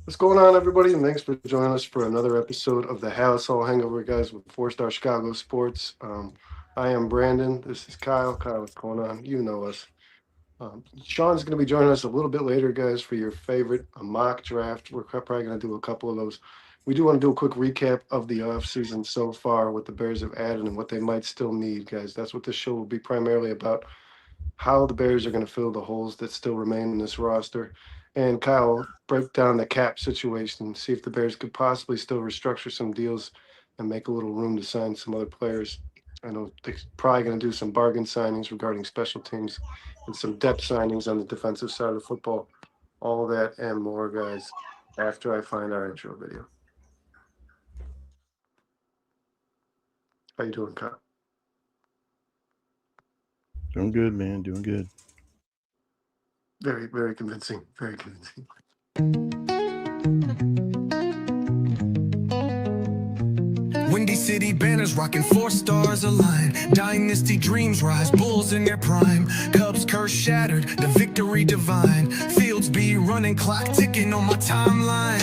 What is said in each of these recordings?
What's going on, everybody? And thanks for joining us for another episode of the Halas Hangover, guys, with Four Star Chicago Sports. I am Brandon. This is Kyle. Kyle, what's going on? You know us. Sean's going to be joining us a little bit later, guys, for your favorite mock draft. We're probably going to do a couple of those. We do want to do a quick recap of the offseason so far, what the Bears have added and what they might still need, guys. That's what this show will be primarily about, how the Bears are going to fill the holes that still remain in this roster. And Kyle, break down the cap situation, see if the Bears could possibly still restructure some deals and make a little room to sign some other players. I know they're probably going to do some bargain signings regarding special teams and some depth signings on the defensive side of the football. All that and more, guys, after I find our intro video. How you doing, Kyle? Doing good, man. Doing good. Very, very convincing. Very convincing. Windy City banners rocking 4 stars align. Dynasty dreams rise, bulls in their prime. Cubs curse shattered, the victory divine. Fields be running, clock ticking on my timeline.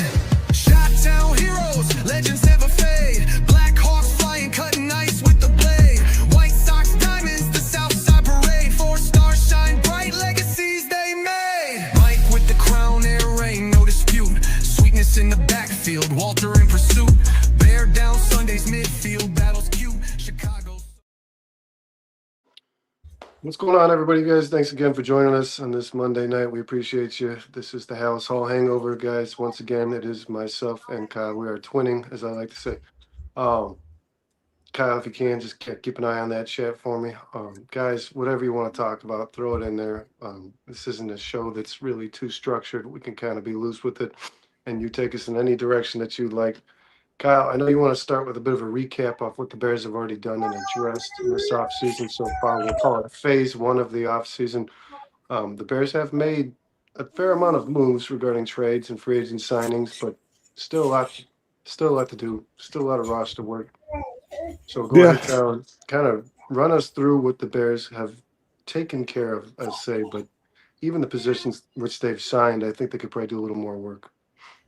Shot town heroes, legends never fade. Black Hawks flying, cutting ice with the blade. White Sox diamonds, the South Side parade. 4 stars shine bright, legacies they made. Mike with the crown, air rain, no dispute. Sweetness in the backfield, Walter in pursuit. Bear down Sunday's midfield, battles cute. Chicago. What's going on, everybody, guys? Thanks again for joining us on this Monday night. We appreciate you. This is the House Hall Hangover, guys. Once again, it is myself and Kyle. We are twinning, as I like to say. Um, Kyle, if you can, just keep an eye on that chat for me. Guys, whatever you want to talk about, throw it in there. This isn't a show that's really too structured. We can kind of be loose with it, and you take us in any direction that you'd like. Kyle, I know you want to start with a bit of a recap of what the Bears have already done and addressed in this offseason so far. We'll call it phase one of the offseason. The Bears have made a fair amount of moves regarding trades and free agent signings, but still a lot, still a lot to do, still a lot of roster work. So go Yeah. ahead, Kyle, and kind of run us through what the Bears have taken care of, I say, but even the positions which they've signed, I think they could probably do a little more work.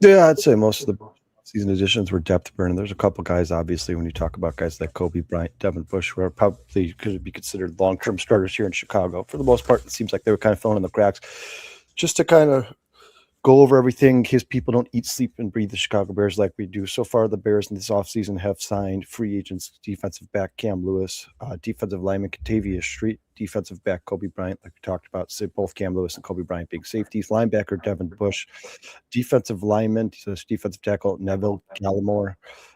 Yeah, I'd say most of the season additions were depth burning. There's a couple guys, obviously, when you talk about guys like Kobe Bryant, Devin Bush, who are probably could be considered long term starters here in Chicago. For the most part, it seems like they were kind of filling in the cracks. Just to kind of go over everything in case people don't eat, sleep, and breathe the Chicago Bears like we do. So far, the Bears in this offseason have signed free agents, defensive back Cam Lewis, defensive lineman Katavius Street, defensive back Kobe Bryant, like we talked about, so both Cam Lewis and Kobe Bryant being safeties, linebacker Devin Bush, defensive lineman, so defensive tackle Neville Gallimore,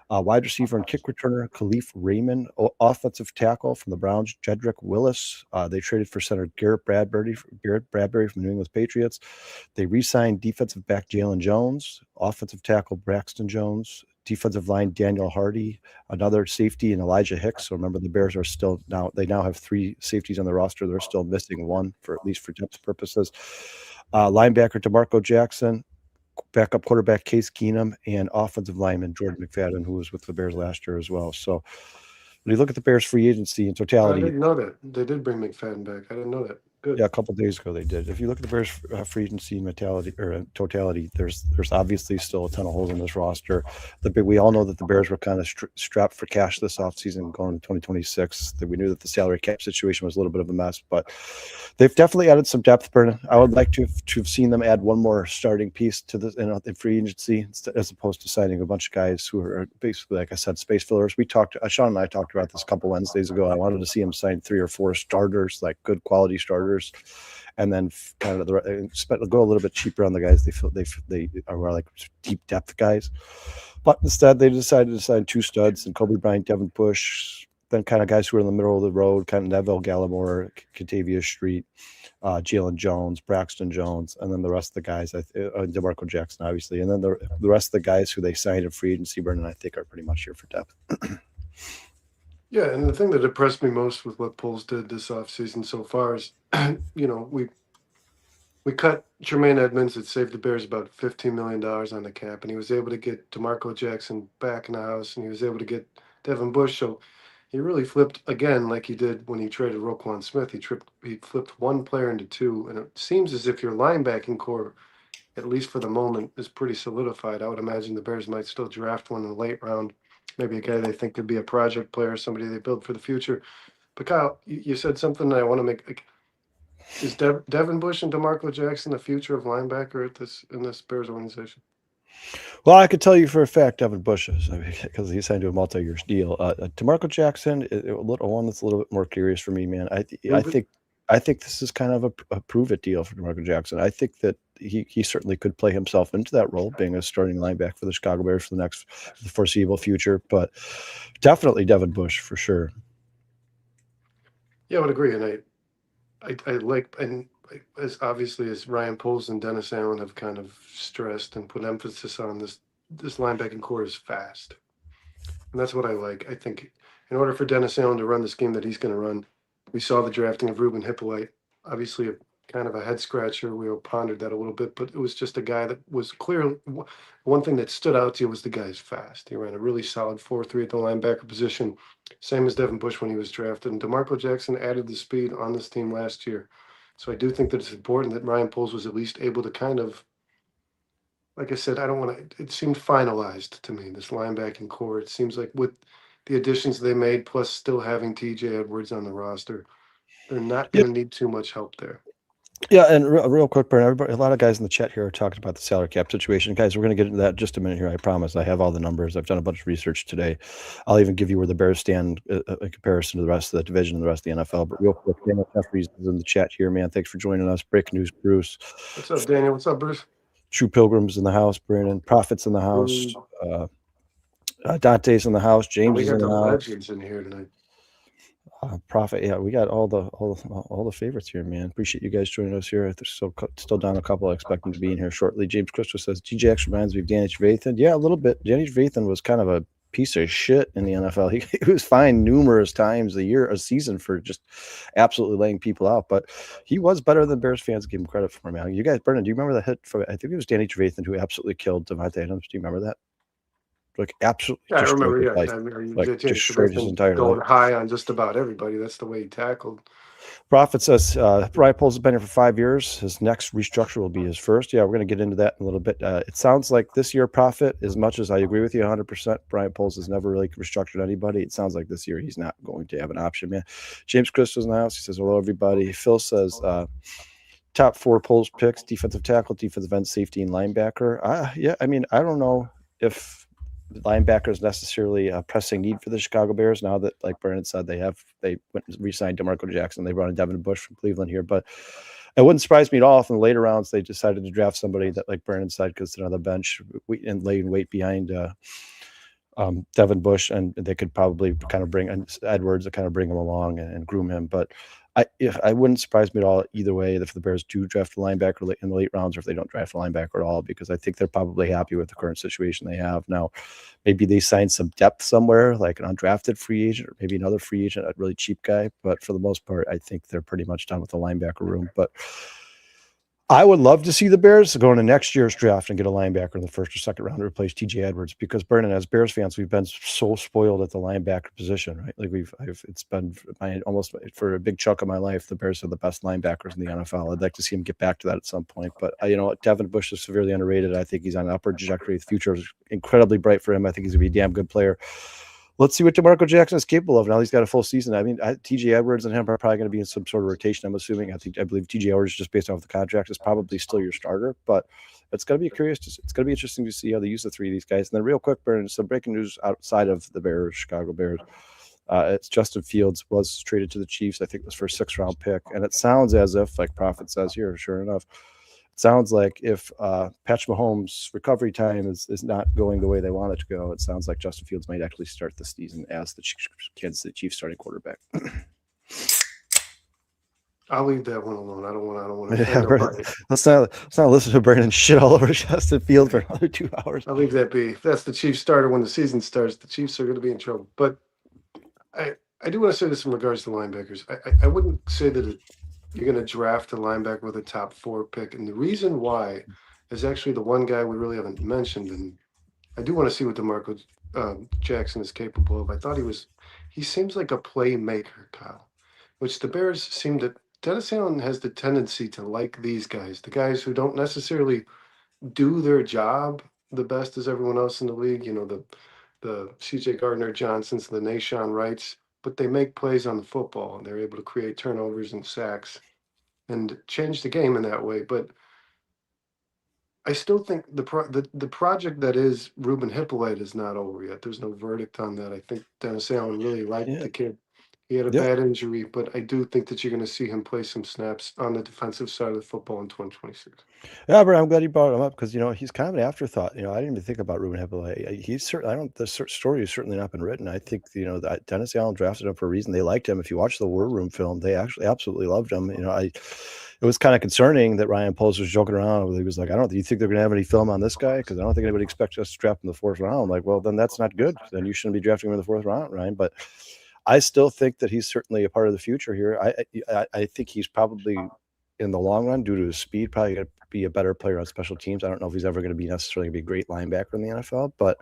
wide receiver and kick returner Khalif Raymond, offensive tackle from the Browns Jedrick Willis. They traded for center Garrett Bradbury from the New England Patriots. They re-signed defensive back Jalen Jones, offensive tackle Braxton Jones, defensive line Daniel Hardy, another safety and Elijah Hicks. So remember, the Bears are still now have 3 safeties on the roster. They're still missing one for at least for depth purposes. Linebacker DeMarco Jackson, backup quarterback Case Keenum, and offensive lineman Jordan McFadden, who was with the Bears last year as well. So when you look at the Bears free agency in I totality, didn't know that. They did bring McFadden back. I didn't know that. Good. yeah, a couple of days ago they did. If you look at the Bears free agency mentality or totality, there's obviously still a ton of holes in this roster. We all know that the Bears were kind of strapped for cash this offseason going to 2026. That we knew that the salary cap situation was a little bit of a mess, but they've definitely added some depth. Brennan, I would like to have seen them add one more starting piece to the free agency as opposed to signing a bunch of guys who are basically, like I said, space fillers. We talked, Sean and I talked about this a couple Wednesdays ago. I wanted to see him sign 3 or 4 starters, like good quality starters, and then kind of go a little bit cheaper on the guys they are like deep depth guys. But instead, they decided to sign 2 studs and Kobe Bryant, Devin Bush, then kind of guys who are in the middle of the road, kind of Neville Gallimore, Katavius Street, Jalen Jones, Braxton Jones, and then the rest of the guys, DeMarco Jackson, obviously, and then the rest of the guys who they signed in free agency, Brendan, I think are pretty much here for depth. Yeah, and the thing that impressed me most with what Poles did this offseason so far is, we cut Jermaine Edmonds. It saved the Bears about $15 million on the cap, and he was able to get DeMarco Jackson back in the house, and he was able to get Devin Bush. So he really flipped again, like he did when he traded Roquan Smith. He flipped one player into two, and it seems as if your linebacking core at least for the moment, is pretty solidified. I would imagine the Bears might still draft one in the late round, maybe a guy they think could be a project player, somebody they build for the future. But Kyle, you said something that I want to make. Like, is Devin Bush and DeMarco Jackson the future of linebacker at this in this Bears organization? Well, I could tell you for a fact Devin Bush is, because he signed to a multi-year deal. DeMarco Jackson, one that's a little bit more curious for me, man. I think this is kind of a prove it deal for DeMarco Jackson. I think that he certainly could play himself into that role, being a starting linebacker for the Chicago Bears for the foreseeable future. But definitely Devin Bush for sure. Yeah, I would agree, and I like, and as obviously as Ryan Poles and Dennis Allen have kind of stressed and put emphasis on, this linebacking core is fast, and that's what I like. I think in order for Dennis Allen to run the scheme that he's going to run, we saw the drafting of Ruben Hippolyte, obviously a kind of a head scratcher. We all pondered that a little bit, but it was just a guy that was clearly one thing that stood out to you was the guy's fast. He ran a really solid 4.3 at the linebacker position, same as Devin Bush when he was drafted. And DeMarco Jackson added the speed on this team last year. So I do think that it's important that Ryan Poles was at least able to kind of, like I said, I don't want to, it seemed finalized to me, this linebacking core. It seems like with the additions they made, plus still having TJ Edwards on the roster, they're not going to need too much help there. Yeah, and real quick, Brian, everybody, a lot of guys in the chat here are talking about the salary cap situation. Guys, we're going to get into that in just a minute here. I promise. I have all the numbers. I've done a bunch of research today. I'll even give you where the Bears stand in comparison to the rest of the division and the rest of the NFL. But real quick, Daniel Jeffries is in the chat here, man. Thanks for joining us. Breaking news, Bruce. What's up, Daniel? What's up, Bruce? True Pilgrims in the house, Brandon. Prophets in the house. Dante's in the house. James is in the house. Legends in here tonight. Prophet, yeah, we got all the favorites here, man. Appreciate you guys joining us here. There's still down a couple. I expect them to be in here shortly. James Crystal says TJX reminds me of Danny Trevathan. Yeah, a little bit. Danny Trevathan was kind of a piece of shit in the NFL. He was fined numerous times a season for just absolutely laying people out, but he was better than Bears fans give him credit for, man. You guys, Brennan, do you remember the hit from? I think it was Danny Trevathan who absolutely killed Devontae Adams. Do you remember that? Like absolutely. Yeah, I remember. Yeah, like destroyed his entire going life. high on just about everybody. That's the way he tackled. Prophet says Ryan Poles has been here for 5 years. His next restructure will be his first. Yeah, we're going to get into that in a little bit. It sounds like this year, Prophet, as much as I agree with you 100%, Brian Poles has never really restructured anybody. It sounds like this year he's not going to have an option, man. James Crystal's in the house. He says, hello, everybody. Phil says, top 4 Poles picks, defensive tackle, defensive end, safety, and linebacker. Yeah, I mean, I don't know if linebacker is necessarily a pressing need for the Chicago Bears now that, like Brandon said, they went and re-signed DeMarco Jackson. They brought in Devin Bush from Cleveland here, but it wouldn't surprise me at all if in the later rounds they decided to draft somebody that, like Brandon said, could sit on the bench and lay in wait behind Devin Bush, and they could probably kind of bring Edwards to kind of bring him along and groom him. But I wouldn't surprise me at all either way if the Bears do draft a linebacker in the late rounds or if they don't draft a linebacker at all, because I think they're probably happy with the current situation they have now. Maybe they sign some depth somewhere, like an undrafted free agent or maybe another free agent, a really cheap guy. But for the most part, I think they're pretty much done with the linebacker room. But I would love to see the Bears go into next year's draft and get a linebacker in the first or second round to replace TJ Edwards, because Brennan, as Bears fans, we've been so spoiled at the linebacker position, right? Like it's been almost for a big chunk of my life, the Bears are the best linebackers in the NFL. I'd like to see him get back to that at some point, but Devin Bush is severely underrated. I think he's on an upward trajectory. The future is incredibly bright for him. I think he's gonna be a damn good player. Let's see what DeMarco Jackson is capable of now. He's got a full season. I mean, TJ Edwards and him are probably going to be in some sort of rotation, I'm assuming. I believe TJ Edwards, just based off the contract, is probably still your starter. But it's going to be it's going to be interesting to see how they use the 3 of these guys. And then, real quick, Brennan, some breaking news outside of the Bears, Chicago Bears. It's Justin Fields was traded to the Chiefs. I think it was for a 6th-round pick, and it sounds as if, like Prophet says here, sure enough, sounds like if Patrick Mahomes' recovery time is not going the way they want it to go, it sounds like Justin Fields might actually start the season as the Kansas City Chiefs starting quarterback. I'll leave that one alone. I don't want to. Yeah, let's not listen to Brandon shit all over Justin Fields for another 2 hours. I'll leave that be. If that's the Chiefs starter when the season starts, the Chiefs are going to be in trouble. But I do want to say this in regards to linebackers. I wouldn't say that you're going to draft a linebacker with a top 4 pick. And the reason why is actually the one guy we really haven't mentioned. And I do want to see what DeMarco Jackson is capable of. I thought he seems like a playmaker, Kyle, which the Bears seem to, Dennis Allen has the tendency to like these guys, the guys who don't necessarily do their job the best as everyone else in the league. You know, the CJ Gardner Johnsons, the Nashawn Wrights, but they make plays on the football and they're able to create turnovers and sacks and change the game in that way. But I still think the project that is Ruben Hippolyte is not over yet. There's no verdict on that. I think Dennis Allen really liked Yeah. the kid. He had a Yeah. bad injury, but I do think that you're going to see him play some snaps on the defensive side of the football in 2026. Yeah, but I'm glad you brought him up because he's kind of an afterthought. I didn't even think about Ruben Hippolyte. He's certainly I don't the story has certainly not been written. I think that Dennis Allen drafted him for a reason. They liked him. If you watch the War Room film, they actually absolutely loved him. It was kind of concerning that Ryan Poles was joking around. He was like, "Do you think they're going to have any film on this guy? Because I don't think anybody expects us to draft him in the 4th round." I'm like, well, then that's not good. Then you shouldn't be drafting him in the 4th round, Ryan. But I still think that he's certainly a part of the future here. I think he's probably in the long run, due to his speed, probably going to be a better player on special teams. I don't know if he's ever going to be necessarily going to be a great linebacker in the NFL, but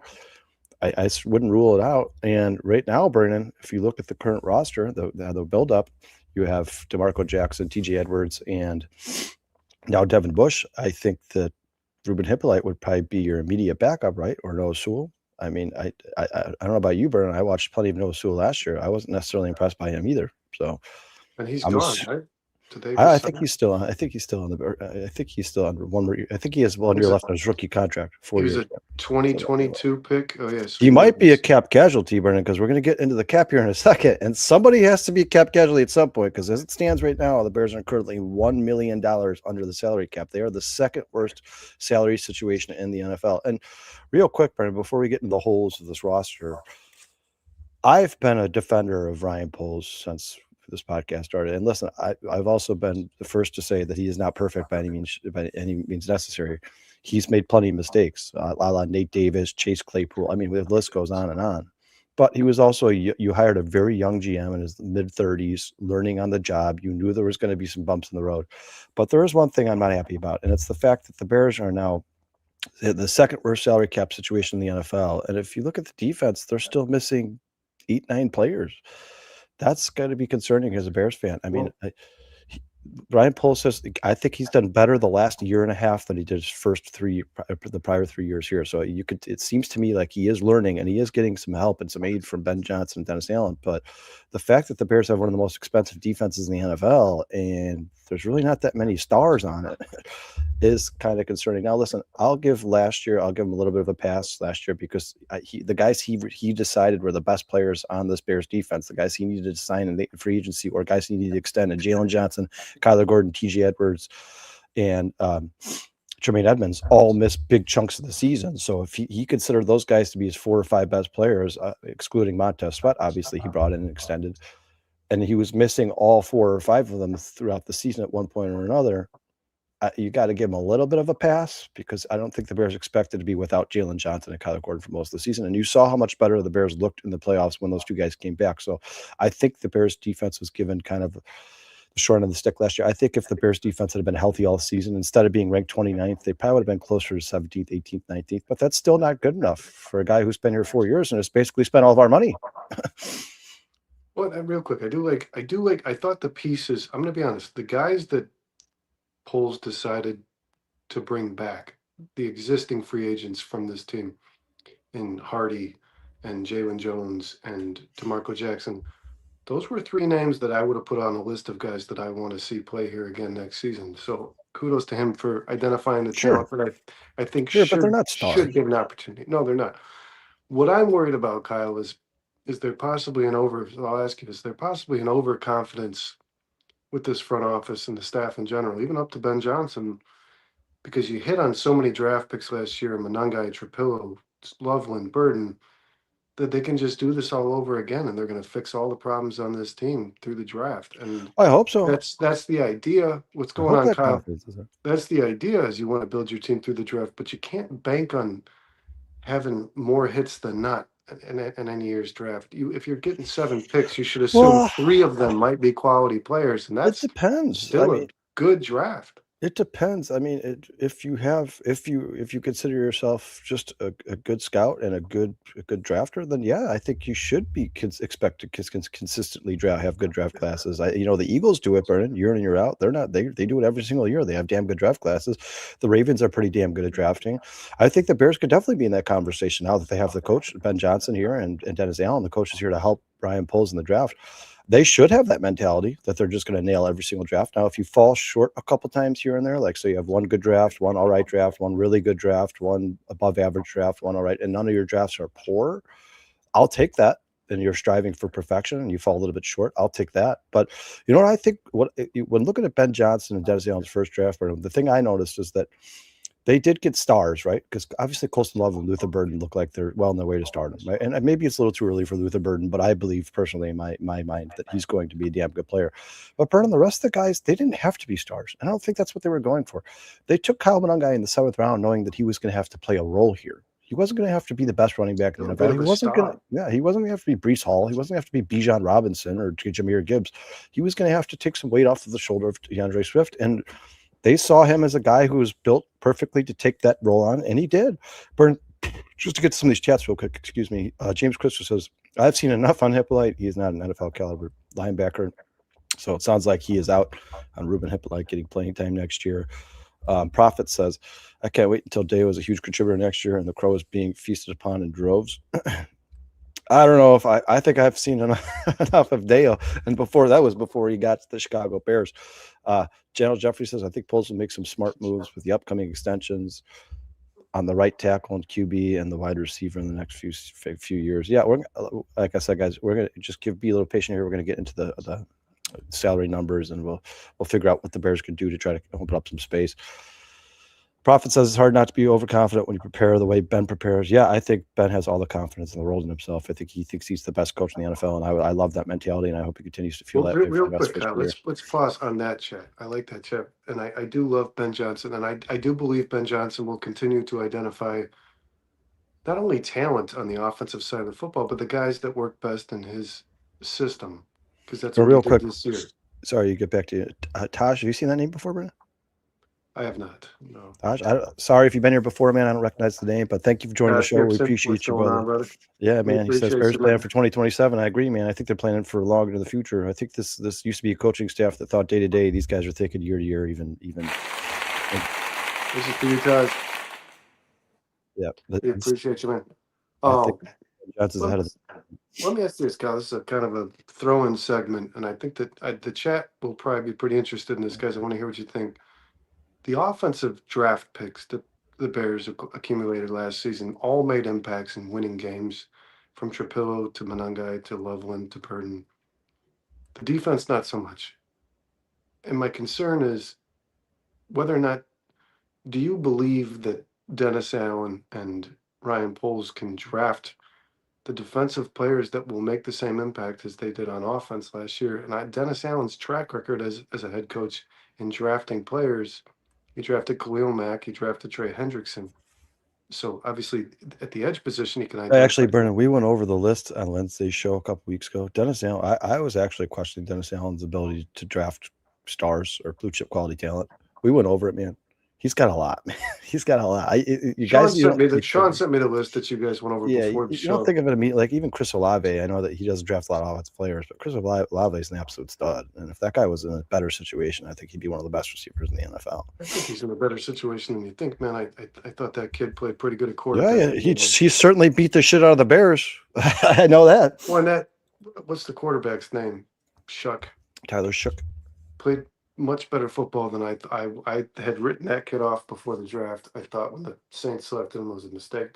I wouldn't rule it out. And right now, Brennan, if you look at the current roster, the build-up, you have DeMarco Jackson, TJ Edwards, and now Devin Bush. I think that Ruben Hippolyte would probably be your immediate backup, right? Or Noah Sewell. I mean, I don't know about you, Brennan. I watched plenty of Noah Sewell last year. I wasn't necessarily impressed by him either. So And he's I'm gone, right? I think he's still on. I think he's still on I think he's still under one more. I think he has 1 year left on his rookie contract. 4 He was years. a 2022 pick. Oh yes, He might be a cap casualty, Brennan, because we're going to get into the cap here in a second, and somebody has to be a cap casualty at some point. Because as it stands right now, the Bears are currently $1 million under the salary cap. They are the second worst salary situation in the NFL. And real quick, Brennan, before we get into the holes of this roster, I've been a defender of Ryan Poles since this podcast started. And listen, I've also been the first to say that he is not perfect by any means necessary. He's made plenty of mistakes, a la Nate Davis, Chase Claypool. I mean, the list goes on and on. But he was also, you hired a very young GM in his mid-30s, learning on the job. You knew there was going to be some bumps in the road. But there is one thing I'm not happy about, and it's the fact that the Bears are now the second worst salary cap situation in the NFL. And if you look at the defense, they're still missing 8-9 players. That's got to be concerning as a Bears fan. I mean, Ryan Poles says I think he's done better the last year and a half than he did his the prior 3 years here. So it seems to me like he is learning and he is getting some help and some aid from Ben Johnson and Dennis Allen. But the fact that the Bears have one of the most expensive defenses in the NFL and there's really not that many stars on it is kind of concerning. Now, listen, I'll give him a little bit of a pass last year because the guys he decided were the best players on this Bears defense, the guys he needed to sign in the free agency or guys he needed to extend, and Jalen Johnson, Kyler Gordon, TJ Edwards, and Jermaine Edmonds all missed big chunks of the season. So if he considered those guys to be his 4 or 5 best players, excluding Montez Sweat, obviously he brought in and extended, and he was missing all 4 or 5 of them throughout the season at one point or another, you got to give him a little bit of a pass because I don't think the Bears expected to be without Jalen Johnson and Kyler Gordon for most of the season. And you saw how much better the Bears looked in the playoffs when those two guys came back. So I think the Bears defense was given kind of the short end of the stick last year. I think if the Bears defense had been healthy all season, instead of being ranked 29th, they probably would have been closer to 17th, 18th, 19th. But that's still not good enough for a guy who's been here 4 years and has basically spent all of our money. Well, real quick, I thought the pieces, I'm going to be honest, the guys that Poles decided to bring back, the existing free agents from this team in Hardy and Jalen Jones and DeMarco Jackson, those were 3 names that I would have put on a list of guys that I want to see play here again next season. So kudos to him for identifying the talent that I think but they're not stars. should give an opportunity. No, they're not. What I'm worried about, Kyle, is there possibly I'll ask you, is there possibly an overconfidence with this front office and the staff in general, even up to Ben Johnson, because you hit on so many draft picks last year, Monangai, Trapillo, Loveland, Burden, that they can just do this all over again and they're going to fix all the problems on this team through the draft. And I hope so. That's the idea. What's going on, Kyle? That's the idea, is you want to build your team through the draft, but you can't bank on having more hits than not in any year's draft. If you're getting 7 picks, you should assume 3 of them might be quality players, and that depends. Still a good draft. It depends. I mean, if you consider yourself just a good scout and a good drafter, then yeah, I think you should be expect to consistently have good draft classes. The Eagles do it, Brennan, year in and year out. They do it every single year. They have damn good draft classes. The Ravens are pretty damn good at drafting. I think the Bears could definitely be in that conversation now that they have the coach Ben Johnson here and Dennis Allen. The coach is here to help Brian Poles in the draft. They should have that mentality that they're just going to nail every single draft. Now, if you fall short a couple times here and there, like so you have one good draft, one all right draft, one really good draft, one above average draft, one all right, and none of your drafts are poor, I'll take that. And you're striving for perfection and you fall a little bit short, I'll take that. But you know what I think? When looking at Ben Johnson and Dennis Allen's first draft, the thing I noticed is that they did get stars, right? Because obviously Colston Love and Luther Burden look like they're well on their way to stardom, right? And maybe it's a little too early for Luther Burden, but I believe personally in my mind that he's going to be a damn good player. But Burden, the rest of the guys, they didn't have to be stars. And I don't think that's what they were going for. They took Kyle Monangai in the 7th round knowing that he was going to have to play a role here. He wasn't going to have to be the best running back in the NFL. He wasn't going to have to be Breece Hall. He wasn't going to have to be Bijan Robinson or Jahmyr Gibbs. He was going to have to take some weight off of the shoulder of DeAndre Swift. And they saw him as a guy who was built perfectly to take that role on, and he did. Burn, just to get to some of these chats real quick, excuse me. James Christopher says, I've seen enough on Hippolyte. He is not an NFL caliber linebacker. So it sounds like he is out on Ruben Hippolyte getting playing time next year. Prophet says, I can't wait until Deo is a huge contributor next year and the Crow is being feasted upon in droves. I don't know if I think I've seen enough of Deo, and before he got to the Chicago Bears. General Jeffrey says, I think Poles will make some smart moves with the upcoming extensions on the right tackle and QB and the wide receiver in the next few years. Yeah, like I said, guys, we're gonna just be a little patient here. We're gonna get into the salary numbers, and we'll figure out what the Bears can do to try to open up some space. Prophet says it's hard not to be overconfident when you prepare the way Ben prepares. Yeah, I think Ben has all the confidence in the world in himself. I think he thinks he's the best coach in the NFL, and I love that mentality, and I hope he continues to feel that way. Real quick, Kyle, let's pause on that chat. I like that chat, and I do love Ben Johnson, and I do believe Ben Johnson will continue to identify not only talent on the offensive side of the football, but the guys that work best in his system, because that's what real he did quick this year. Sorry, you get back to Taj. Have you seen that name before, Brennan? I have not. No. Taj, sorry if you've been here before, man. I don't recognize the name, but thank you for joining the show. We appreciate you, brother. Yeah, man. He says Bears planning for 2027. I agree, man. I think they're planning for long into the future. I think this used to be a coaching staff that thought day to day. These guys are thinking year to year, even. This is for you, Taj. Yeah, we appreciate you, man. Johnson's ahead of Let me ask you this, Kyle. This is a kind of a throw-in segment, and I think that the chat will probably be pretty interested in this, guys. I want to hear what you think. The offensive draft picks that the Bears accumulated last season all made impacts in winning games, from Trapillo to Monangai to Loveland to Burden. The defense, not so much. And my concern is whether or not, do you believe that Dennis Allen and Ryan Poles can draft the defensive players that will make the same impact as they did on offense last year? And Dennis Allen's track record as a head coach in drafting players, he drafted Khalil Mack, he drafted Trey Hendrickson. So obviously at the edge position, he can identify. Actually, Brennan, we went over the list on Wednesday's show a couple weeks ago. Dennis Allen, I was actually questioning Dennis Allen's ability to draft stars or blue chip quality talent. We went over it, man. He's got a lot. He's got a lot. Sean sent me the list that you guys went over before the show. You don't think of it immediately. Like even Chris Olave, I know that he doesn't draft a lot of offensive players, but Chris Olave is an absolute stud. And if that guy was in a better situation, I think he'd be one of the best receivers in the NFL. I think he's in a better situation than you think, man. I thought that kid played pretty good at quarterback. Yeah, he certainly beat the shit out of the Bears. I know that. Well, what's the quarterback's name? Tyler Shook. Played much better football than I had written that kid off before the draft. I thought when the Saints selected him, it was a mistake.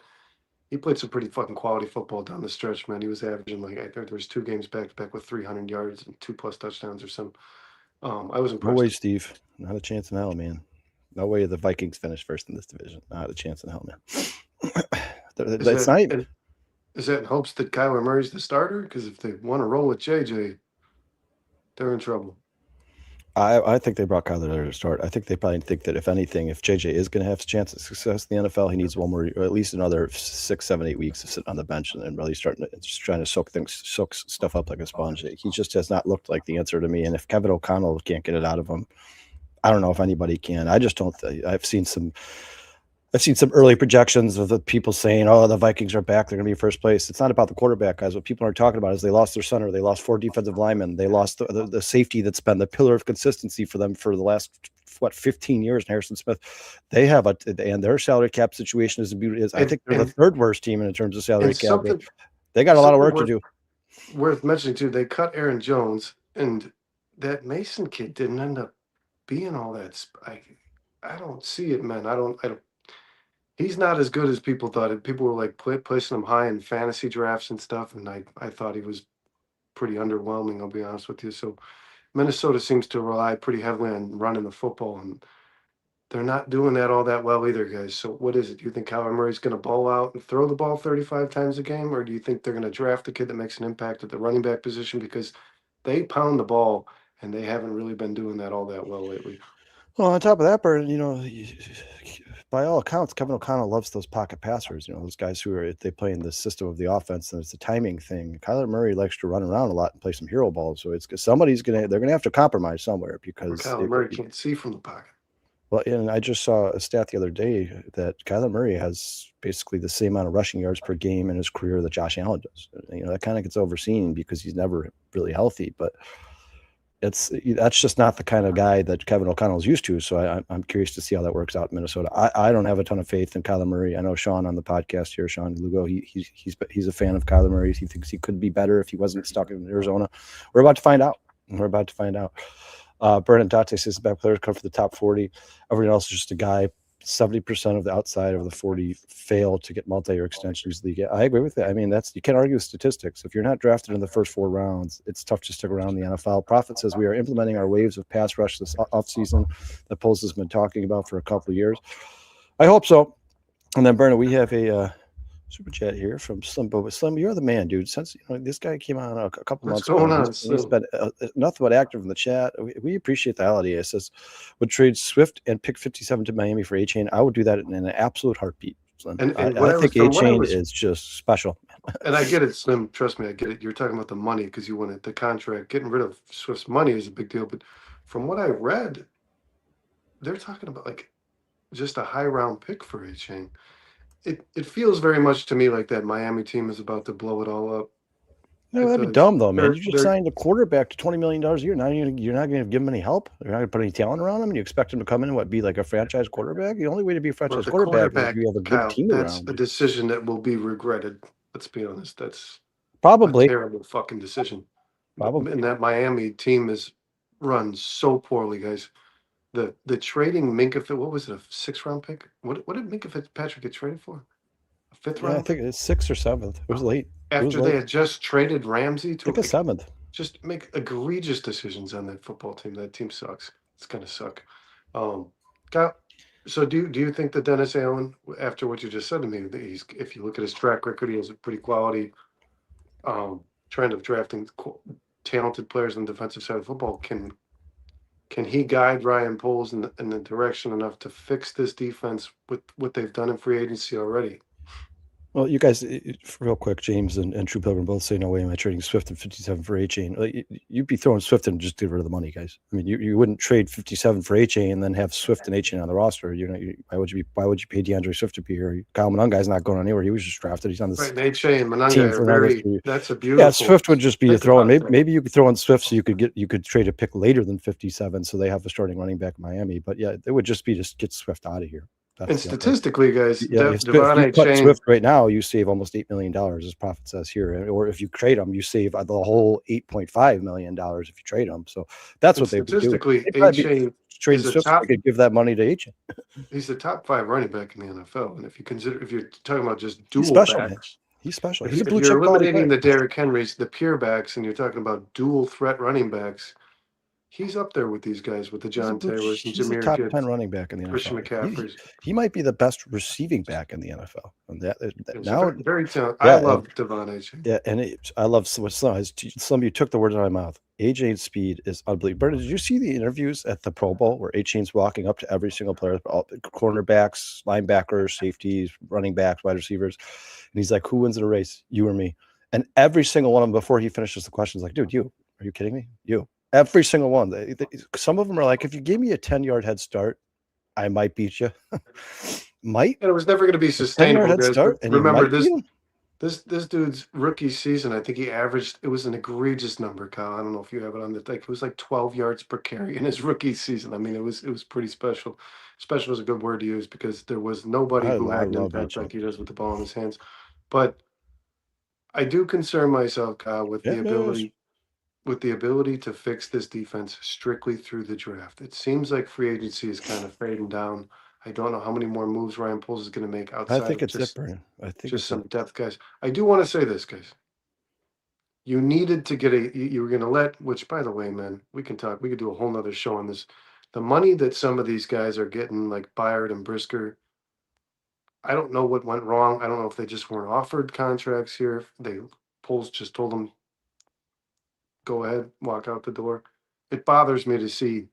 He played some pretty fucking quality football down the stretch, man. He was averaging I think there was 2 games back to back with 300 yards and 2+ touchdowns or something. I was impressed. No way, Steve. Not a chance in hell, man. No way the Vikings finish first in this division. Not a chance in hell, man. Is that in hopes that Kyler Murray's the starter? Because if they want to roll with JJ, they're in trouble. I think they brought Kyler there to start. I think they probably think that if anything, if JJ is going to have a chance at success in the NFL, he needs one more, or at least another 6, 7, 8 weeks to sit on the bench and really trying to soak stuff up like a sponge. He just has not looked like the answer to me. And if Kevin O'Connell can't get it out of him, I don't know if anybody can. I just don't. I've seen some early projections of the people saying, "Oh, the Vikings are back. They're going to be first place." It's not about the quarterback, guys. What people aren't talking about is they lost their center. They lost 4 defensive linemen. They lost the safety that's been the pillar of consistency for them for the last 15 years. And Harrison Smith, they have and their salary cap situation is I think they're the third worst team in terms of salary cap. They got a lot of work to do. Worth mentioning too, they cut Aaron Jones, and that Mason kid didn't end up being all that. I don't see it, man. I don't. He's not as good as people thought. People were like placing him high in fantasy drafts and stuff, and I thought he was pretty underwhelming. I'll be honest with you. So Minnesota seems to rely pretty heavily on running the football, and they're not doing that all that well either, guys. So what is it? Do you think Kyler Murray's going to ball out and throw the ball 35 times a game, or do you think they're going to draft a kid that makes an impact at the running back position? Because they pound the ball, and they haven't really been doing that all that well lately. Well, on top of that, Bert, by all accounts, Kevin O'Connell loves those pocket passers. Those guys who they play in the system of the offense, and it's a timing thing. Kyler Murray likes to run around a lot and play some hero balls. So they're gonna have to compromise somewhere because Kyler Murray can't see from the pocket. Well, and I just saw a stat the other day that Kyler Murray has basically the same amount of rushing yards per game in his career that Josh Allen does. That kind of gets overseen because he's never really healthy, but that's just not the kind of guy that Kevin O'Connell is used to. So I'm curious to see how that works out in Minnesota. I don't have a ton of faith in Kyler Murray. I know Sean on the podcast here, Sean Lugo, he's a fan of Kyler Murray. He thinks he could be better if he wasn't stuck in Arizona. We're about to find out. Brennan Date says back players come for the top 40. Everyone else is just a guy. 70% of the outside of the 40 fail to get multi-year extensions. I agree with that. I mean, you can't argue with statistics. If you're not drafted in the first 4 rounds, it's tough to stick around the NFL. Prophet says we are implementing our waves of pass rush this offseason that Poles has been talking about for a couple of years. I hope so. And then, Brennan, we have a super chat here from Slim. But Slim, you're the man, dude. Since this guy came on a couple months ago, he's been nothing but active in the chat. We appreciate the holiday. It says, would trade Swift and pick 57 to Miami for A-Chain. I would do that in an absolute heartbeat. Slim. And I think A-Chain is just special. And I get it, Slim. Trust me, I get it. You're talking about the money because you wanted the contract. Getting rid of Swift's money is a big deal. But from what I read, they're talking about like just a high round pick for A-Chain. It feels very much to me like that Miami team is about to blow it all up. No, that'd be dumb though, man. You just signed a quarterback to $20 million a year. Now you're not going to give him any help. You're not going to put any talent around him. You expect him to come in and be like a franchise quarterback? The only way to be a franchise quarterback is if you have a good team around. That's a decision that will be regretted. Let's be honest. That's probably a terrible fucking decision. Probably. And that Miami team is run so poorly, guys. The trading Minkah, what was it, a 6th round pick? What did Minkah Fitzpatrick get traded for? A 5th round? I think it's 6th or 7th. It was late. After they had just traded Ramsey to a 7th. Just make egregious decisions on that football team. That team sucks. It's gonna suck. Kyle, so do you think that Dennis Allen, after what you just said to me, that if you look at his track record, he has a pretty quality trend of drafting talented players on the defensive side of football. Can he guide Ryan Poles in the direction enough to fix this defense with what they've done in free agency already? Well, you guys, real quick, James and True Pilgrim both say no way am I trading Swift and 57 for A-Chain. You'd be throwing Swift and just get rid of the money, guys. I mean, you wouldn't trade 57 for A-Chain and then have Swift and A-Chain on the roster. Why would you pay DeAndre Swift to be here? Kyle Monungai's not going anywhere. He was just drafted. He's on this right. A-Chain and Monungai are very. That's a beautiful. Yeah, Swift would just be a throw in. Maybe you could throw in Swift so you could trade a pick later than 57, so they have a starting running back in Miami. But yeah, it would just be just get Swift out of here. And statistically, guys, if you cut Swift right now, you save almost $8 million, as Prophet says here. Or if you trade him, you save the whole $8.5 million if you trade him. So that's what they would do. Statistically, A-Chain trade Swift, they could give that money to A-Chain. He's the top 5 running back in the NFL, and if you're talking about just dual backs, man. He's special. If you're eliminating the Derrick Henrys, the pure backs, and you're talking about dual threat running backs. He's up there with these guys, with the John Taylors and Jameer top Gibbs, 10 running back in the Christian NFL. McCaffrey. He might be the best receiving back in the NFL. And now, very talented. I love Devon A-Chain. Yeah, and I love what some of you took the words out of my mouth. A-Chain's speed is unbelievable. Bernard, did you see the interviews at the Pro Bowl where A-Chain's walking up to every single player, all cornerbacks, linebackers, safeties, running backs, wide receivers, and he's like, "Who wins in a race, you or me?" And every single one of them, before he finishes the question, is like, "Dude, you? Are you kidding me? You?" Every single one. Some of them are like, if you gave me a 10-yard head start, I might beat you. Might. And it was never going to be 10-yard sustainable, head guys. start, But and you remember might beat him. this dude's rookie season, I think he averaged, it was an egregious number, Kyle. I don't know if you have it on the, like, it was like 12 yards per carry in his rookie season. I mean, it was pretty special. Special is a good word to use because there was nobody who I had an love that impact show. like he does with the ball in his hands. But I do concern myself, Kyle, with the ability to fix this defense strictly through the draft. It seems like free agency is kind of fading down. I don't know how many more moves Ryan Poles is going to make I outside think of it's it, Brian. I think just it's some it. depth guys. I do want to say this, guys. You needed to get you were going to let, which by the way, man, we could do a whole nother show on this. The money that some of these guys are getting, like Byard and Brisker, I don't know what went wrong. I don't know if they just weren't offered contracts here. Poles just told them, go ahead, walk out the door. It bothers me to see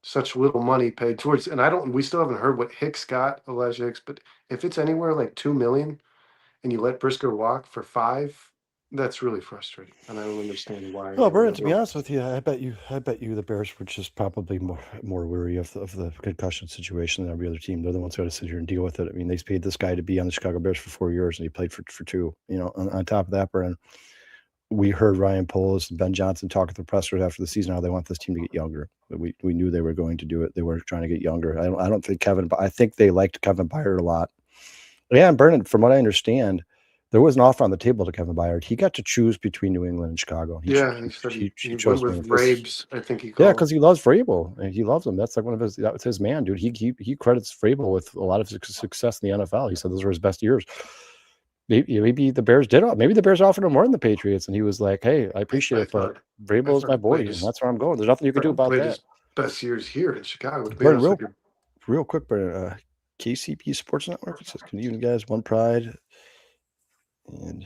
such little money paid towards, and we still haven't heard what Hicks got, Elijah Hicks, but if it's anywhere like 2 million and you let Brisker walk for 5, that's really frustrating. And I don't understand why Well, they Brian, would to be ever. honest with you, I bet you the Bears were just probably more weary of the concussion situation than every other team. They're the ones who had to sit here and deal with it. I mean, they paid this guy to be on the Chicago Bears for 4 years, and he played for 2. You know, on top of that, Brian, we heard Ryan Poles and Ben Johnson talk at the pressers after the season how they want this team to get younger. We knew they were going to do it. They were trying to get younger. I don't think I think they liked Kevin Byard a lot. Yeah, and Brennan, from what I understand, there was an offer on the table to Kevin Byard. He got to choose between New England and Chicago. Yeah, he said He he went chose New with England. Vrabes, I think he Yeah, called. because he loves Vrabel. And he loves him. That's like that was his man, dude. He credits Vrabel with a lot of success in the NFL. He said those were his best years. Maybe the Bears did. Maybe the Bears offered him more than the Patriots, and he was like, "Hey, I appreciate it, but Vrabel is my boy, and that's where I'm going. There's nothing you can do about played that." his best years here in Chicago. To be Brennan, honest with you. real quick, Brennan, KCP Sports Network. It says, "Can you guys one pride?" And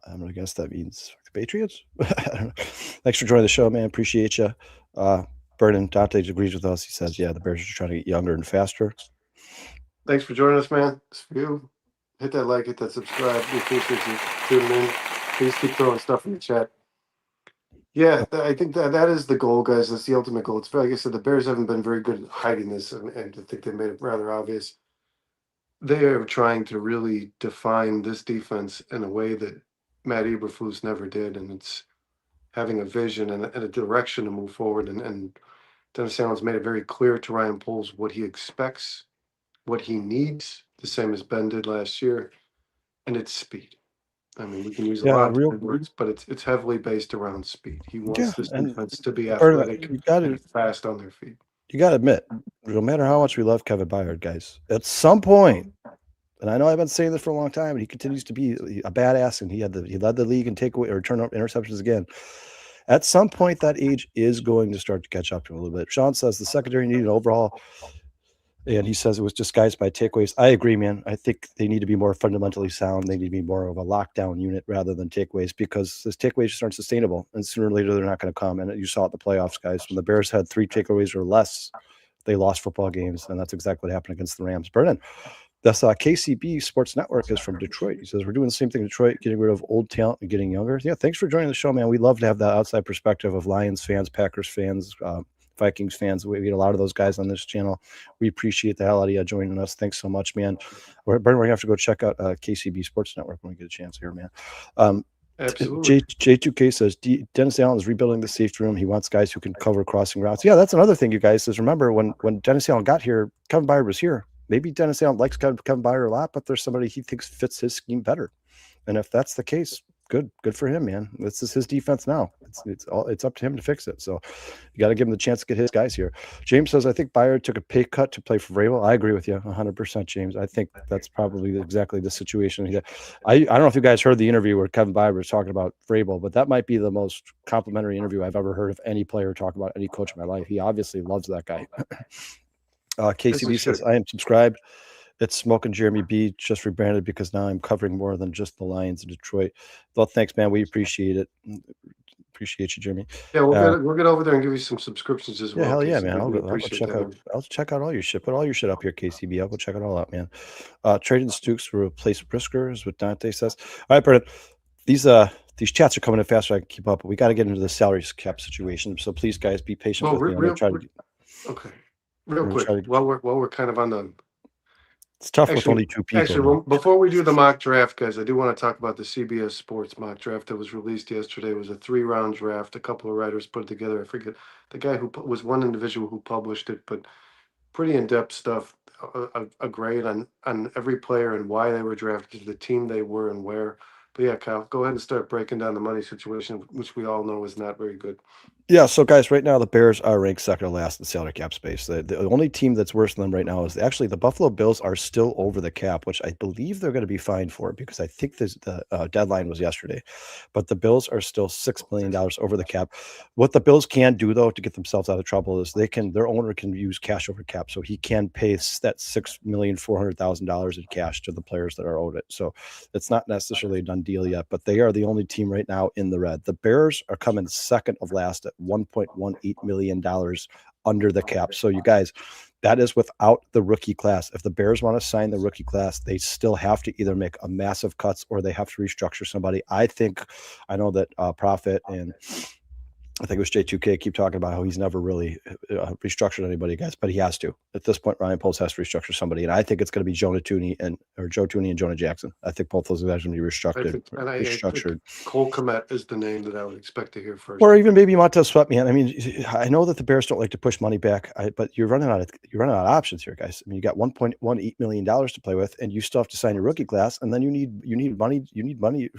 I'm gonna guess that means the Patriots. Thanks for joining the show, man. Appreciate you. Brennan Dante agrees with us. He says, "Yeah, the Bears are trying to get younger and faster." Thanks for joining us, man. It's for you. Hit that like, hit that subscribe. We appreciate you tuning in. Please keep throwing stuff in the chat. Yeah, I think that is the goal, guys. That's the ultimate goal. It's like I said, the Bears haven't been very good at hiding this, and I think they made it rather obvious. They are trying to really define this defense in a way that Matt Eberflus never did, and it's having a vision and a direction to move forward. And Dennis Allen's made it very clear to Ryan Poles what he expects, what he needs, the same as Ben did last year, and it's speed. I mean, we can use a lot of different words, but it's heavily based around speed. He wants this defense to be athletic and fast on their feet. You got to admit, no matter how much we love Kevin Byard, guys, at some point, and I know I've been saying this for a long time, but he continues to be a badass, and he led the league in takeaway or return interceptions again. At some point, that age is going to start to catch up to him a little bit. Sean says the secondary needed an overhaul, and he says it was disguised by takeaways. I agree, man. I think they need to be more fundamentally sound. They need to be more of a lockdown unit rather than takeaways, because those takeaways just aren't sustainable, and sooner or later they're not going to come. And you saw it in the playoffs, guys. When the Bears had 3 takeaways or less, they lost football games, and that's exactly what happened against the Rams. Brennan, that's KCB Sports Network is from Detroit. He says, we're doing the same thing in Detroit, getting rid of old talent and getting younger. Yeah, thanks for joining the show, man. We love to have that outside perspective of Lions fans, Packers fans, Vikings fans. We get a lot of those guys on this channel. We appreciate the hell out of you joining us. Thanks so much, man. Brennan, we're going to have to go check out KCB Sports Network when we get a chance here, man. Absolutely. J2K says Dennis Allen is rebuilding the safety room. He wants guys who can cover crossing routes. Yeah, that's another thing, you guys. Is remember when Dennis Allen got here, Kevin Byard was here. Maybe Dennis Allen likes Kevin Byard a lot, but there's somebody he thinks fits his scheme better. And if that's the case, good for him, man. This is his defense now. It's up to him to fix it. So you got to give him the chance to get his guys here. James says, I think Byard took a pay cut to play for Vrabel. I agree with you 100%, James. I think that's probably exactly the situation. I don't know if you guys heard the interview where Kevin Byard was talking about Vrabel, but that might be the most complimentary interview I've ever heard of any player talk about any coach in my life. He obviously loves that guy. KCB says, I am subscribed. It's Smoking Jeremy B, just rebranded because now I'm covering more than just the Lions in Detroit. Well, thanks, man. We appreciate it. Appreciate you, Jeremy. Yeah, we'll get over there and give you some subscriptions as well. Hell yeah, man. I'll check out all your shit. Put all your shit up here, KCB. I'll go check it all out, man. Trading Stukes to replace Brisker is what Dante says. All right, Brennan. these chats are coming in faster. I can keep up, but we got to get into the salary cap situation. So please, guys, be patient Well, with me. I'm gonna try to. okay, real I'm gonna quick. try to. While we're kind of on the It's tough with actually only two people. well, before we do the mock draft, guys, I do want to talk about the CBS Sports mock draft that was released yesterday. It was a 3-round draft. A couple of writers put it together. I forget the guy who was one individual who published it, but pretty in-depth stuff. A grade on every player and why they were drafted, the team they were, and where. But yeah, Kyle, go ahead and start breaking down the money situation, which we all know is not very good. Yeah, so guys, right now the Bears are ranked second to last in salary cap space. The only team that's worse than them right now is actually the Buffalo Bills are still over the cap, which I believe they're going to be fined for because I think the deadline was yesterday. But the Bills are still $6 million over the cap. What the Bills can do though to get themselves out of trouble is their owner can use cash over cap, so he can pay that $6,400,000 in cash to the players that are owed it. So it's not necessarily a done deal yet, but they are the only team right now in the red. The Bears are coming second of last at $1.18 million under the cap. So you guys, that is without the rookie class. If the Bears want to sign the rookie class, they still have to either make a massive cuts or they have to restructure somebody. I know that Profit and I think it was J2K keep talking about how he's never really restructured anybody, guys, but he has to. At this point, Ryan Poles has to restructure somebody, and I think it's going to be Joe Tooney and Jonah Jackson. I think both those guys are going to be restructured. Cole Kmet is the name that I would expect to hear first, or even maybe Montez Sweatman. I mean, I know that the Bears don't like to push money back, but you're running out of options here, guys. I mean, you got $1.18 million to play with, and you still have to sign your rookie class, and then you need money. You need money,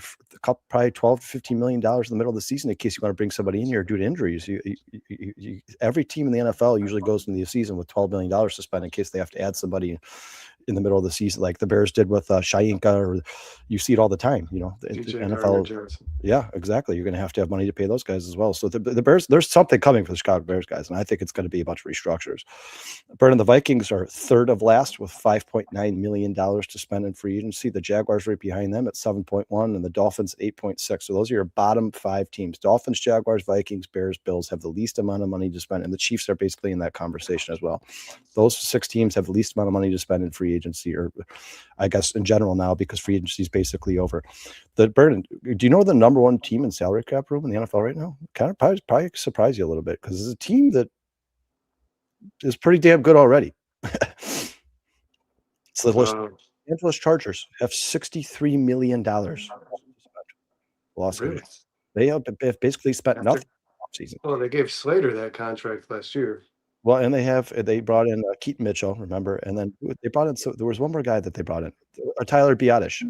probably $12 to $15 million in the middle of the season in case you want to bring somebody in here due to injuries. Every team in the NFL usually goes into the season with $12 million to spend in case they have to add somebody in the middle of the season, like the Bears did with Shainka, or you see it all the time. The NFL. Yeah, exactly. You're going to have money to pay those guys as well. So the Bears, there's something coming for the Chicago Bears, guys, and I think it's going to be a bunch of restructures. Brennan, the Vikings are third of last with $5.9 million to spend in free agency. The Jaguars right behind them at 7.1, and the Dolphins 8.6. So those are your bottom 5 teams. Dolphins, Jaguars, Vikings, Bears, Bills have the least amount of money to spend, and the Chiefs are basically in that conversation as well. Those 6 teams have the least amount of money to spend in free agency, or I guess in general now, because free agency is basically over. Brennan, do you know the number 1 team in salary cap room in the NFL right now? Kind of probably surprise you a little bit, because it's a team that is pretty damn good already. So the Los Angeles Chargers have $63 million lost. Really? They have basically spent nothing offseason. Well, they gave Slater that contract last year. Well, and they brought in Keaton Mitchell, remember, and then they brought in. So there was one more guy that they brought in, Tyler Biadasz.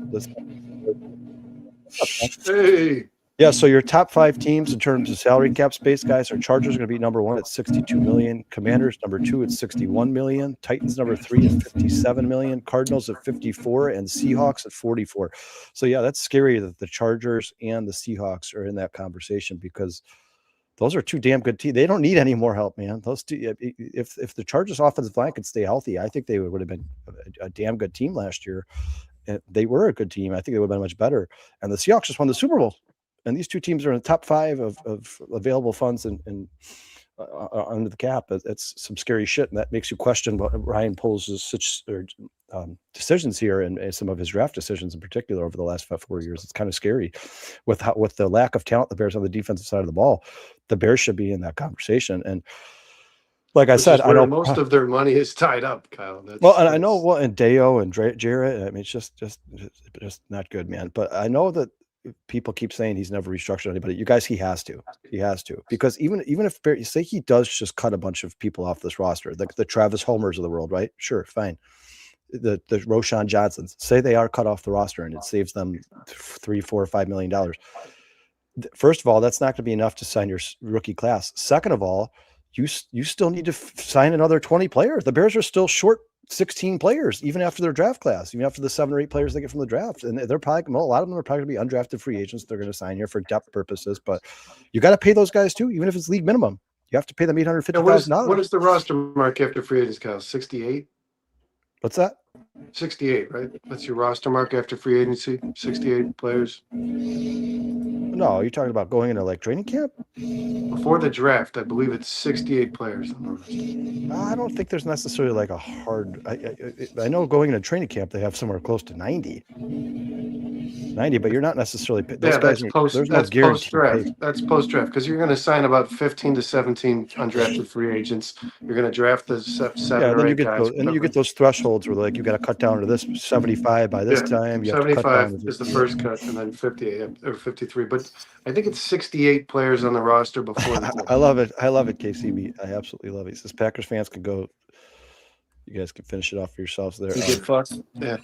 Hey. Yeah, so your top 5 teams in terms of salary cap space, guys, are Chargers going to be number 1 at $62 million, Commanders number 2 at $61 million, Titans number 3 at $57 million, Cardinals at $54, and Seahawks at $44. So yeah, that's scary that the Chargers and the Seahawks are in that conversation, because those are 2 damn good teams. They don't need any more help, man. Those 2, if the Chargers offensive line could stay healthy, I think they would have been a damn good team last year. And they were a good team. I think they would have been much better. And the Seahawks just won the Super Bowl. And these 2 teams are in the top 5 of available funds and under the cap. It's some scary shit, and that makes you question what Ryan Poles' decisions here, and some of his draft decisions in particular over the last 4 years. It's kind of scary with the lack of talent the Bears on the defensive side of the ball. The Bears should be in that conversation. And like I said, I know most of their money is tied up, Kyle. I know, and Deo and Jarrett. I mean, it's just not good, man. But I know that people keep saying he's never restructured anybody. You guys, he has to, because even if you say he does just cut a bunch of people off this roster, like the Travis Homers of the world, right? Sure, fine. The Roshan Johnsons, say they are cut off the roster and it saves them $3, $4, $5 million. First of all, that's not going to be enough to sign your rookie class. Second of all, you still need to sign another 20 players. The Bears are still short 16 players, even after their draft class, even after the 7 or 8 players they get from the draft. And they're probably, a lot of them are probably going to be undrafted free agents. They're going to sign here for depth purposes, but you got to pay those guys too, even if it's league minimum. You have to pay them $850,000. What is the roster mark after free agents, Kyle? 68? What's that? 68, right? That's your roster mark after free agency, 68 players. No, you're talking about going into like training camp? Before the draft, I believe it's 68 players. I don't think there's necessarily like a hard. I know going into training camp they have somewhere close to 90. 90, but you're not necessarily those Yeah, guys. that's post. There's no That's post guaranteed draft. pay. That's post draft because you're going to sign about 15 to 17 undrafted free agents. You're going to draft the Yeah, seven and or then you eight get guys. those, and then you get those thresholds where like you got to cut down to this 75 by this Yeah, time. You have to cut down 75 to this. is the first cut, and then 58 or 53. But I think it's 68 players on the roster before the I love it. I love it, KCB. I absolutely love it. He says Packers fans can go. You guys can finish it off for yourselves there. You get fucked. Yeah.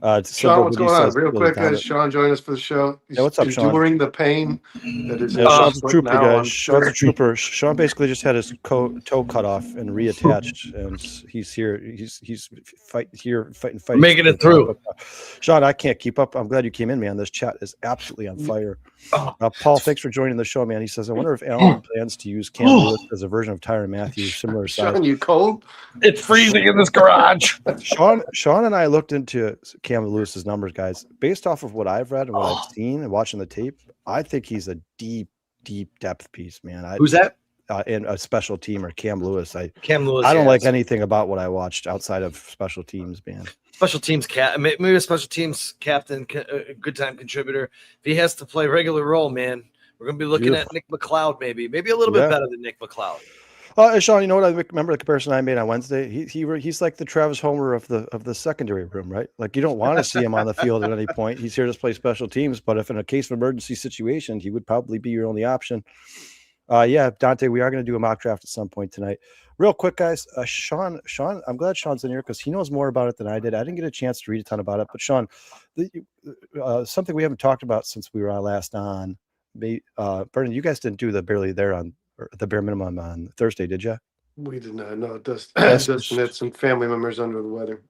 Simple Sean, what's Hoodie going on? says, Real really quick, guys. dominant. Sean joined us for the show. He's Yeah, what's up, Sean? enduring the pain that is Yeah, Sean's a foot trooper, now guys. on Sean's a Twitter. trooper. Sean basically just had his toe cut off and reattached, and he's here. He's fighting. Making it through. Sean, I can't keep up. I'm glad you came in, man. This chat is absolutely on fire. Paul, thanks for joining the show, man. He says, I wonder if Allen plans to use Cam Lewis as a version of Tyrann Matthew, similar size. Sean, you cold? It's freezing in this garage. Sean and I looked into Cam Lewis's numbers, guys. Based off of what I've read and what I've seen and watching the tape, I think he's a deep depth piece, man. Who's that? In a special team or Cam Lewis. Cam Lewis. I don't like yes. anything about what I watched outside of special teams, man. Special teams maybe a special teams captain, a good time contributor. If he has to play regular role, man, we're gonna be looking at Nick McLeod, maybe a little bit better than Nick McLeod. Sean, you know what? I remember the comparison I made on Wednesday. He's like the Travis Homer of the secondary room, right? Like you don't want to see him on the field at any point. He's here to play special teams, but if in a case of emergency situation, he would probably be your only option. Yeah, Dante, we are going to do a mock draft at some point tonight. Real quick, guys. Sean, I'm glad Sean's in here because he knows more about it than I did. I didn't get a chance to read a ton about it, but Sean, something we haven't talked about since we were last on. Vernon, you guys didn't do the barely there on the bare minimum on Thursday, did you? We did not. No, Dustin had some family members under the weather.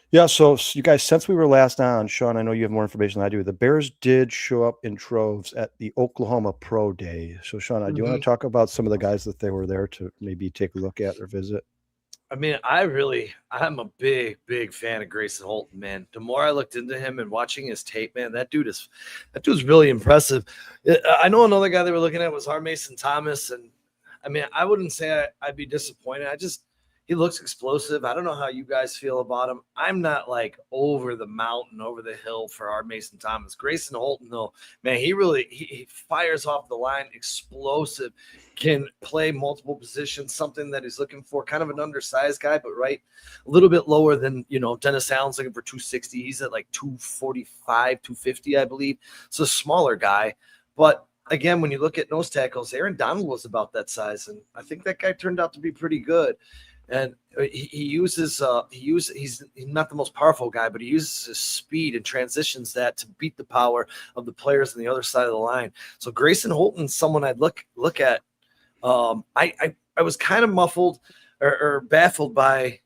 Yeah, so you guys, since we were last on, Sean, I know you have more information than I do. The Bears did show up in troves at the Oklahoma Pro Day. So, Sean, do you want to talk about some of the guys that they were there to maybe take a look at or visit? I mean, I'm a big fan of Grayson Holton, man. The more I looked into him and watching his tape, man, that dude's really impressive. I know another guy they were looking at was Mason Thomas, and I mean, I wouldn't say I'd be disappointed. He looks explosive. I don't know how you guys feel about him. I'm not like over the mountain, over the hill for Mason Thomas. Grayson Holton, though, man, he fires off the line, explosive, can play multiple positions, something that he's looking for. Kind of an undersized guy, but a little bit lower than, Dennis Allen's looking for 260. He's at like 245, 250, I believe. So a smaller guy. But again, when you look at nose tackles, Aaron Donald was about that size, and I think that guy turned out to be pretty good. And he's not the most powerful guy, but he uses his speed and transitions that to beat the power of the players on the other side of the line. So Grayson Holton's someone I'd look at. I was kind of muffled or baffled by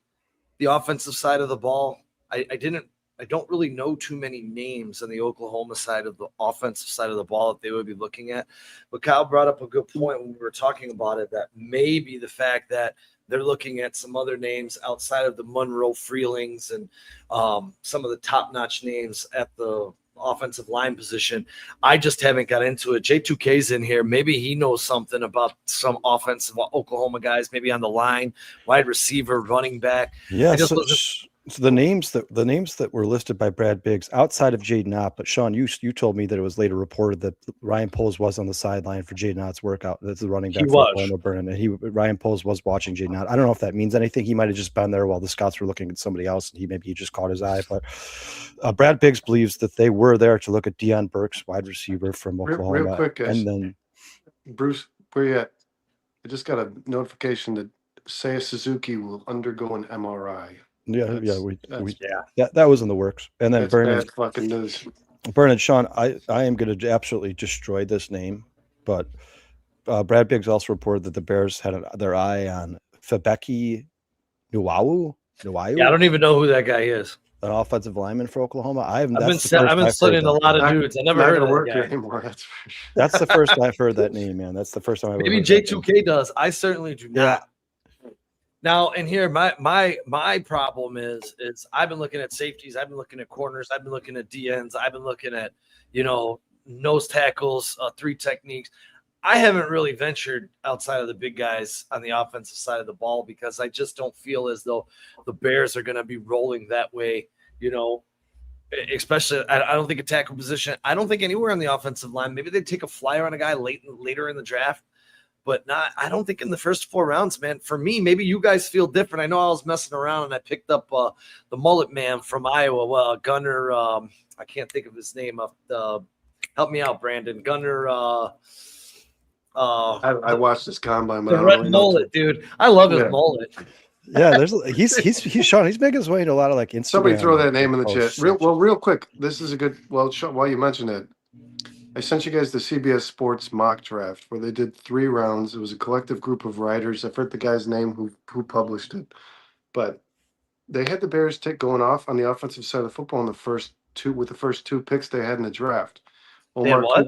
the offensive side of the ball. I don't really know too many names on the Oklahoma side of the offensive side of the ball that they would be looking at. But Kyle brought up a good point when we were talking about it, that maybe the fact that they're looking at some other names outside of the Monroe Freelings and some of the top-notch names at the offensive line position. I just haven't got into it. J2K's in here. Maybe he knows something about some offensive Oklahoma guys, maybe on the line, wide receiver, running back. Yeah, so the names that were listed by Brad Biggs outside of Jaden Ott, but Sean, you told me that it was later reported that Ryan Poles was on the sideline for Jaden Ott's workout. That's the running back for Oklahoma Burn, and Ryan Poles was watching Jaden Ott. I don't know if that means anything. He might have just been there while the scouts were looking at somebody else, and he just caught his eye. But Brad Biggs believes that they were there to look at Deion Burks, wide receiver from Oklahoma. Real quick, guys. And then Bruce, where you at? I just got a notification that Seiya Suzuki will undergo an MRI. That was in the works. And then Bad fucking news. Bernard, Sean, I am going to absolutely destroy this name, but Brad Biggs also reported that the Bears had their eye on Fabeki Nuwawu. Yeah, I don't even know who that guy is. An offensive lineman for Oklahoma. I've been studying a lot of dudes. I never heard of that guy anymore. That's the first I've heard that name, man. That's the first time I've maybe J2K does. I certainly do not. Now, and here, my problem is I've been looking at safeties, I've been looking at corners, I've been looking at DNs, I've been looking at, nose tackles, three techniques. I haven't really ventured outside of the big guys on the offensive side of the ball because I just don't feel as though the Bears are going to be rolling that way, especially I don't think a tackle position. I don't think anywhere on the offensive line. Maybe they'd take a flyer on a guy later in the draft, but not. I don't think in the first 4 rounds, man. For me, maybe you guys feel different. I know I was messing around and I picked up the mullet man from Iowa, Gunner. I can't think of his name. Help me out, Brandon. Gunner. I watched this combine, but The I don't red really know. mullet, dude. I love his Yeah. mullet. Yeah, he's Sean. He's making his way into a lot of like Instagram. Somebody throw that name in the posts. chat. Real quick. This is a good. Well, while you mentioned it, I sent you guys the CBS Sports mock draft where they did 3 rounds. It was a collective group of writers. I forget the guy's name who published it, but they had the Bears going off on the offensive side of the football in the first 2 picks they had in the draft. They had what?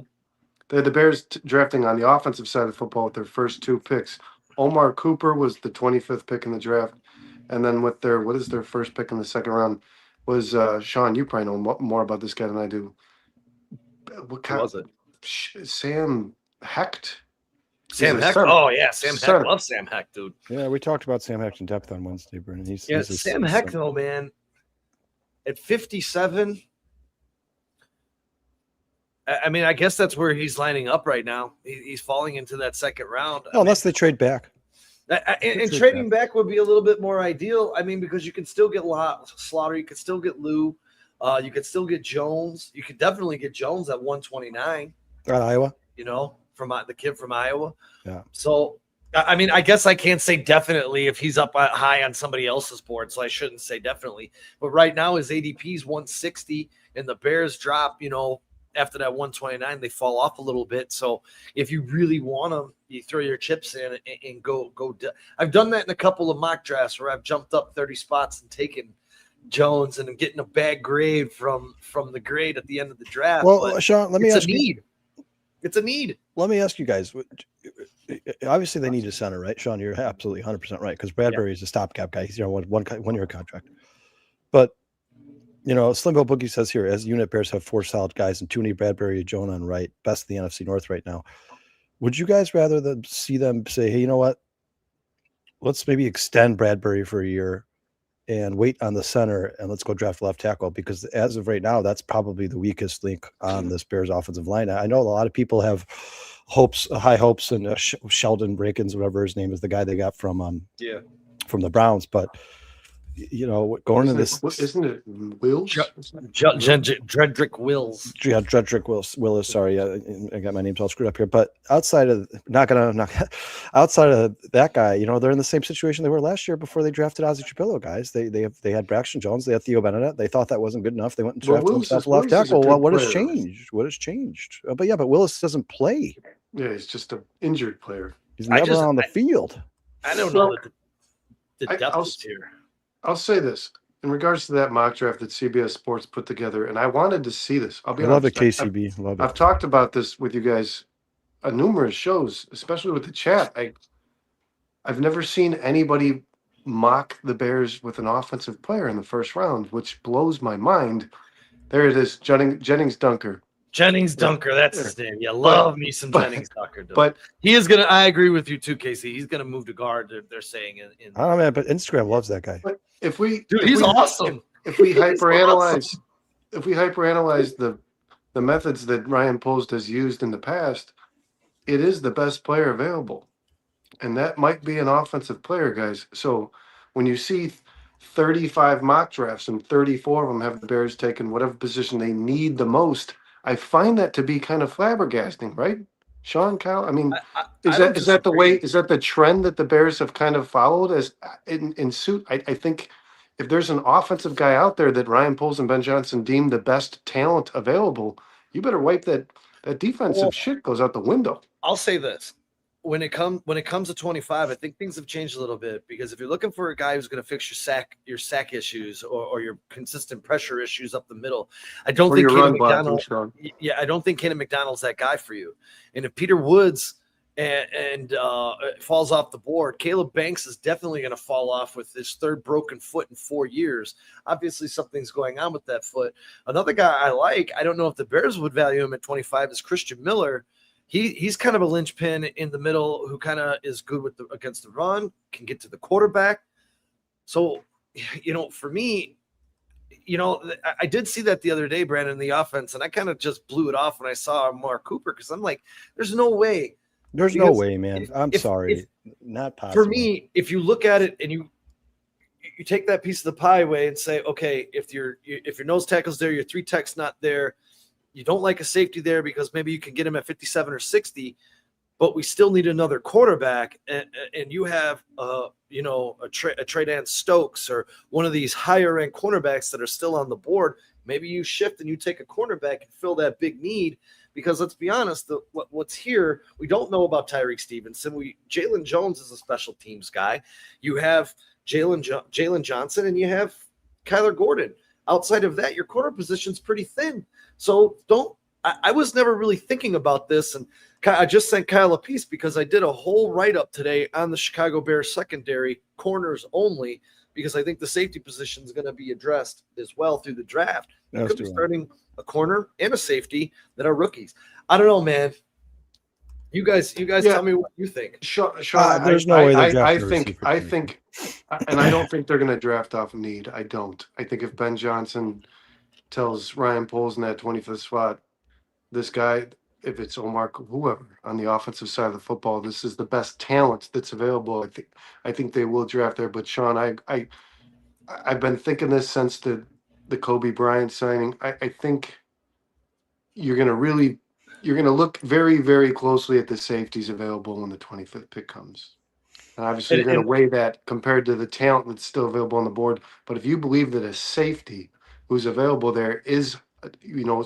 They had the Bears drafting on the offensive side of the football with their first 2 picks. Omar Cooper was the 25th pick in the draft, and then what is their first pick in the second round was Sean. You probably know more about this guy than I do. What Who was it? Sam Hecht. Sam He's a Heck. center. Oh yeah, Sam Heck. Center. Love Sam Heck, dude. Yeah, we talked about Sam Hecht in depth on Wednesday, Brennan. He's Sam Heck, though, man. At 57, I mean, I guess that's where he's lining up right now. He's falling into that second round. Oh, unless they trade back. And trading back would be a little bit more ideal. I mean, because you can still get Slaughter, you could still get Lou, you could still get Jones. You could definitely get Jones at 129. At Iowa. You know, from the kid from Iowa. Yeah. So, I mean, I guess I can't say definitely if he's up high on somebody else's board, so I shouldn't say definitely. But right now his ADP is 160, and the Bears drop, you know, after that 129, they fall off a little bit. So if you really want them, you throw your chips in and go. I've done that in a couple of mock drafts where I've jumped up 30 spots and taken Jones and I'm getting a bad grade from the grade at the end of the draft. Well, but Sean, let me ask you. It's a need. Let me ask you guys. Obviously, they need a center, right? Sean, you're absolutely 100% right because Bradbury is a stopgap guy. He's one year contract. But you know, Slimbo Boogie says here, as unit Bears have 4 solid guys and Tooney, Bradbury, Jonah on right, best of the NFC North right now. Would you guys rather see them say, hey, you know what? Let's maybe extend Bradbury for a year and wait on the center and let's go draft left tackle? Because as of right now, that's probably the weakest link on this Bears offensive line. I know a lot of people have high hopes, and Sheldon Brakens, whatever his name is, the guy they got from the Browns, but you know, going into this, isn't it Wills? Dredrick Wills. Yeah, Dredrick Willis. Sorry, I got my names all screwed up here. But outside of outside of that guy, you know, they're in the same situation they were last year before they drafted Ozzie Trapillo. Guys, they had Braxton Jones, they had Theo Benedict. They thought that wasn't good enough. They went and drafted himself left tackle. Well, what has changed? What has changed? But Willis doesn't play. Yeah, he's just an injured player. He's never on the field. I don't know the depth is here. I'll say this in regards to that mock draft that CBS Sports put together, and I wanted to see this. I'll be honest. Love it, KCB. Love it. I've talked about this with you guys on numerous shows, especially with the chat. I've never seen anybody mock the Bears with an offensive player in the first round, which blows my mind. There it is, Jennings Dunker. Jennings Dunker, that's his name. Yeah, love me some Jennings Dunker. But he is gonna. I agree with you too, Casey. He's gonna move to guard. They're saying in I don't know, man, but Instagram loves that guy. But he's awesome. If we hyperanalyze the methods that Ryan Post has used in the past, it is the best player available, and that might be an offensive player, guys. So when you see 35 mock drafts and 34 of them have the Bears taking whatever position they need the most, I find that to be kind of flabbergasting, right? Sean, Kyle, I mean, is that the trend that the Bears have kind of followed as in suit? I think if there's an offensive guy out there that Ryan Poles and Ben Johnson deem the best talent available, you better wipe that defensive shit goes out the window. I'll say this. When it comes to 25, I think things have changed a little bit, because if you're looking for a guy who's going to fix your sack issues or your consistent pressure issues up the middle, I don't think Kenny McDonald. Yeah, I don't think Kenny McDonald's that guy for you. And if Peter Woods and falls off the board, Caleb Banks is definitely going to fall off with his 3rd broken foot in 4 years. Obviously, something's going on with that foot. Another guy I like, I don't know if the Bears would value him at 25, is Christian Miller. He's kind of a linchpin in the middle who kind of is good against the run, can get to the quarterback. So, you know, for me, I did see that the other day, Brandon, in the offense, and I kind of just blew it off when I saw Mark Cooper because I'm like, there's no way. There's no way, man. I'm if- sorry. Not possible. For me, if you look at it and you take that piece of the pie away and say, okay, if your nose tackle's there, your 3 tech's not there, you don't like a safety there because maybe you can get him at 57 or 60, but we still need another quarterback, and you have a Trey Dan Stokes or one of these higher end cornerbacks that are still on the board. Maybe you shift and you take a cornerback and fill that big need. Because let's be honest, what's here, we don't know about Tyreek Stevenson. Jalen Jones is a special teams guy. You have Jalen Johnson and you have Kyler Gordon. Outside of that, your corner position's pretty thin. So I was never really thinking about this. And I just sent Kyle a piece because I did a whole write-up today on the Chicago Bears secondary, corners only, because I think the safety position is going to be addressed as well through the draft. You could be starting a corner and a safety that are rookies. I don't know, man. You guys tell me what you think. Sean, there's no way they're I drafting a think, and I don't think they're going to draft off need. I don't. I think if Ben Johnson tells Ryan Poles in that 25th spot, this guy, if it's Omar, whoever on the offensive side of the football, this is the best talent that's available. I think they will draft there. But Sean, I've been thinking this since the Kobe Bryant signing. I think you're going to look very, very closely at the safeties available when the 25th pick comes. And obviously, you're going to weigh that compared to the talent that's still available on the board. But if you believe that a safety who's available there is,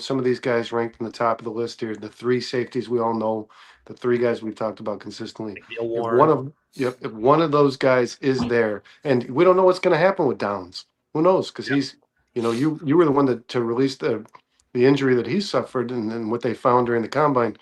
some of these guys ranked in the top of the list here, the 3 safeties we all know, the 3 guys we've talked about consistently. If one of those guys is there, and we don't know what's going to happen with Downs. Who knows? Because he's, you were the one to release the injury that he suffered and what they found during the combine.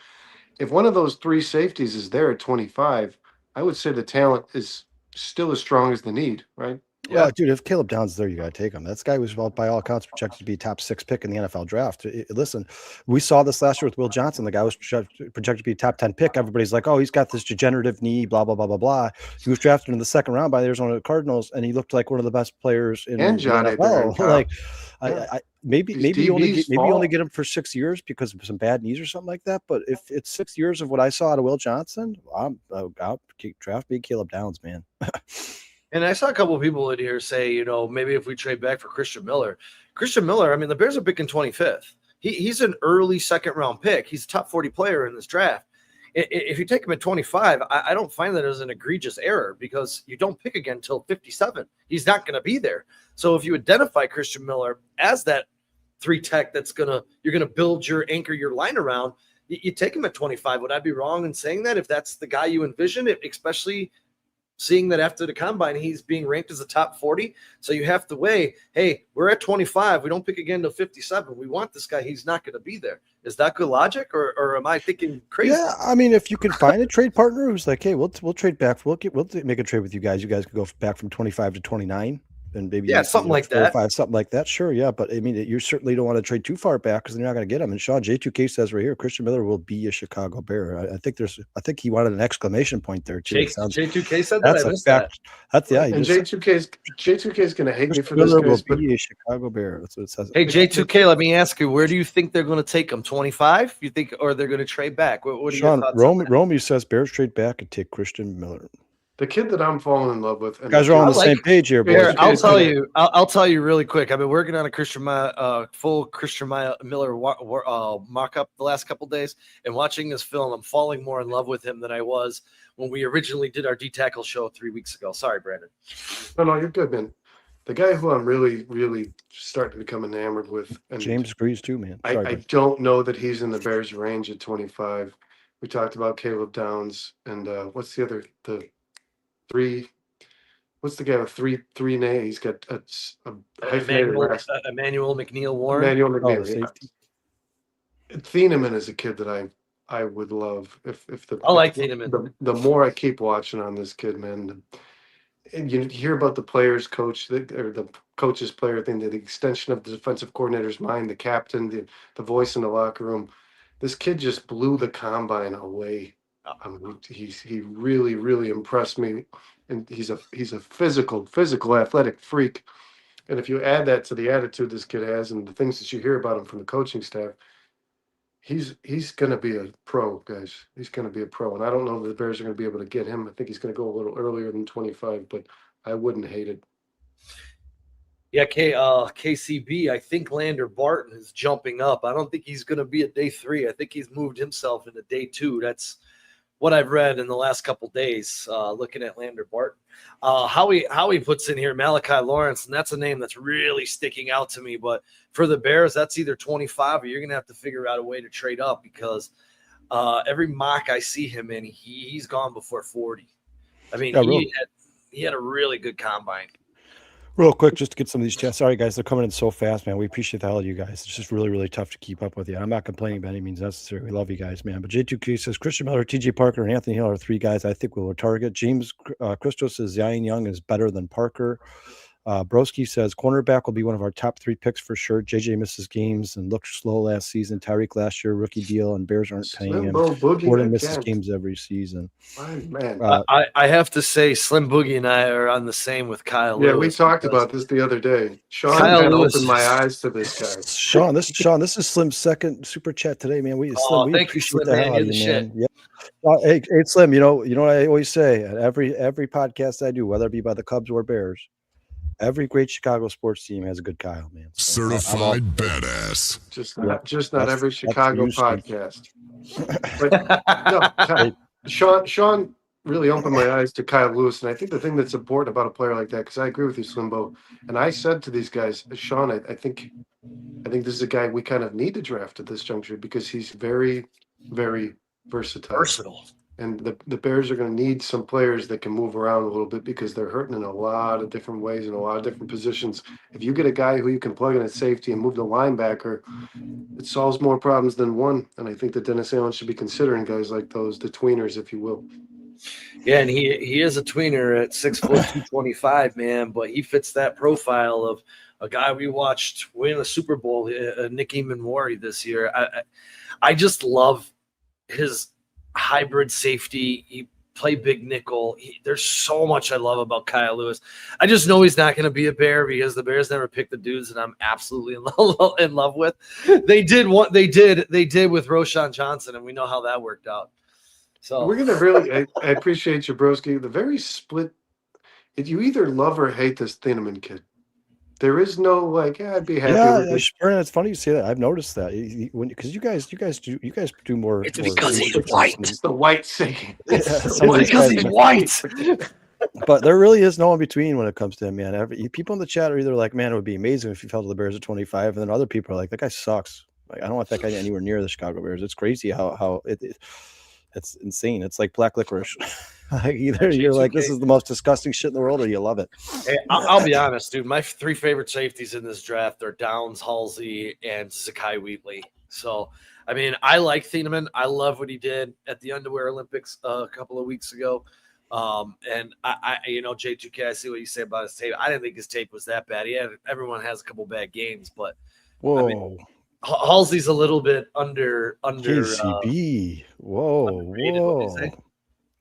If one of those 3 safeties is there at 25, I would say the talent is still as strong as the need, right? Yeah, dude, if Caleb Downs is there, you got to take him. That guy was, by all accounts, projected to be a top 6 pick in the NFL draft. Listen, we saw this last year with Will Johnson. The guy was projected to be a top 10 pick. Everybody's like, oh, he's got this degenerative knee, blah, blah, blah, blah, blah. He was drafted in the 2nd round by the Arizona Cardinals, and he looked like one of the best players in the NFL. Like, maybe you only get him for 6 years because of some bad knees or something like that. But if it's 6 years of what I saw out of Will Johnson, I'll draft me Caleb Downs, man. And I saw a couple of people in here say, maybe if we trade back for Christian Miller, I mean, the Bears are picking 25th. He's an early 2nd round pick. He's a top 40 player in this draft. If you take him at 25, I don't find that as an egregious error because you don't pick again until 57. He's not going to be there. So if you identify Christian Miller as that 3 tech you're going to build your line around, you take him at 25. Would I be wrong in saying that if that's the guy you envision, especially seeing that after the combine, he's being ranked as a top 40. So you have to weigh, hey, we're at 25. We don't pick again to 57. We want this guy. He's not going to be there. Is that good logic or am I thinking crazy? Yeah, I mean, if you can find a trade partner who's like, hey, we'll trade back. We'll make a trade with you guys. You guys could go back from 25 to 29. And maybe something like that. Something like that. Sure, yeah. But I mean, you certainly don't want to trade too far back because then you're not going to get him. And Sean J2K says right here, Christian Miller will be a Chicago Bear. I think he wanted an exclamation point there too. J2K said that. That's a fact. That's And J2K is going to hate me for this. Miller will be a Chicago Bear. That's what it says. Hey J2K, let me ask you, where do you think they're going to take him? 25? You think, or they're going to trade back? What are your thoughts? Romy says Bears trade back and take Christian Miller. The kid that I'm falling in love with. You guys are all on the same page here, boys. I'll tell you really quick. I've been working on a full Christian Miller mock-up the last couple of days, and watching this film, I'm falling more in love with him than I was when we originally did our D-tackle show 3 weeks ago. Sorry, Brandon. No, you're good, man. The guy who I'm really, really starting to become enamored with. And James agrees too, man. I don't know that he's in the Bears' range at 25. We talked about Caleb Downs, and what's the other three? What's the guy with three names? He's got a Emmanuel McNeil Warren. Emmanuel McNeil. Thieneman is a kid that I would love I like Thieneman. The more I keep watching on this kid, man, and you hear about the players coach or the coach's player thing, the extension of the defensive coordinator's mind, the captain, the voice in the locker room. This kid just blew the combine away. He really, really impressed me, and he's a physical, athletic freak. And if you add that to the attitude this kid has and the things that you hear about him from the coaching staff, he's going to be a pro, guys. He's going to be a pro. And I don't know if the Bears are going to be able to get him. I think he's going to go a little earlier than 25, but I wouldn't hate it. Yeah, KCB, I think Lander Barton is jumping up. I don't think he's going to be at day 3. I think he's moved himself into day 2. That's what I've read in the last couple days, looking at Lander Barton. Howie puts in here Malachi Lawrence, and that's a name that's really sticking out to me. But for the Bears, that's either 25 or you're going to have to figure out a way to trade up because every mock I see him in, he's gone before 40. I mean, he had a really good combine. Real quick, just to get some of these chats. Sorry, guys, they're coming in so fast, man. We appreciate the hell of you guys. It's just really, really tough to keep up with you. I'm not complaining by any means necessary. We love you guys, man. But J2K says Christian Miller, TJ Parker, and Anthony Hill are 3 guys I think will target. James Christo says Zion Young is better than Parker. Broski says cornerback will be one of our top 3 picks for sure. JJ misses games and looked slow last season. Tyreek last year, rookie deal, and Bears aren't paying him. Gordon misses games every season. Man. I have to say, Slim Boogie and I are on the same with Kyle Lewis. Yeah, we talked about this the other day. Sean had opened my eyes to this guy. Sean, this is Slim's second super chat today, man. We thank you, Slim, man. You're the shit. Yeah. Hey, Slim, you know what I always say at every podcast I do, whether it be by the Cubs or Bears, every great Chicago sports team has a good Kyle, man. So certified badass. Just not every Chicago podcast. But no, Sean really opened my eyes to Kyle Lewis, and I think the thing that's important about a player like that, because I agree with you, Slimbo, and I said to these guys, Sean, I think this is a guy we kind of need to draft at this juncture because he's very, very versatile. And the Bears are going to need some players that can move around a little bit because they're hurting in a lot of different ways in a lot of different positions. If you get a guy who you can plug in at safety and move the linebacker, it solves more problems than one. And I think that Dennis Allen should be considering guys like those, the tweeners, if you will. Yeah, and he is a tweener at 6 foot 225, man, but he fits that profile of a guy we watched win a Super Bowl, Nicky Manwari this year. I just love his hybrid safety. He play big nickel. There's so much I love about Kyle Lewis. I just know he's not going to be a Bear because the Bears never pick the dudes that I'm absolutely in love with. They did what they did with Roshan Johnson, and we know how that worked out. So we're gonna really. I appreciate you, Broski. The very split. You either love or hate this Thieneman kid. There is no I'd be happy. Yeah, it's funny you say that. I've noticed that because you guys do more. It's because he's white. It's the white singing. Because he's white. But there really is no in between when it comes to him, man. People in the chat are either like, man, it would be amazing if he fell to the Bears at 25, and then other people are like, that guy sucks. Like, I don't want that guy anywhere near the Chicago Bears. It's crazy how it's insane. It's like black licorice. Either you're like, this is the most disgusting shit in the world, or you love it. Hey, I'll be honest, dude. My 3 favorite safeties in this draft are Downs, Halsey, and Zakai Wheatley. So, I mean, I like Thieneman. I love what he did at the Underwear Olympics a couple of weeks ago. And I J2K, I see what you say about his tape. I didn't think his tape was that bad. Everyone has a couple bad games, but whoa. I mean, Halsey's a little bit under KCB. Whoa.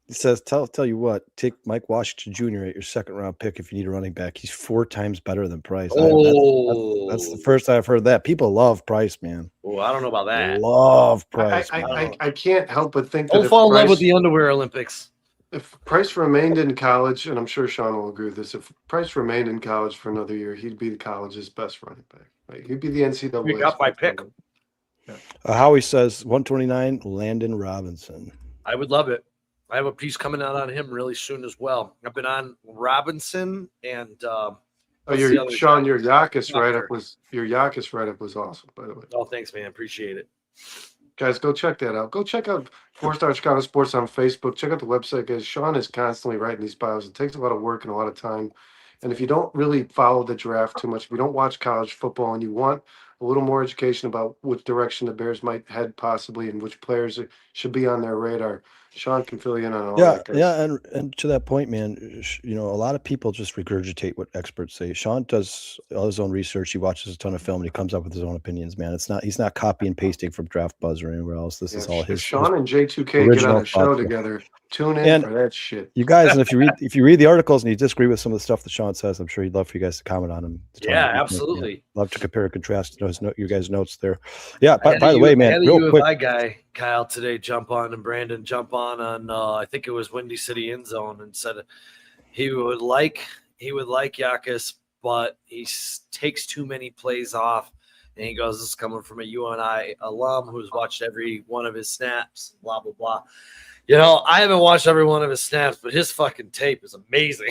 He says, tell you what, take Mike Washington Jr. at your second round pick if you need a running back. He's 4 times better than Price. That's the first I've heard that. People love Price, man. Oh, I don't know about that. Love Price. I can't help but think don't fall in love with the Underwear Olympics. If Price remained in college, and I'm sure Sean will agree with this, if Price remained in college for another year, he'd be the college's best running back. Right? He'd be the NCAA. You got my pick. Yeah. Howie says 129, Landon Robinson. I would love it. I have a piece coming out on him really soon as well. I've been on Robinson and Sean, your Yakis write-up was awesome, by the way. Oh, thanks, man. Appreciate it. Guys, go check that out. Go check out 4-Star Chicago Sports on Facebook. Check out the website, guys. Sean is constantly writing these bios. It takes a lot of work and a lot of time. And if you don't really follow the draft too much, if you don't watch college football and you want a little more education about which direction the Bears might head possibly and which players should be on their radar. Sean can fill you in on all Yeah, that, guys. yeah, and to that point, man, a lot of people just regurgitate what experts say. Sean does all his own research. He watches a ton of film, and he comes up with his own opinions, man. He's not copy and pasting from Draft Buzz or anywhere else. This is all If his Sean and J2K get on original a show thoughts. together, tune in And for that shit. you guys, and if you read the articles and you disagree with some of the stuff that Sean says, I'm sure he'd love for you guys to comment on them. Yeah, absolutely. Love to compare and contrast you guys' notes there. Yeah, by the way, man, real quick. My guy Kyle today jump on and Brandon jump on I think it was Windy City End Zone and said he would like Yakis, but he takes too many plays off. And he goes, this is coming from a UNI alum who's watched every one of his snaps, blah, blah, blah. I haven't watched every one of his snaps, but his fucking tape is amazing.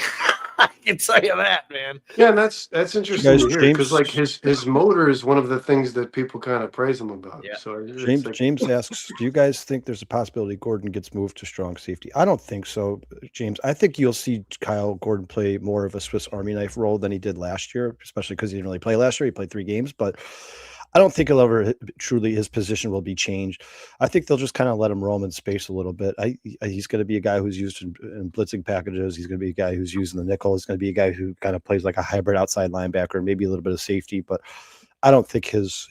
I can tell you that, man. Yeah, and that's interesting to hear because like his motor is one of the things that people kind of praise him about. Yeah. So James asks, do you guys think there's a possibility Gordon gets moved to strong safety? I don't think so, James. I think you'll see Kyle Gordon play more of a Swiss Army knife role than he did last year, especially because he didn't really play last year. He played 3 games, but I don't think his position will be changed. I think they'll just kind of let him roam in space a little bit. He's going to be a guy who's used in blitzing packages. He's going to be a guy who's used in the nickel. He's going to be a guy who kind of plays like a hybrid outside linebacker, maybe a little bit of safety, but I don't think his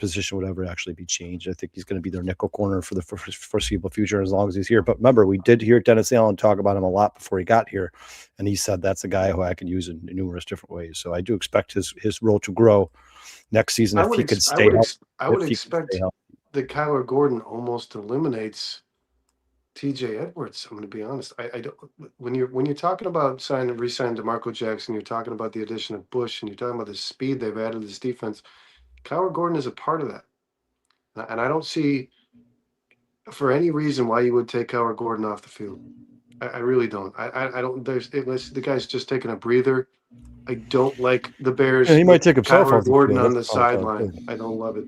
position would ever actually be changed. I think he's going to be their nickel corner for the foreseeable future as long as he's here. But remember, we did hear Dennis Allen talk about him a lot before he got here, and he said that's a guy who I can use in numerous different ways. So I do expect his role to grow next season if he could stay healthy. I would expect that Kyler Gordon almost eliminates TJ Edwards. I'm going to be honest. I don't. When you're talking about re-signing DeMarco Jackson, you're talking about the addition of Bush, and you're talking about the speed they've added to this defense. Kyler Gordon is a part of that, and I don't see for any reason why you would take Kyler Gordon off the field. I really don't. I don't. Unless the guy's just taking a breather. I don't like the Bears. And he might take himself off Gordon on the sideline. I don't love it.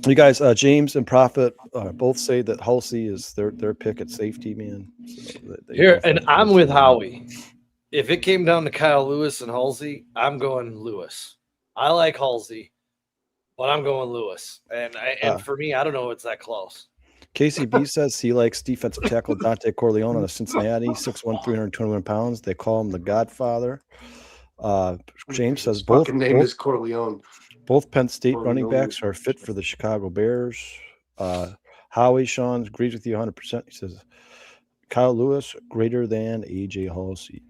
You guys, James and Prophet both say that Halsey is their pick at safety, man. So and I'm with Howie. If it came down to Kyle Lewis and Halsey, I'm going Lewis. I like Halsey, but I'm going Lewis. And for me, I don't know if it's that close. KCB says he likes defensive tackle Dante Corleone out of Cincinnati, 6'1", 321 pounds. They call him the Godfather. James says both is Corleone. Both Penn State running backs are fit for the Chicago Bears. Howie Sean agrees with you 100%. He says Kyle Lewis greater than AJ Halsey.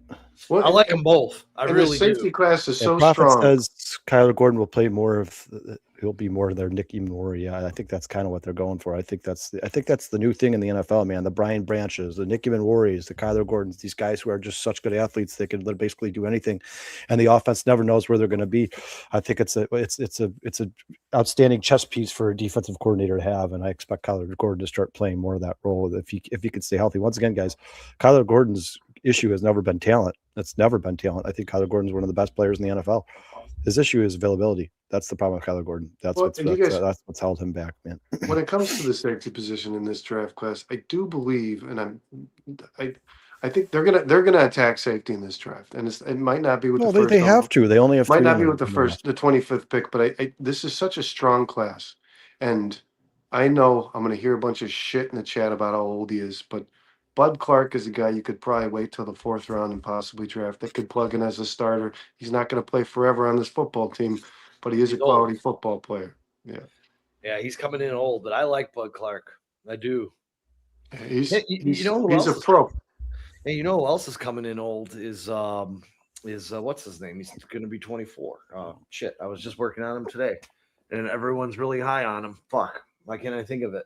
Well, I like them both. I really do. The safety class is so Prophet strong. Says Kyler Gordon will play more of. He'll be more of their Nick Emmanwori. Yeah, I think that's kind of what they're going for. I think that's the new thing in the NFL, man. The Brian Branches, the Nick Emmanworis, the Kyler Gordons, these guys who are just such good athletes, they can basically do anything, and the offense never knows where they're going to be. I think it's a outstanding chess piece for a defensive coordinator to have, and I expect Kyler Gordon to start playing more of that role if he can stay healthy. Once again, guys, Kyler Gordon's issue has never been talent. It's never been talent. I think Kyler Gordon's one of the best players in the NFL. His issue is availability. That's the problem with Kyler Gordon. That's what's held him back, man. When it comes to the safety position in this draft class, I do believe, and I think they're gonna attack safety in this draft, and it might not be with the first. They have to. They only have. Might not be with the 25th pick, but this is such a strong class, and I know I'm gonna hear a bunch of shit in the chat about how old he is, but Bud Clark is a guy you could probably wait till the 4th round and possibly draft that could plug in as a starter. He's not going to play forever on this football team, but he is a quality football player. Yeah. Yeah, he's coming in old, but I like Bud Clark. I do. He's a pro. Hey, you know who else is coming in old is what's his name? He's going to be 24. Shit, I was just working on him today, and everyone's really high on him. Fuck, why can't I think of it?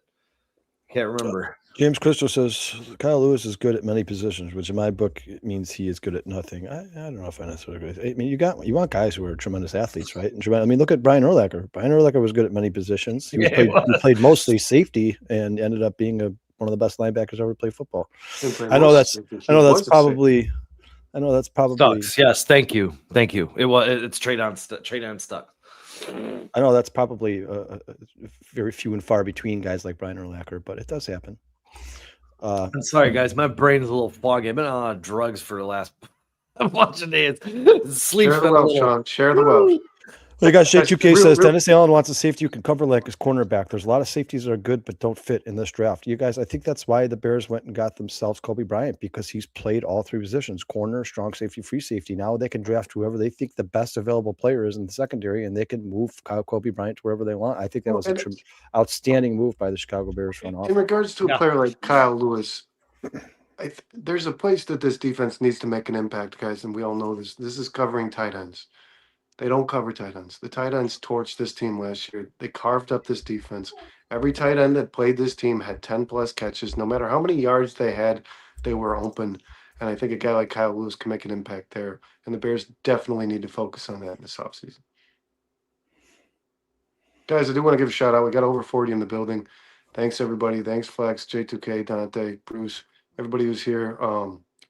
Can't remember. James Crystal says Kyle Lewis is good at many positions, which in my book means he is good at nothing. I don't know if I necessarily agree. I mean, you want guys who are tremendous athletes, right? I mean, look at Brian Urlacher. Brian Urlacher was good at many positions. He played mostly safety and ended up being one of the best linebackers ever played football. I know that's probably. Stucks. Yes, thank you. It's trade on stuck. I know that's probably very few and far between guys like Brian Urlacher, but it does happen. I'm sorry, guys. My brain's a little foggy. I've been on drugs for the last bunch of days. Sleep. Share the wealth, Sean. Share the wealth. Hey guys, J2K Real- says real- Dennis Allen wants a safety who can cover like his cornerback. There's a lot of safeties that are good but don't fit in this draft. You guys, I think that's why the Bears went and got themselves Kobe Bryant, because he's played all three positions: corner, strong safety, free safety. Now they can draft whoever they think the best available player is in the secondary, and they can move Kobe Bryant to wherever they want. I think that was an outstanding move by the Chicago Bears front In office. regards to a Yeah. player like Kyle Lewis, there's a place that this defense needs to make an impact, guys, and we all know this. This is covering tight ends. They don't cover tight ends. The tight ends torched this team last year. They carved up this defense. Every tight end that played this team had 10 plus catches. No matter how many yards they had, they were open. And I think a guy like Kyle Lewis can make an impact there. And the Bears definitely need to focus on that in this offseason. Guys, I do want to give a shout out. We got over 40 in the building. Thanks, everybody. Thanks, Flex, J2K, Dante, Bruce, everybody who's here.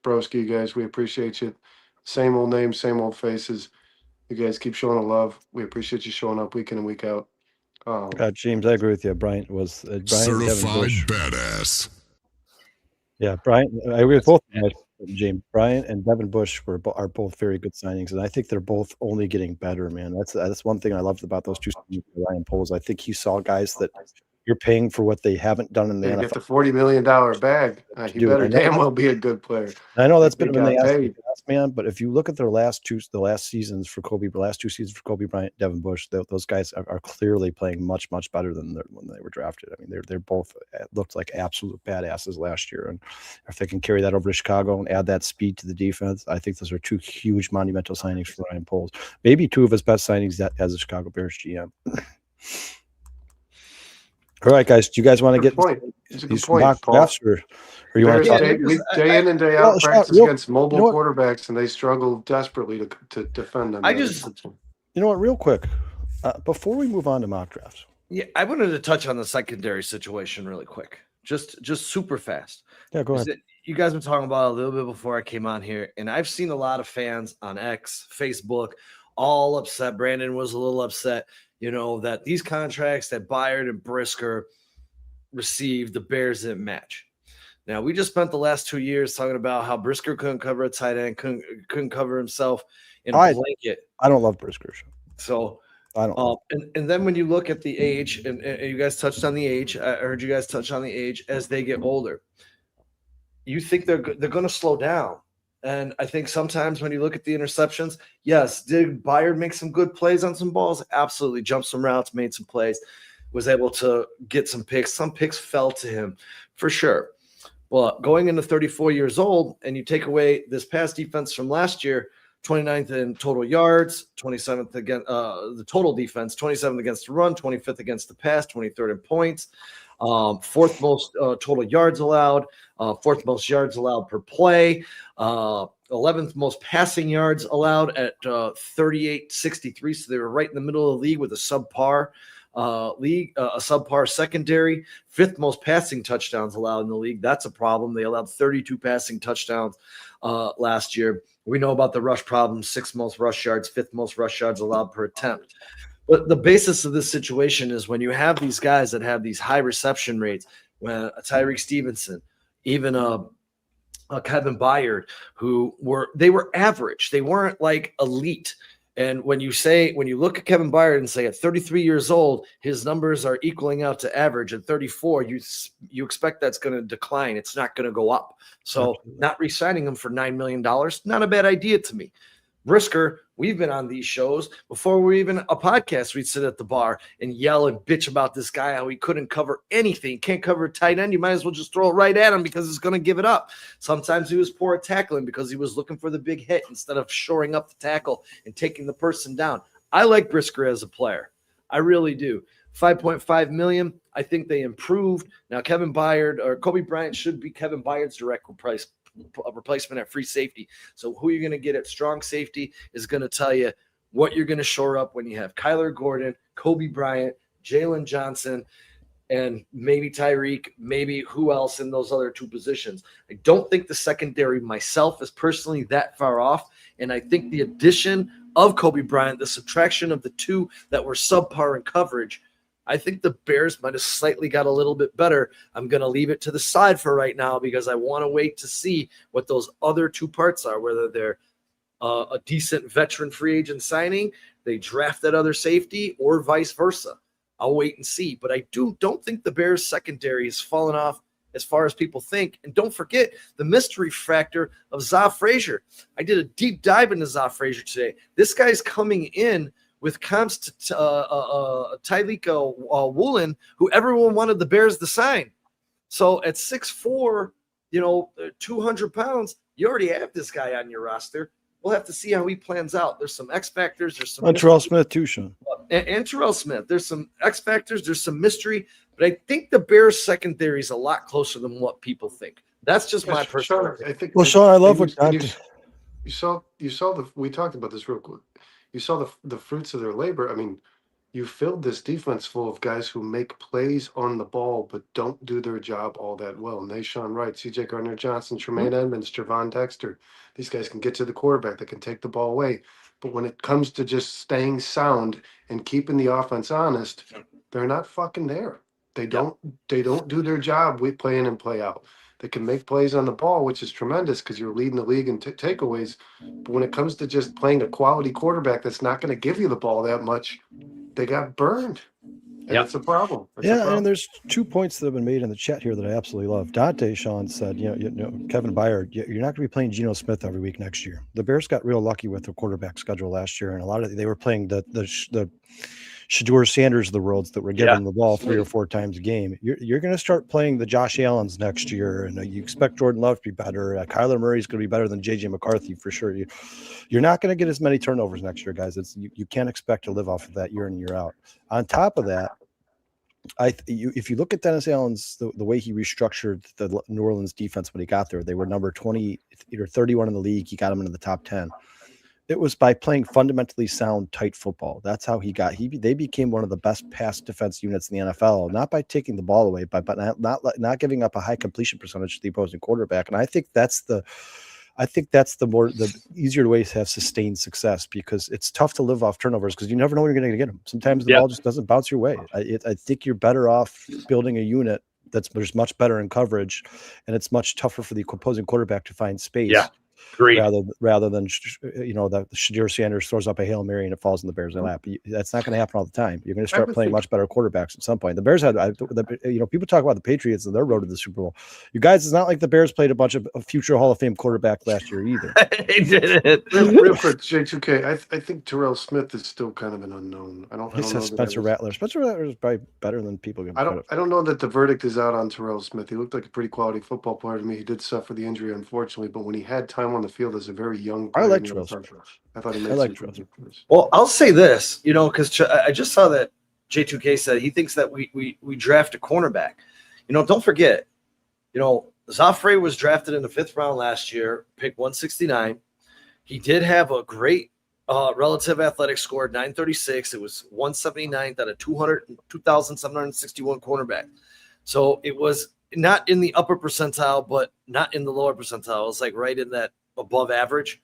Broski, guys, we appreciate you. Same old names, same old faces. You guys keep showing the love. We appreciate you showing up week in and week out. James, I agree with you. Bryant was Bryant, Devin Certified Bush. badass. Yeah, Bryant. I agree with both of them, James. Bryant and Devin Bush are both very good signings, and I think they're both only getting better. Man, that's one thing I loved about those two signings for Ryan Poles. I think he saw guys that you're paying for what they haven't done in the They NFL. get the $40 million bag. He Dude, better I know. damn well be a good player. I know that's They been when they got asked paid. man, but if you look at the last two seasons for Kobe, the last two seasons for Kobe Bryant, Devin Bush, those guys are clearly playing much better than when they were drafted. I mean, they're both looked like absolute badasses last year, and if they can carry that over to Chicago and add that speed to the defense, I think those are two huge monumental signings for Ryan Poles. Maybe two of his best signings as a Chicago Bears GM. All right, guys. Do you guys want to get these mock drafts, or you want to talk? Day in and day out practice against mobile quarterbacks, and they struggle desperately to defend them. You know what? Real quick, before we move on to mock drafts, yeah, I wanted to touch on the secondary situation really quick, just super fast. Yeah, go ahead. You guys been talking about it a little bit before I came on here, and I've seen a lot of fans on X, Facebook, all upset. Brandon was a little upset. That these contracts that Byard and Brisker received, the Bears didn't match. Now, we just spent the last 2 years talking about how Brisker couldn't cover a tight end, couldn't cover himself in a blanket. I don't love Brisker. So I don't. And then when you look at the age, and you guys touched on the age, I heard you guys touch on the age as they get older. You think they're going to slow down. And I think sometimes when you look at the interceptions, yes, did Byard make some good plays on some balls? Absolutely. Jumped some routes, made some plays, was able to get some picks. Some picks fell to him for sure. Well, going into 34 years old, and you take away this past defense from last year, 29th in total yards, 27th against the total defense, 27th against the run, 25th against the pass, 23rd in points, fourth most total yards allowed, fourth most yards allowed per play, 11th most passing yards allowed at 38.63. So they were right in the middle of the league with a subpar a subpar secondary. Fifth most passing touchdowns allowed in the league. That's a problem. They allowed 32 passing touchdowns last year. We know about the rush problem, sixth most rush yards, fifth most rush yards allowed per attempt. But the basis of this situation is when you have these guys that have these high reception rates, when a Tyreek Stevenson, even a Kevin Byard, who were average. They weren't like elite. And when you look at Kevin Byard and say at 33 years old, his numbers are equaling out to average. At 34, you expect that's going to decline. It's not going to go up. So not re-signing him for $9 million, not a bad idea to me. Brisker, we've been on these shows before we're even a podcast. We'd sit at the bar and yell and bitch about this guy, how he couldn't cover anything. Can't cover a tight end. You might as well just throw it right at him because it's going to give it up. Sometimes he was poor at tackling because he was looking for the big hit instead of shoring up the tackle and taking the person down. I like Brisker as a player. I really do. $5.5 million. I think they improved. Now, Kevin Byard or Kobe Bryant should be Kevin Byard's direct replacement at free safety. So who you're going to get at strong safety is going to tell you what you're going to shore up when you have Kyler Gordon, Kobe Bryant, Jalen Johnson, and maybe Tyreek, maybe who else in those other two positions. I don't think the secondary myself is personally that far off. And I think the addition of Kobe Bryant, the subtraction of the two that were subpar in coverage, I think the Bears might have slightly got a little bit better. I'm going to leave it to the side for right now because I want to wait to see what those other two parts are, whether they're a decent veteran free agent signing they draft that other safety or vice versa. I'll wait and see. But I don't think the Bears secondary has fallen off as far as people think. And don't forget the mystery factor of Zav Frazier. I did a deep dive into Zav Frazier today. This guy's coming in with comps to Tyleika Woolen, who everyone wanted the Bears to sign. So at 6'4", 200 pounds, you already have this guy on your roster. We'll have to see how he plans out. There's some X factors. There's some Terrell Smith too, Sean. And Terrell Smith. There's some X factors. There's some mystery. But I think the Bears secondary is a lot closer than what people think. That's just my personal. I think. Well, Sean, I love what you saw. We talked about this real quick. You saw the fruits of their labor. I mean, you filled this defense full of guys who make plays on the ball but don't do their job all that well. Nashawn Wright, C.J. Gardner-Johnson, Tremaine Edmonds, Javon Dexter. These guys can get to the quarterback. They can take the ball away. But when it comes to just staying sound and keeping the offense honest, they're not fucking there. They don't do their job with play in and play out. They can make plays on the ball, which is tremendous because you're leading the league in takeaways. But when it comes to just playing a quality quarterback that's not going to give you the ball that much, they got burned. And it's a problem. And there's 2 points that have been made in the chat here that I absolutely love. Dante Sean said, Kevin Byard, you're not going to be playing Geno Smith every week next year. The Bears got real lucky with their quarterback schedule last year, and a lot of they were playing the Shedeur Sanders of the world that were giving the ball 3 or 4 times a game. You're going to start playing the Josh Allens next year, and you expect Jordan Love to be better. Kyler Murray's going to be better than J.J. McCarthy for sure. You're not going to get as many turnovers next year, guys. You can't expect to live off of that year in, year out. On top of that, if you look at Dennis Allen's the way he restructured the New Orleans defense when he got there, they were number 20 or 31 in the league. He got them into the top 10. It was by playing fundamentally sound, tight football. That's how they became one of the best pass defense units in the NFL, not by taking the ball away, but not giving up a high completion percentage to the opposing quarterback. And I think that's the easier way to have sustained success, because it's tough to live off turnovers because you never know when you're going to get them. Sometimes the ball just doesn't bounce your way. I think you're better off building a unit that's much better in coverage, and it's much tougher for the opposing quarterback to find space. Yeah. Great. Rather than that Shedeur Sanders throws up a Hail Mary and it falls in the Bears' lap. That's not going to happen all the time. You're going to start playing much better quarterbacks at some point. The Bears had, people talk about the Patriots and their road to the Super Bowl. You guys, it's not like the Bears played a bunch of future Hall of Fame quarterback last year either. They didn't. Real quick, J2K, I think Terrell Smith is still kind of an unknown. I don't know. Spencer Rattler. Spencer Rattler is probably better than people give him credit. I don't know that the verdict is out on Terrell Smith. He looked like a pretty quality football player to me. He did suffer the injury, unfortunately, but when he had time on the field as a very young player, I like Terrell Smith. I thought he made some. Well, I'll say this, because I just saw that J2K said he thinks that we draft a cornerback. Don't forget, Zaffre was drafted in the 5th round last year, pick 169. He did have a great relative athletic score, 936. It was 179th out of 2,761 cornerback. So it was not in the upper percentile, but not in the lower percentile. It was like right in that above average.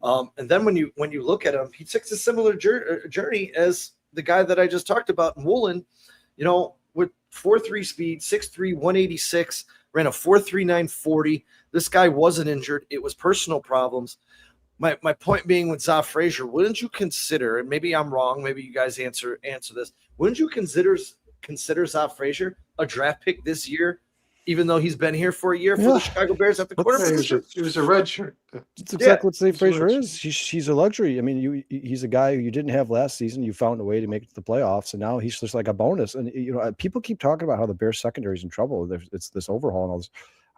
And then when you look at him, he took a similar journey as the guy that I just talked about, Woolen, with 4.3 speed, 6'3", 186, ran a 4.39 40. This guy wasn't injured. It was personal problems. My point being with Zav Frazier, wouldn't you consider, and maybe I'm wrong, maybe you guys answer this, wouldn't you consider Zav Frazier a draft pick this year, even though he's been here for a year for the Chicago Bears at the quarterback? He was a red shirt. That's exactly what Zav Frazier is. He's a luxury. I mean, he's a guy who you didn't have last season. You found a way to make it to the playoffs, and now he's just like a bonus. And people keep talking about how the Bears secondary is in trouble. It's this overhaul and all this.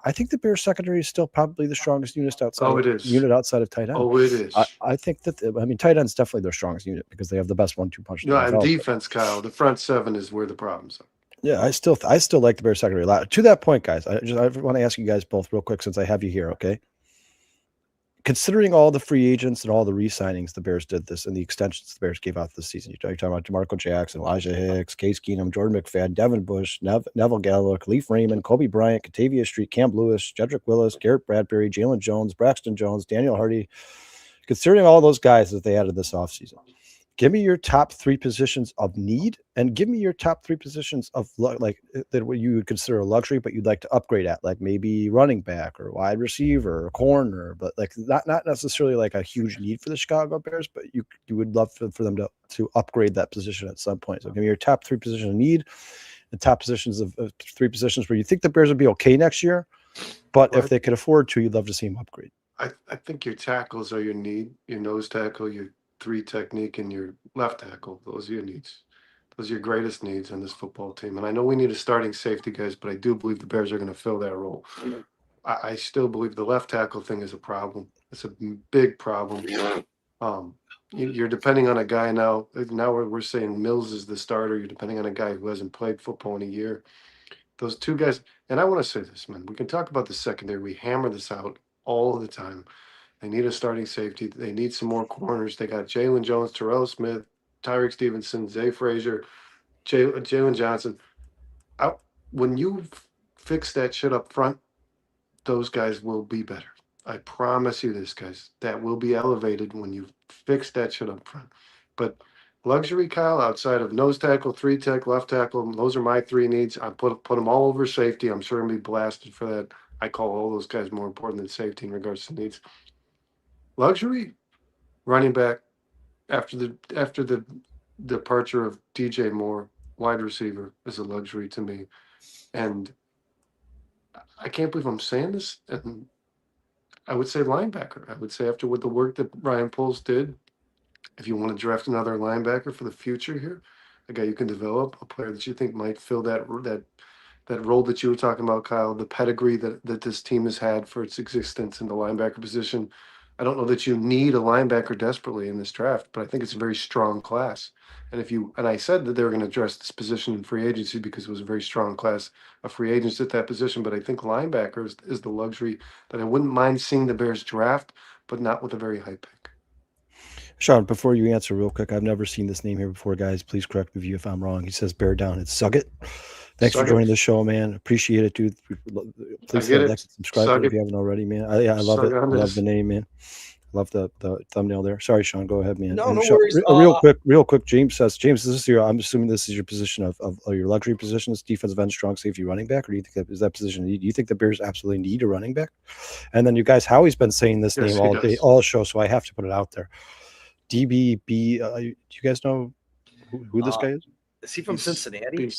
I think the Bears secondary is still probably the strongest unit outside. Unit outside of tight end. Oh, it is. I think that tight end's definitely their strongest unit because they have the best 1-2 punch. No, and defense, Kyle. The front 7 is where the problems are. Yeah, I still like the Bears secondary a lot. To that point, guys, I want to ask you guys both real quick since I have you here, okay? Considering all the free agents and all the re-signings the Bears did this and the extensions the Bears gave out this season, you're talking about DeMarco Jackson, Elijah Hicks, Case Keenum, Jordan McFadden, Devin Bush, Neville Gallo, Khalif Raymond, Kobe Bryant, Catavia Street, Cam Lewis, Jedrick Willis, Garrett Bradbury, Jalen Jones, Braxton Jones, Daniel Hardy. Considering all those guys that they added this offseason, Give me your top 3 positions of need, and give me your top 3 positions of that what you would consider a luxury, but you'd like to upgrade at, like maybe running back or wide receiver or corner, but like not necessarily like a huge need for the Chicago Bears, but you would love for them to upgrade that position at some point. So give me your top 3 positions of need, and top positions of 3 positions where you think the Bears would be okay next year, but if they could afford to, you'd love to see them upgrade. I think your tackles are your need, your nose tackle, your 3 technique, and your left tackle. Those are your needs. Those are your greatest needs on this football team. And I know we need a starting safety, guys, but I do believe the Bears are going to fill that role. I still believe the left tackle thing is a problem. It's a big problem. You're depending on a guy now. Now we're saying Mills is the starter. You're depending on a guy who hasn't played football in a year. Those 2 guys, and I want to say this, man. We can talk about the secondary. We hammer this out all the time. They need a starting safety. They need some more corners. They got Jalen Jones, Terrell Smith, Tyreek Stevenson, Zay Frazier, Jalen Johnson. When you fix that shit up front, those guys will be better. I promise you this, guys. That will be elevated when you fix that shit up front. But luxury, Kyle, outside of nose tackle, 3 tech, left tackle, those are my 3 needs. I put them all over safety. I'm sure I'm gonna be blasted for that. I call all those guys more important than safety in regards to needs. Luxury, running back, after the departure of DJ Moore, wide receiver is a luxury to me. And I can't believe I'm saying this. And I would say linebacker. I would say after what the work that Ryan Poles did, if you want to draft another linebacker for the future here, a guy you can develop, a player that you think might fill that role that you were talking about, Kyle, the pedigree that this team has had for its existence in the linebacker position. I don't know that you need a linebacker desperately in this draft, but I think it's a very strong class. And I said that they were going to address this position in free agency because it was a very strong class of free agents at that position. But I think linebacker is the luxury that I wouldn't mind seeing the Bears draft, but not with a very high pick. Sean, before you answer real quick, I've never seen this name here before, guys. Please correct me if I'm wrong. He says bear down. It's Suggett. Thanks for joining the show, man. Appreciate it, dude. Please like and subscribe if you haven't already, man. I love it. I love the name, man. Love the thumbnail there. Sorry, Sean. Go ahead, man. No worries. Real quick. James says, is this I'm assuming this is your position of your luxury positions, defensive end, strong safety, running back, or do you think is that position? Do you think the Bears absolutely need a running back? And then you guys, Howie's been saying this name all day, all show, so I have to put it out there. DBB. Do you guys know who this guy is? Is he from Cincinnati?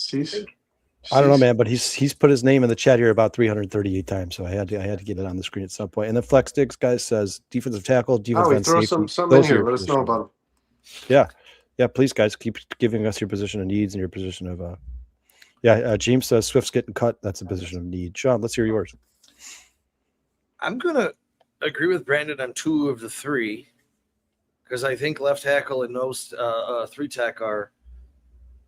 I don't know, man, but he's put his name in the chat here about 338 times, so I had to get it on the screen at some point. And then Flex Diggs guys says defensive tackle, defensive throw safety. Some in here. Let us know about them. Yeah. Please, guys, keep giving us your position of needs and your position of. James says Swift's getting cut. That's a position of need. Sean, let's hear yours. I'm gonna agree with Brandon on 2 of the 3 because I think left tackle and nose 3 tech are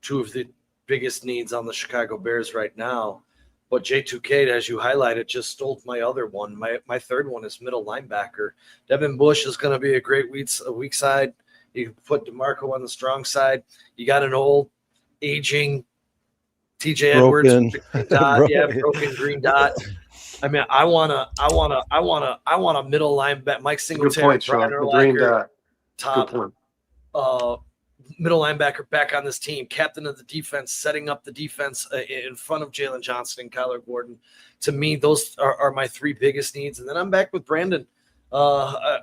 2 of the biggest needs on the Chicago Bears right now. But J2K, as you highlighted, just stole my other one. My third one is middle linebacker. Devin Bush is going to be a great weak side. You can put DeMarco on the strong side. You got an old, aging TJ Edwards, broken green dot. I mean, I want a middle linebacker, Mike Singletary, green dot. Top middle linebacker back on this team, captain of the defense, setting up the defense in front of Jalen Johnson and Kyler Gordon. To me, those are my 3 biggest needs. And then I'm back with Brandon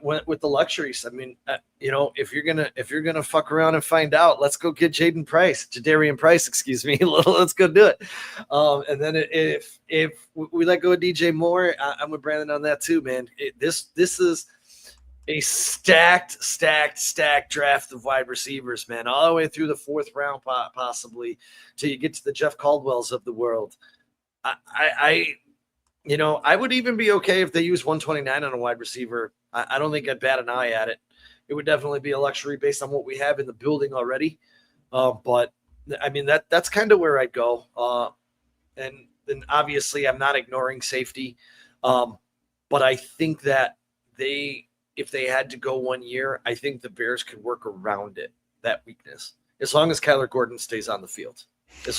with the luxuries. I mean, if you're gonna fuck around and find out, let's go get Jadarian Price, excuse me. Let's go do it. And then if we let go of DJ Moore, I'm with Brandon on that too, man. This is a stacked draft of wide receivers, man, all the way through the 4th round, possibly, till you get to the Jeff Caldwells of the world. I would even be okay if they use 129 on a wide receiver. I don't think I'd bat an eye at it. It would definitely be a luxury based on what we have in the building already. But I mean, that's kind of where I'd go. And then obviously I'm not ignoring safety. But I think that if they had to go 1 year, I think the Bears could work around that weakness, as long as Kyler Gordon stays on the field. A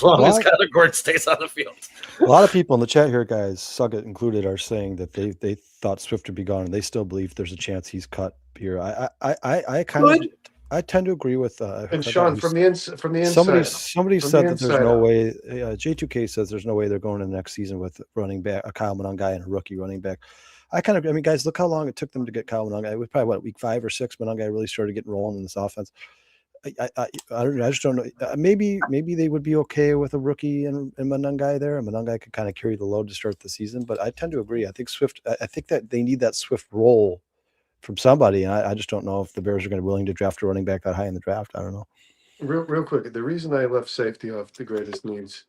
lot of people in the chat here, guys, Suggett included, are saying that they thought Swift would be gone, and they still believe there's a chance he's cut here. I kind of I tend to agree with. I And forgot Sean, who from the inside, somebody from said the that there's inside no out. way. J2K says there's no way they're going to the next season with running back a Kyle Monangai and a rookie running back. I mean, guys, look how long it took them to get Kyle Monangai. It was probably week 5 or 6. Monangai really started getting rolling in this offense. I just don't know. Maybe they would be okay with a rookie and Monangai there. And Monangai could kind of carry the load to start the season. But I tend to agree. I think Swift. I think that they need that Swift role from somebody. And I just don't know if the Bears are going to be willing to draft a running back that high in the draft. I don't know. Real quick, the reason I left safety off the greatest needs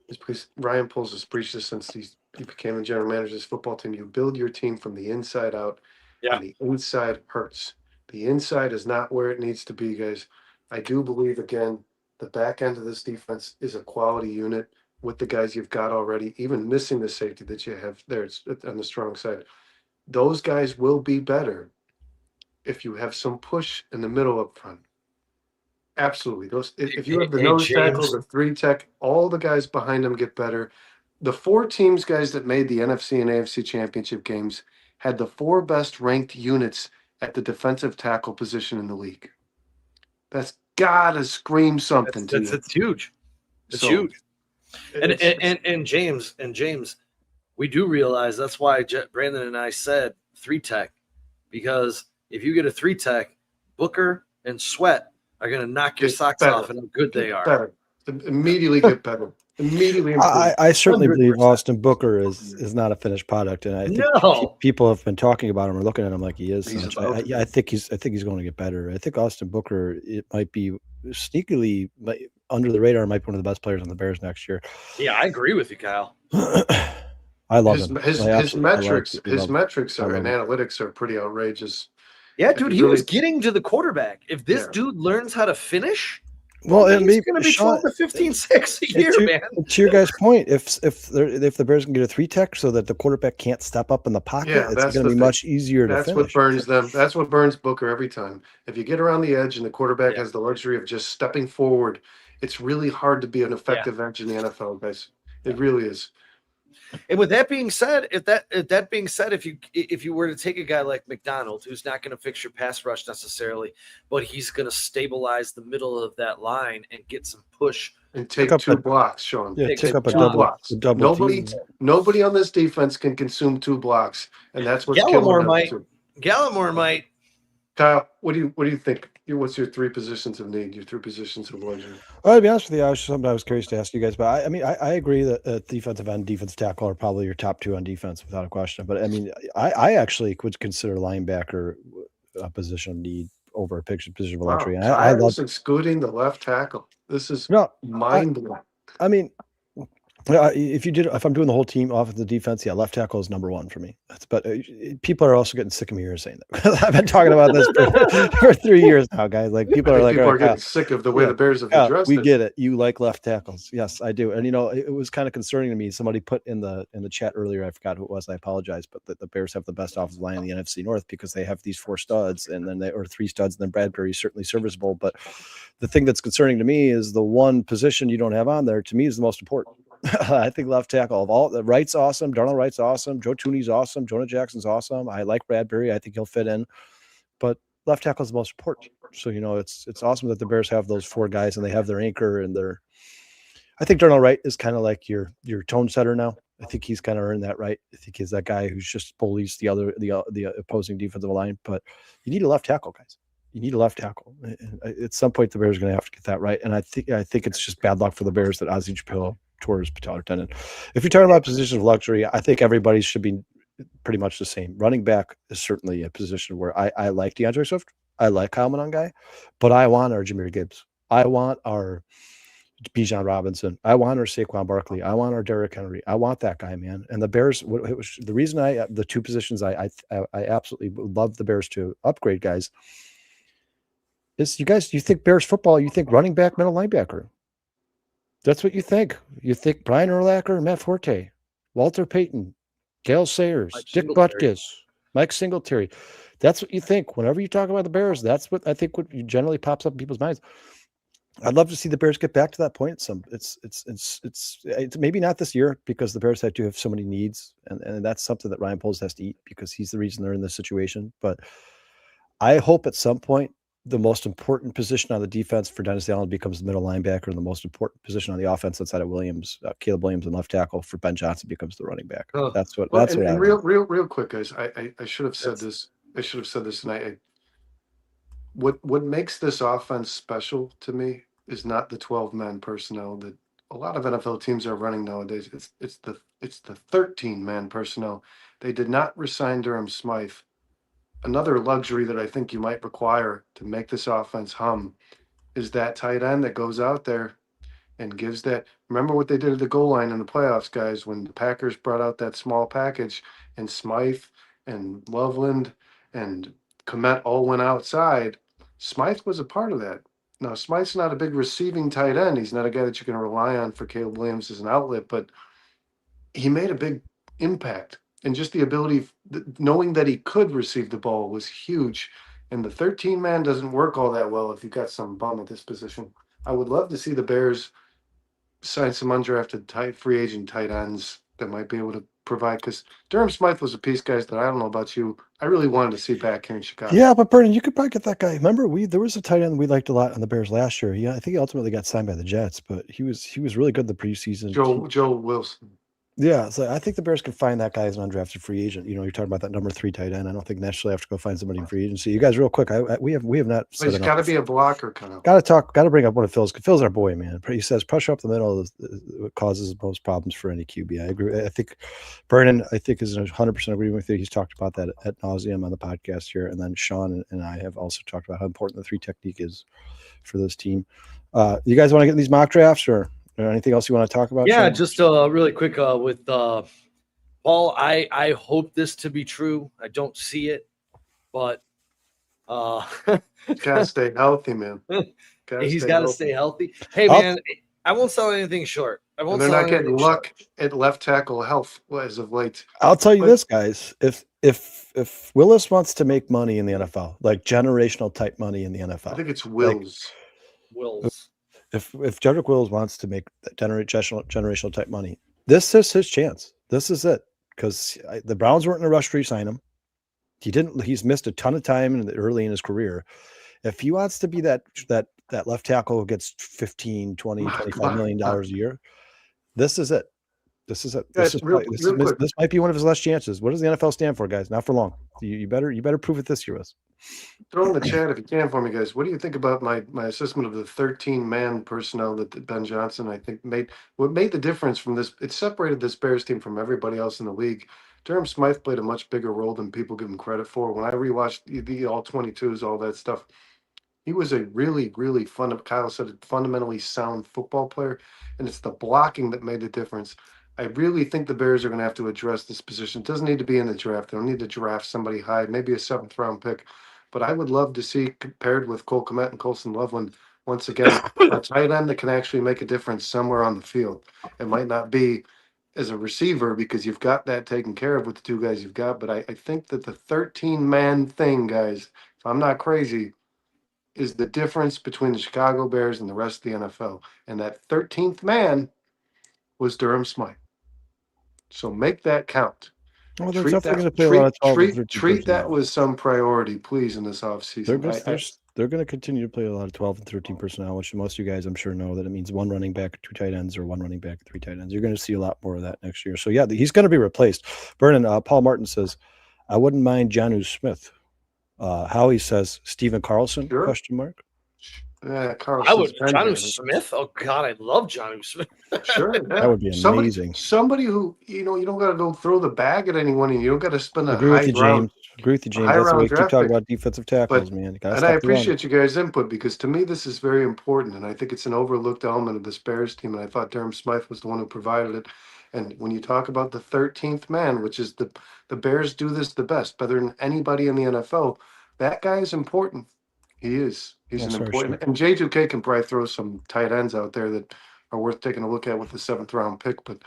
is because Ryan Poles has preached this since he became the general manager of this football team. You build your team from the inside out, Yeah. and the inside hurts. The inside is not where it needs to be, guys. I do believe, again, the back end of this defense is a quality unit with the guys you've got already, even missing the safety that you have there on the strong side. Those guys will be better if you have some push in the middle up front. Absolutely. Those if you have the Hey, nose tackle, James. the 3 tech, all the guys behind them get better. The 4 teams, guys, that made the NFC and AFC championship games had the 4 best ranked units at the defensive tackle position in the league. That's gotta scream something to you. It's huge. It's So, huge. And, it's- and James, we do realize that's why Brandon and I said 3 tech, because if you get a 3 tech, Booker and Sweat are going to knock your Get socks better. off and how good they are. better. Immediately get better. Immediately improve. I certainly believe 100%. Austin Booker is not a finished product, and I think No. people have been talking about him or looking at him like he is. He's Such. about to I think he's going to get better. I think Austin Booker, it might be sneakily under the radar, might be one of the best players on the Bears next year. Yeah, I agree with you, Kyle. I love his, him. his, I his absolutely- I like metrics, it. I his love it. metrics I are love and it. analytics are pretty outrageous. Yeah, If dude, you he was really- getting to the quarterback. If this Yeah. dude learns how to finish, Well, he's and maybe going to be Sean, 12 to 15 sacks a year, man. to your guys' point, if the Bears can get a 3 tech so that the quarterback can't step up in the pocket, Yeah, it's that's going the to be thing. much easier to That's finish. what burns them. That's what burns Booker every time. If you get around the edge and the quarterback Yeah. has the luxury of just stepping forward, it's really hard to be an effective edge in the NFL, guys. It really is. And with that being said, if you were to take a guy like McDonald, who's not going to fix your pass rush necessarily, but he's going to stabilize the middle of that line and get some push. And take up 2 a- blocks, Sean. Yeah, Take take up a two double, blocks. a double Nobody, team. nobody on this defense can consume 2 blocks, and that's what's killing Gallimore them might. too. Gallimore might. Kyle, what do you think? What's your 3 positions of need? Your 3 positions of luxury? Well, to be honest with you, something I was curious to ask you guys about. I mean, I agree that defensive end, defensive tackle are probably your top 2 on defense without a question. But I mean, I actually would consider linebacker a position of need over a position of luxury. And I love excluding the left tackle. This is no. mind blowing. I mean, if I'm doing the whole team off of the defense, yeah, left tackle is number 1 for me. But people are also getting sick of me here saying that. I've been talking about this for 3 years now, guys. Like people are like, people "All are right, getting Kyle, sick of the way the Bears have yeah, addressed we it. get it. You like left tackles. Yes, I do. And it was kind of concerning to me. Somebody put in the chat earlier, I forgot who it was. I apologize, but the Bears have the best offensive line in the NFC North because they have these 4 studs and then or 3 studs, and then Bradbury is certainly serviceable. But the thing that's concerning to me is the one position you don't have on there, to me, is the most important. I think left tackle of all the Wright's awesome. Darnell Wright's awesome. Joe Tooney's awesome. Jonah Jackson's awesome. I like Bradbury. I think he'll fit in, but left tackle is the most important. So, it's awesome that the Bears have those 4 guys and they have their anchor and I think Darnell Wright is kind of like your tone setter now. I think he's kind of earned that right. I think he's that guy who's just bullies the opposing defensive line, but you need a left tackle, guys. You need a left tackle. And at some point, the Bears are going to have to get that right. And I think it's just bad luck for the Bears that Ozzie Shapiro tore his patellar tendon. If you're talking about positions of luxury, I think everybody should be pretty much the same. Running back is certainly a position where I like DeAndre Swift. I like Kyle Monangai, but I want our Jahmyr Gibbs. I want our Bijan Robinson. I want our Saquon Barkley. I want our Derrick Henry. I want that guy, man. And the Bears, the reason the 2 positions I absolutely would love the Bears to upgrade, guys, is you think Bears football, you think running back, middle linebacker. That's what you think. You think Brian Urlacher, Matt Forte, Walter Payton, Gale Sayers, Dick Butkus, Mike Singletary. That's what you think. Whenever you talk about the Bears, that's what I think what generally pops up in people's minds. I'd love to see the Bears get back to that point. It's maybe not this year because the Bears have so many needs, and that's something that Ryan Poles has to eat because he's the reason they're in this situation. But I hope at some point the most important position on the defense for Dennis Allen becomes the middle linebacker, and the most important position on the offense outside of Williams, Caleb Williams, and left tackle for Ben Johnson becomes the running back. Oh. That's what. Well, That's and, what I and want. real quick, guys. I should have said this. I should have said this, and what makes this offense special to me is not the 12-man personnel that a lot of NFL teams are running nowadays. It's the 13-man personnel. They did not resign Durham Smythe. Another luxury that I think you might require to make this offense hum is that tight end that goes out there and gives that. Remember what they did at the goal line in the playoffs, guys, when the Packers brought out that small package and Smythe and Loveland and Komet all went outside. Smythe was a part of that. Now, Smythe's not a big receiving tight end. He's not a guy that you can rely on for Caleb Williams as an outlet, but he made a big impact. And just the ability, knowing that he could receive the ball was huge. And the 13-man doesn't work all that well if you've got some bum at this position. I would love to see the Bears sign some undrafted free agent tight ends that might be able to provide, because Durham Smythe was a piece, guys, that I don't know about you. I really wanted to see back here in Chicago. Yeah, but Vernon, you could probably get that guy. Remember, there was a tight end we liked a lot on the Bears last year. Yeah, I think he ultimately got signed by the Jets, but he was really good in the preseason. Joe Wilson. Yeah, so I think the Bears can find that guy as an undrafted free agent. You know, you're talking about that number 3 tight end. I don't think necessarily have to go find somebody in free agency. You guys, real quick, we have not. He's got to be a blocker, kind of. Got to bring up one of Phil's. Phil's our boy, man. He says pressure up the middle causes most problems for any QB. I agree. I think Vernon, is 100% agreeing with you. He's talked about that at nauseum on the podcast here, and then Sean and I have also talked about how important the 3 technique is for this team. You guys want to get in these mock drafts or anything else you want to talk about? Yeah, Sean? just really quick with Paul. I hope this to be true. I don't see it, but Gotta stay healthy, man. He's got to stay healthy. Hey, man, I won't sell anything short. And they're not getting luck at left tackle health as of late. I'll tell you this, guys. If Willis wants to make money in the NFL, like generational type money in the NFL, I think it's Wills. Wills. If Jedrick Wills wants to make generational type money, this is his chance. This is it, because the Browns weren't in a rush to re-sign him. He's missed a ton of time early in his career. If he wants to be that left tackle who gets 15, 20, $25 million a year, this is it. This is it. This might be one of his last chances. What does the NFL stand for, guys? Not for long. You better prove it this year, Wes. Throw in the chat if you can for me, guys. What do you think about my assessment of the 13-man personnel that Ben Johnson, I think, made? What made the difference from this? It separated this Bears team from everybody else in the league. Durham Smythe played a much bigger role than people give him credit for. When I rewatched the all 22s, all that stuff, he was a really, really Kyle said, fundamentally sound football player, and it's the blocking that made the difference. I really think the Bears are going to have to address this position. It doesn't need to be in the draft. They don't need to draft somebody high, maybe a 7th-round pick. But I would love to see, compared with Cole Kmet and Colson Loveland, once again, a tight end that can actually make a difference somewhere on the field. It might not be as a receiver because you've got that taken care of with the 2 guys you've got. But I think that the 13-man thing, guys, if I'm not crazy, is the difference between the Chicago Bears and the rest of the NFL. And that 13th man was Durham Smythe. So make that count. Well, they're definitely going to play a lot of 12 and 13 treat that with some priority, please, in this offseason. They're going to continue to play a lot of 12 and 13 personnel, which most of you guys, I'm sure, know that it means 1 running back, 2 tight ends, or 1 running back, 3 tight ends. You're going to see a lot more of that next year. So, yeah, he's going to be replaced. Vernon, Paul Martin says, I wouldn't mind Jonnu Smith. Howie says, Steven Carlson, Sure. Question mark. Yeah, Carlson. I would Jonnu Smith. Oh God, I love Jonnu Smith. Sure, yeah. That would be amazing. Somebody who you don't got to go throw the bag at anyone, and you don't got to spend a Agree with you, James. That's the way you keep talking about defensive tackles, man. And I appreciate you guys' input, because to me this is very important, and I think it's an overlooked element of this Bears team. And I thought Durham Smythe was the one who provided it. And when you talk about the 13th man, which is the Bears do this the best, better than anybody in the NFL, that guy is important. He is. He's an important. And J2K can probably throw some tight ends out there that are worth taking a look at with the 7th-round pick. But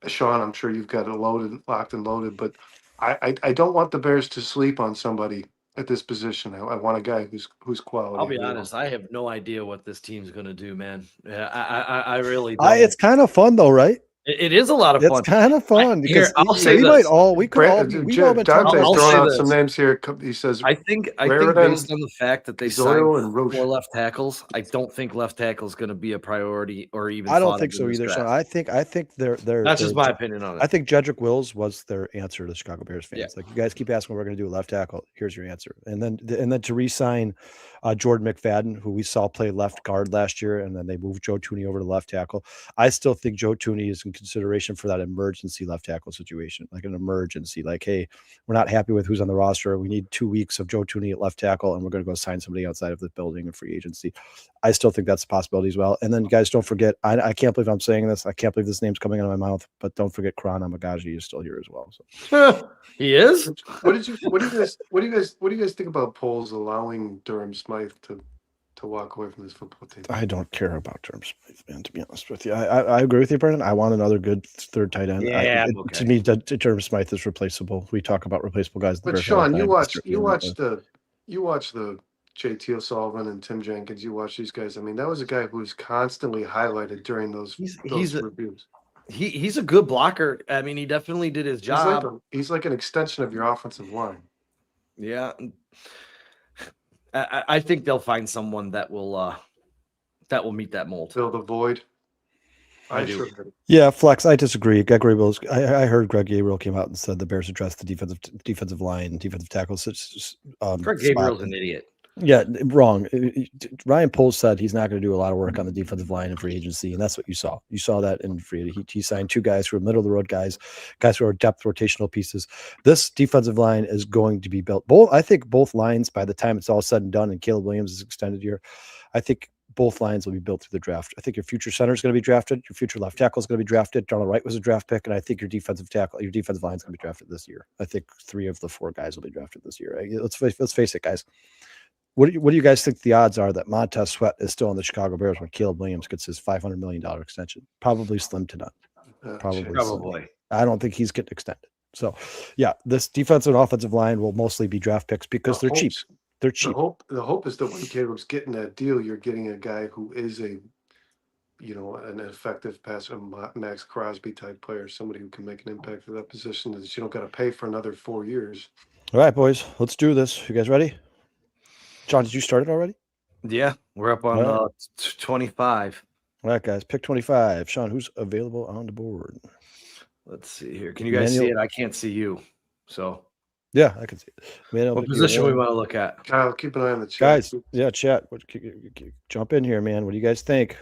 Sean, I'm sure you've got it locked and loaded. But I don't want the Bears to sleep on somebody at this position. I want a guy who's quality. I'll be honest. I have no idea what this team's going to do, man. Yeah, I really don't. It's kind of fun though, right? It is a lot of It's fun. kind of fun Here, because I'll say we this. might all we could all be, we've all been Dante's I'll throwing say out this. some names here. He says I think Raritan, based on the fact that they Zoil, signed and Roche. 4 left tackles, I don't think left tackle is going to be a priority or even. I don't thought think of in so this either. draft. Sean. I think they're That's just my opinion on I it. think Jedrick Wills was their answer to the Chicago Bears fans. Yeah. Like, you guys keep asking what we're going to do with left tackle. Here's your answer. And then to re-sign Jordan McFadden, who we saw play left guard last year, and then they moved Joe Tooney over to left tackle. I still think Joe Tooney is in consideration for that emergency left tackle situation, like an emergency. Like, hey, we're not happy with who's on the roster. We need 2 weeks of Joe Tooney at left tackle, and we're going to go sign somebody outside of the building in free agency. I still think that's a possibility as well. And then, guys, don't forget, I can't believe I'm saying this. I can't believe this name's coming out of my mouth, but don't forget Karan Amagaji is still here as well. So. He is. What do you guys think about polls allowing Durham Smythe to walk away from this football team? I don't care about Durham Smythe, man, to be honest with you. I agree with you, Brendan. I want another good third tight end. Yeah, okay. To me, Durham Smythe is replaceable. We talk about replaceable guys. But Sean, you watch the JT O'Sullivan and Tim Jenkins. You watch these guys. I mean, that was a guy who was constantly highlighted during those reviews. He's a good blocker. I mean, he definitely did his job. He's like an extension of your offensive line. Yeah. I think they'll find someone that will meet that mold. Fill the void. I do. Yeah, Flex. I disagree. Greg Gabriel. I heard Greg Gabriel came out and said the Bears addressed the defensive line and defensive tackles. Greg Gabriel's an idiot. Yeah, wrong. Ryan Poles said he's not going to do a lot of work on the defensive line in free agency, and that's what you saw. You saw that in free agency. He signed 2 guys who are middle of the road guys who are depth rotational pieces. This defensive line is going to be built. I think both lines, by the time it's all said and done, and Caleb Williams is extended here, I think both lines will be built through the draft. I think your future center is going to be drafted. Your future left tackle is going to be drafted. Darnell Wright was a draft pick, and I think your defensive line is going to be drafted this year. I think 3 of the 4 guys will be drafted this year. Let's face it, guys. What do you guys think the odds are that Montez Sweat is still on the Chicago Bears when Caleb Williams gets his $500 million extension? Probably slim to none. Probably. I don't think he's getting extended. So, yeah, this defensive and offensive line will mostly be draft picks because they're cheap. They're cheap. The hope is that when Caleb's getting that deal, you're getting a guy who is an effective passer, Max Crosby type player, somebody who can make an impact at that position that you don't got to pay for another 4 years. All right, boys, let's do this. You guys ready? John, did you start it already? Yeah, we're up on 25. All right, guys, pick 25. Sean, who's available on the board? Let's see here. Can you guys see it? I can't see you. So, yeah, I can see it. What position we want to look at? Kyle, keep an eye on the chat. Guys, yeah, chat. Jump in here, man. What do you guys think?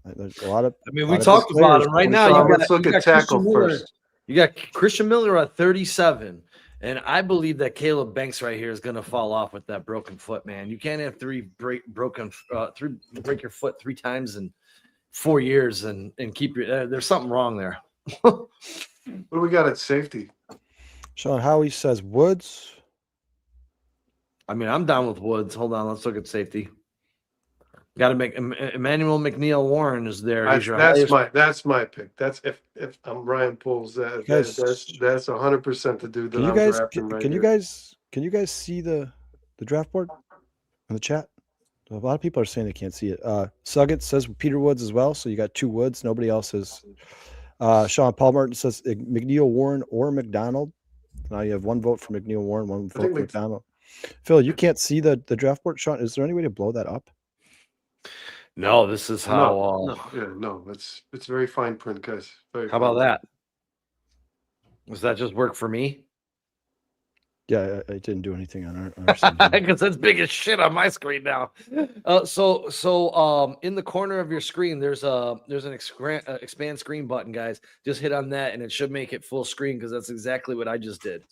There's a lot of. I mean, we talked about it right now. Let's look at tackle first. You got Christian Miller at 37. And I believe that Caleb Banks right here is going to fall off with that broken foot, man. You can't have break your foot 3 times in 4 years and keep your. There's something wrong there. What do we got at safety? Sean Howie says Woods. I mean, I'm down with Woods. Hold on, let's look at safety. Got to make Emmanuel McNeil Warren is there. That's my pick. That's if I'm Ryan Poles. That's 100% the dude that I'm drafting right here. Can you guys see the draft board in the chat? A lot of people are saying they can't see it. Suggett says Peter Woods as well. So you got 2 Woods. Nobody else is. Sean Paul Martin says McNeil Warren or McDonald. Now you have 1 vote for McNeil Warren, 1 vote for McDonald. Phil, you can't see the draft board. Sean, is there any way to blow that up? No, this is how. No, it's very fine print, guys. How about that? Does that just work for me? Yeah, I didn't do anything on our side. Because that's big as shit on my screen now. So in the corner of your screen, there's an expand screen button, guys. Just hit on that, and it should make it full screen because that's exactly what I just did.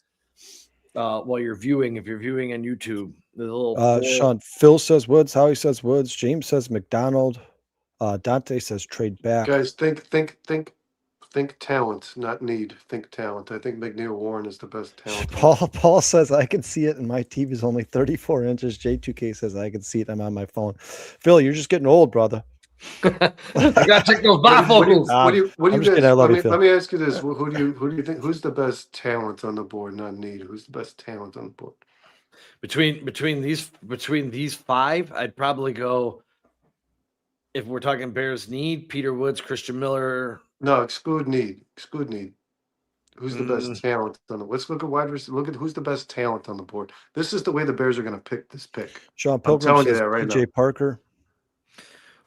While you're viewing, if you're viewing on YouTube, there's a little. Sean, Phil says Woods. Howie says Woods. James says McDonald. Dante says trade back. Guys, think talent, not need. Think talent. I think McNeil Warren is the best talent. Paul says I can see it, and my TV is only 34 inches. J2K says I can see it. I'm on my phone. Phil, you're just getting old, brother. I gotta check those bifocals. Let me ask you this: who do you think? Who's the best talent on the board? Not need. Who's the best talent on the board? Between these 5, I'd probably go. If we're talking Bears need, Peter Woods, Christian Miller, No, exclude need. Exclude need. Who's the Mm, best talent on the? Let's look at wide receiver. Look at who's the best talent on the board. This is the way the Bears are going to pick this pick. Sean I'm Pilgrim telling you says that right now. PJ Parker.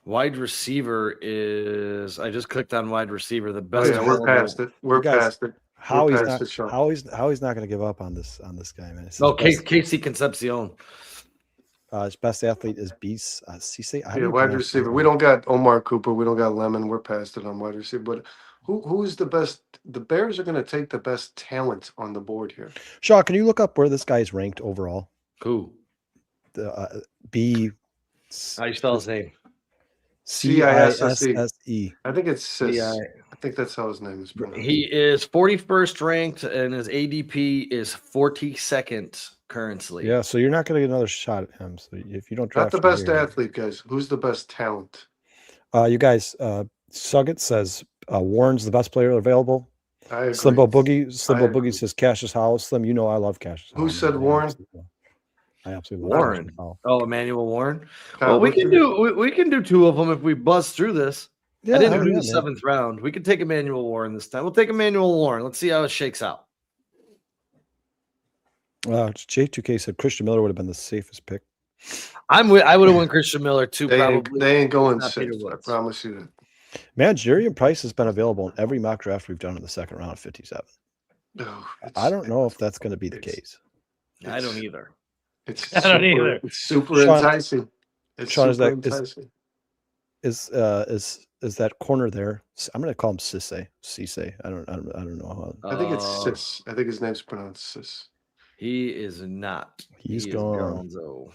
wide receiver is. I just clicked on wide receiver. The Oh best. yeah, we're available- past it. We're guys- past it. Howie's past not it, Sean. Howie's not going to give up on this guy, man. No, Casey Concepcion. His best athlete is Beast Cisse. Yeah, wide receiver. We don't got Omar Cooper. We don't got Lemon. We're past it on wide receiver. But who's the best? The Bears are going to take the best talent on the board here. Sean, can you look up where this guy is ranked overall? Who? The B. How you spell his name? CISSE. I think it's Sis. Yeah. I think that's how his name is pronounced. He is 41st ranked, and his ADP is 42nd currently. Yeah, so you're not going to get another shot at him. So if you don't Not draft the him best here- athlete, guys. Who's the best talent? You guys, Suggett says Warren's the best player available. I agree. Slimbo Boogie agree. says Cassius Howell. Slim, you know I love Cassius. Who Howell, said man. Warren? I absolutely love Warren. Cassius Howell. Oh, Emmanuel Warren. Kyle, Well, we what's can your- do we can do two of them if we buzz through this. I didn't hell do yeah, the man. 7th round. We could take Emmanuel Warren this time. We'll take Emmanuel Warren. Let's see how it shakes out. J2K said Christian Miller would have been the safest pick. I would have won Christian Miller too. They Probably. ain't going Not Peter sixth. I Woods. promise you that. Man, Jerian Price has been available in every mock draft we've done in the second round of 57. No, I don't know if that's going to be the it's- case. I don't either. It's I don't super, either. It's super Sean- enticing. It's Sean, is super that- is- enticing. Is that corner there? I'm going to call him Cisse. I don't know how. I think it's Uh, Sis. I think his name's pronounced Sis. He is not. He's He is gone. gonzo.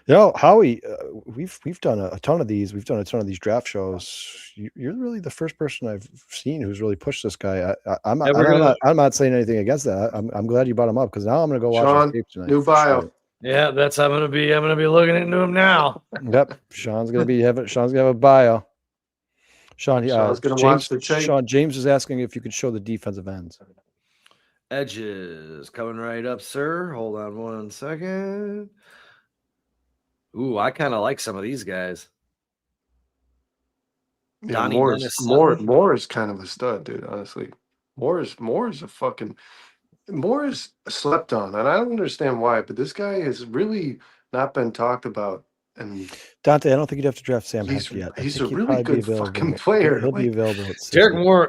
You know, Howie, we've done a ton of these. We've done a ton of these draft shows. You're really the first person I've seen who's really pushed this guy. I'm not saying anything against that. I'm glad you brought him up because now I'm going to go watch Sean, his tape tonight. new for bio. sure. Yeah, that's I'm gonna be looking into him now. Yep, Sean's gonna have a bio. Sean, Sean's gonna James, watch the tape. Sean James is asking if you could show the defensive ends. Edges coming right up, sir. Hold on 1 second. Ooh, I kind of like some of these guys. Yeah, Donnie Moore Dennis is kind of a stud, dude. Honestly, Moore is a fucking Moore is slept on, and I don't understand why. But this guy has really not been talked about, and Dante, I don't think you'd have to draft Sam He's- Heck yet. I he's think a he'd really probably be good available. fucking player, He'll be like- available at 60.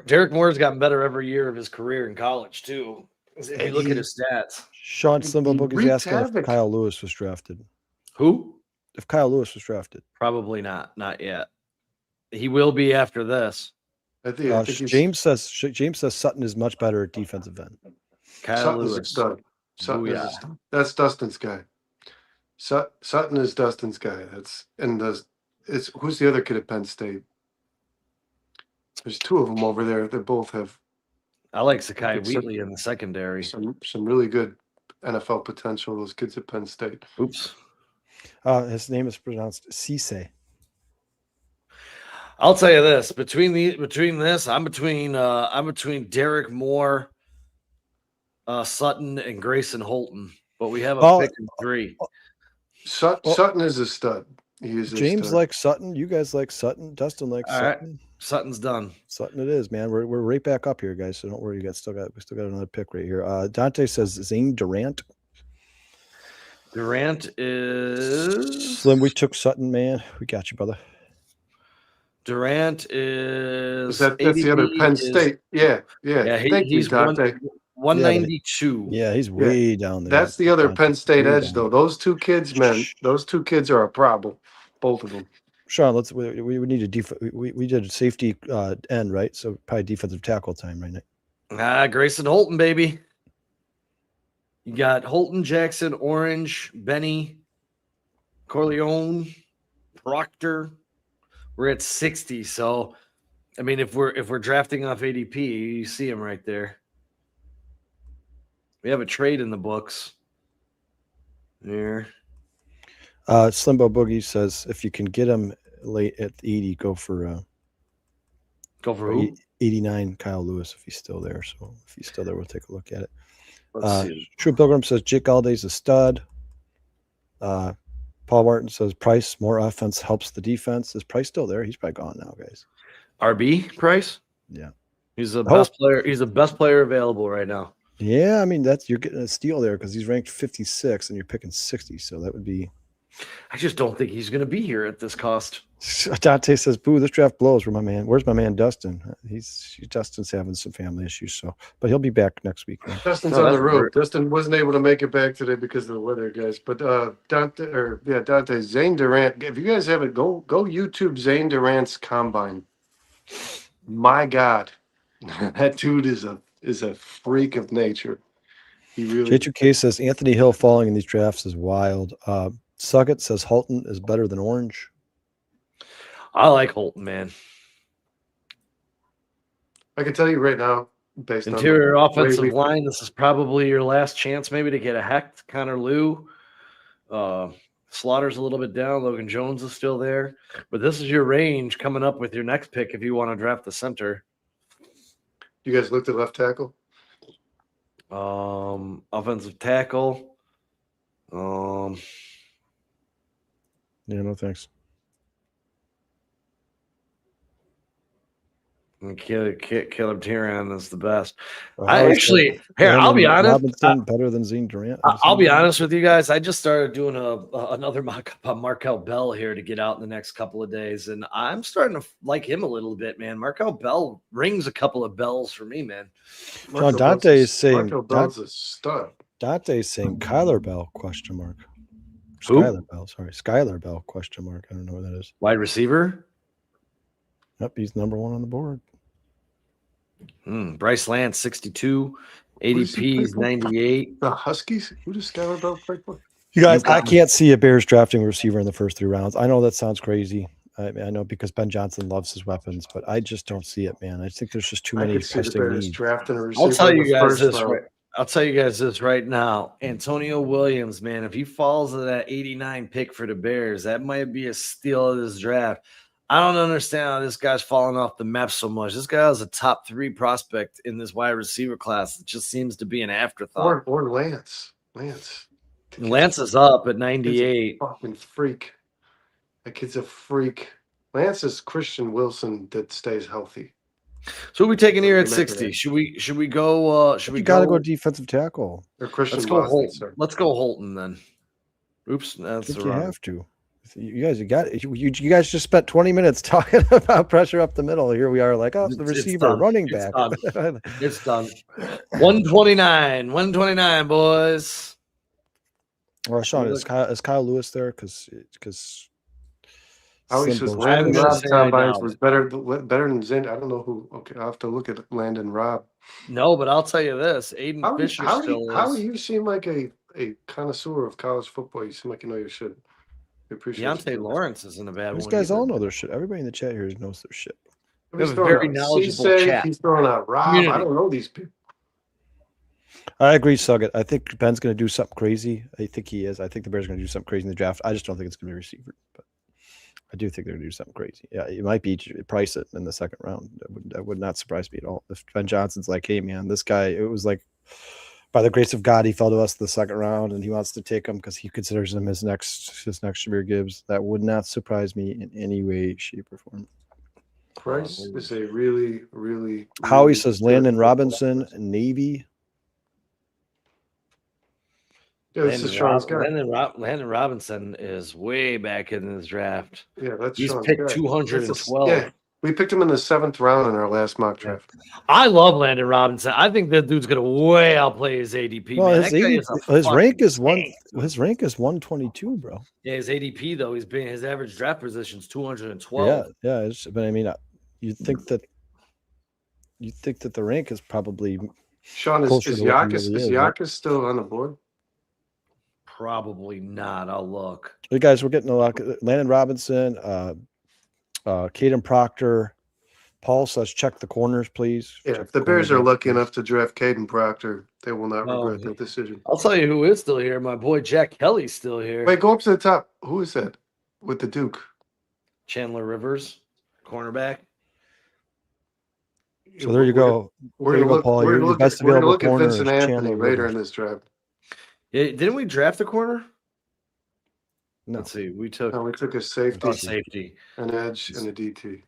Derek Moore's gotten better every year of his career in college too. If you And look at he- his stats. Sean he Slimbo Boogie's wreaked asking if havoc. Kyle Lewis was drafted. Who? If Kyle Lewis was drafted, Probably not. Not yet. He will be after this. I think he's, James says Sutton is much better at defensive end. Kyle Sutton's a Lewis. stud. Sutton is a Booyah. stud. That's Dustin's guy. Sutton is Dustin's guy. It's who's the other kid at Penn State? There's two of them over there. They both have I like Sakai It's a- Wheatley in the secondary. some really good NFL potential. Those kids at Penn State. Oops. His name is pronounced Cisse. I'll tell you this: between this, I'm between Derek Moore, Sutton, and Grayson Holton. But we have a Oh, pick in 3. Sutton is a stud. He is. James a stud. likes Sutton. You guys like Sutton. Dustin likes All right. Sutton. Sutton's done. Sutton it is, man. We're right back up here, guys. So don't worry. We still got another pick right here. Dante says Zane Durant. Durant is Slim, we took Sutton, man. We got you, brother. Durant is That's the other ADP Penn is- State. Yeah. Yeah, Thank you, he's Dante. 192. Yeah, he's way down there. That's the other Dante. Penn State Way edge, down though. there. Those two kids, man. Those two kids are a problem. Both of them. Sean, we need a we did safety end, right? So probably defensive tackle time right now. Grayson Holton, baby. You got Holton, Jackson, Orange, Benny, Corleone, Proctor. We're at 60. So, I mean, if we're drafting off ADP, you see him right there. We have a trade in the books. There. Slimbo Boogie says if you can get him late at 80, go for Go for who? 89 Kyle Lewis if he's still there. So if he's still there, we'll take a look at it. Let's see. True Pilgrim says Jake Alday's a stud. Paul Martin says Price, more offense helps the defense. Is Price still there? He's probably gone now, guys. RB price. Yeah. He's the Oh. best player. He's the best player available right now. Yeah, I mean you're getting a steal there because he's ranked 56 and you're picking 60, so that would be. I just don't think he's going to be here at this cost. Dante says, "Boo, this draft blows." Where's my man Dustin? Dustin's having some family issues, but he'll be back next week. Man. Dustin's No, on the that's road. great. Dustin wasn't able to make it back today because of the weather, guys. But Dante, Zane Durant. If you guys haven't, go YouTube Zane Durant's combine. My God, that dude is a freak of nature. He really. J2K says Anthony Hill falling in these drafts is wild. Suggett says Halton is better than Orange. I like Holton, man. I can tell you right now, based Interior on offensive line, this is probably your last chance maybe to get a Hecht, Connor Liu. Slaughter's a little bit down. Logan Jones is still there. But this is your range coming up with your next pick if you want to draft the center. You guys looked at left tackle? Offensive tackle. Yeah, no thanks. And Caleb Tyrion is the best. I'll be honest. Robinson better than Zane Durant. I'll be honest with you guys. I just started doing another mock-up on Markel Bell here to get out in the next couple of days, and I'm starting to like him a little bit, man. Markel Bell rings a couple of bells for me, man. John Dante is saying Markel Bell's a stud. Dante is saying Kyler Bell question mark. Who? Skylar Bell, sorry. Skylar Bell question mark. I don't know what that is. Wide receiver. Yep, he's number one on the board. Bryce Lance, 62. ADP is 98. The Huskies? Who does Skylar Bell play for? You guys, I can't see a Bears drafting a receiver in the first 3 rounds. I know that sounds crazy. I know because Ben Johnson loves his weapons, but I just don't see it, man. I think there's just too many pressing needs. Drafting a receiver I'll tell you in the guys first this round. right. I'll tell you guys this right now. Antonio Williams, man, if he falls to that 89 pick for the Bears, that might be a steal of this draft. I don't understand how this guy's falling off the map so much. This guy is a top 3 prospect in this wide receiver class. It just seems to be an afterthought. Or Lance. Lance is up at 98. Fucking freak. That kid's a freak. Lance is Christian Wilson that stays healthy. So we taking here at Remember 60. that. Should we go You got to go defensive tackle. Or Christian Let's go Watson, Holton. sorry. Let's go Holton then. Oops, I that's think the you wrong. have to. You guys just spent 20 minutes talking about pressure up the middle. Here we are like, oh, the It's receiver, done. running It's back. done. It's done. 129, boys. Well, Sean, is Kyle Lewis there? Because Howie says I'm Landon gonna Robb say I combines doubt was it. better than Zane. I don't know who. Okay, I'll have to look at Landon Robb. No, but I'll tell you this: Aiden Fisher still How is. you seem like a connoisseur of college football. You seem like you know your shit. We appreciate Deontay you. Lawrence isn't a bad these one. guys either. all know their shit. Everybody in the chat here knows their shit. He's have a throwing very out knowledgeable Cisse, chat. He's throwing out Rob. I Community. don't know these people. I agree, Suggett. I think Ben's going to do something crazy. I think he is. I think the Bears are going to do something crazy in the draft. I just don't think it's going to be a receiver. But I do think they're going to do something crazy. Yeah, it might be price it in the second round. That would not surprise me at all. If Ben Johnson's like, hey, man, this guy, it was like, by the grace of God, he fell to us in the second round, and he wants to take him because he considers him his next Jameer Gibbs. That would not surprise me in any way, shape, or form. Price is a really, really. Howie really says good Landon football Robinson, player. Navy. Yeah, this is Sean's guy. Landon Robinson is way back in this draft. Yeah, that's He's Sean's picked guy. 212. Yeah, we picked him in the 7th round in our last mock draft. I love Landon Robinson. I think that dude's gonna way outplay his ADP. Well, man. his, That guy ADP is a his rank fucking is one. tank. His rank is 122, bro. Yeah, his ADP though, his average draft position is 212. Yeah. But I mean, you'd think that the rank is probably Sean, is closer to what he Yakus really is is, right? Yakus still on the board? Probably not. I'll look. Hey guys, we're getting a lot. Landon Robinson, Caden Proctor. Paul says check the corners, please. Yeah, Check if the Bears are cornerbacks, lucky please. enough to draft Caden Proctor, they will not Oh, regret that decision. I'll tell you who is still here. My boy Jack Kelly's still here. Wait, go up to the top. Who is that with the Duke? Chandler Rivers, cornerback. So there you go. We're There you gonna go, look. Paul. We're Your gonna look best at. We're gonna available look at corner Vincent is Anthony Chandler later Rivers. in this draft. Yeah, didn't we draft a corner? No. Let's see. We took No, we took a safety, safety. an edge, and a DT.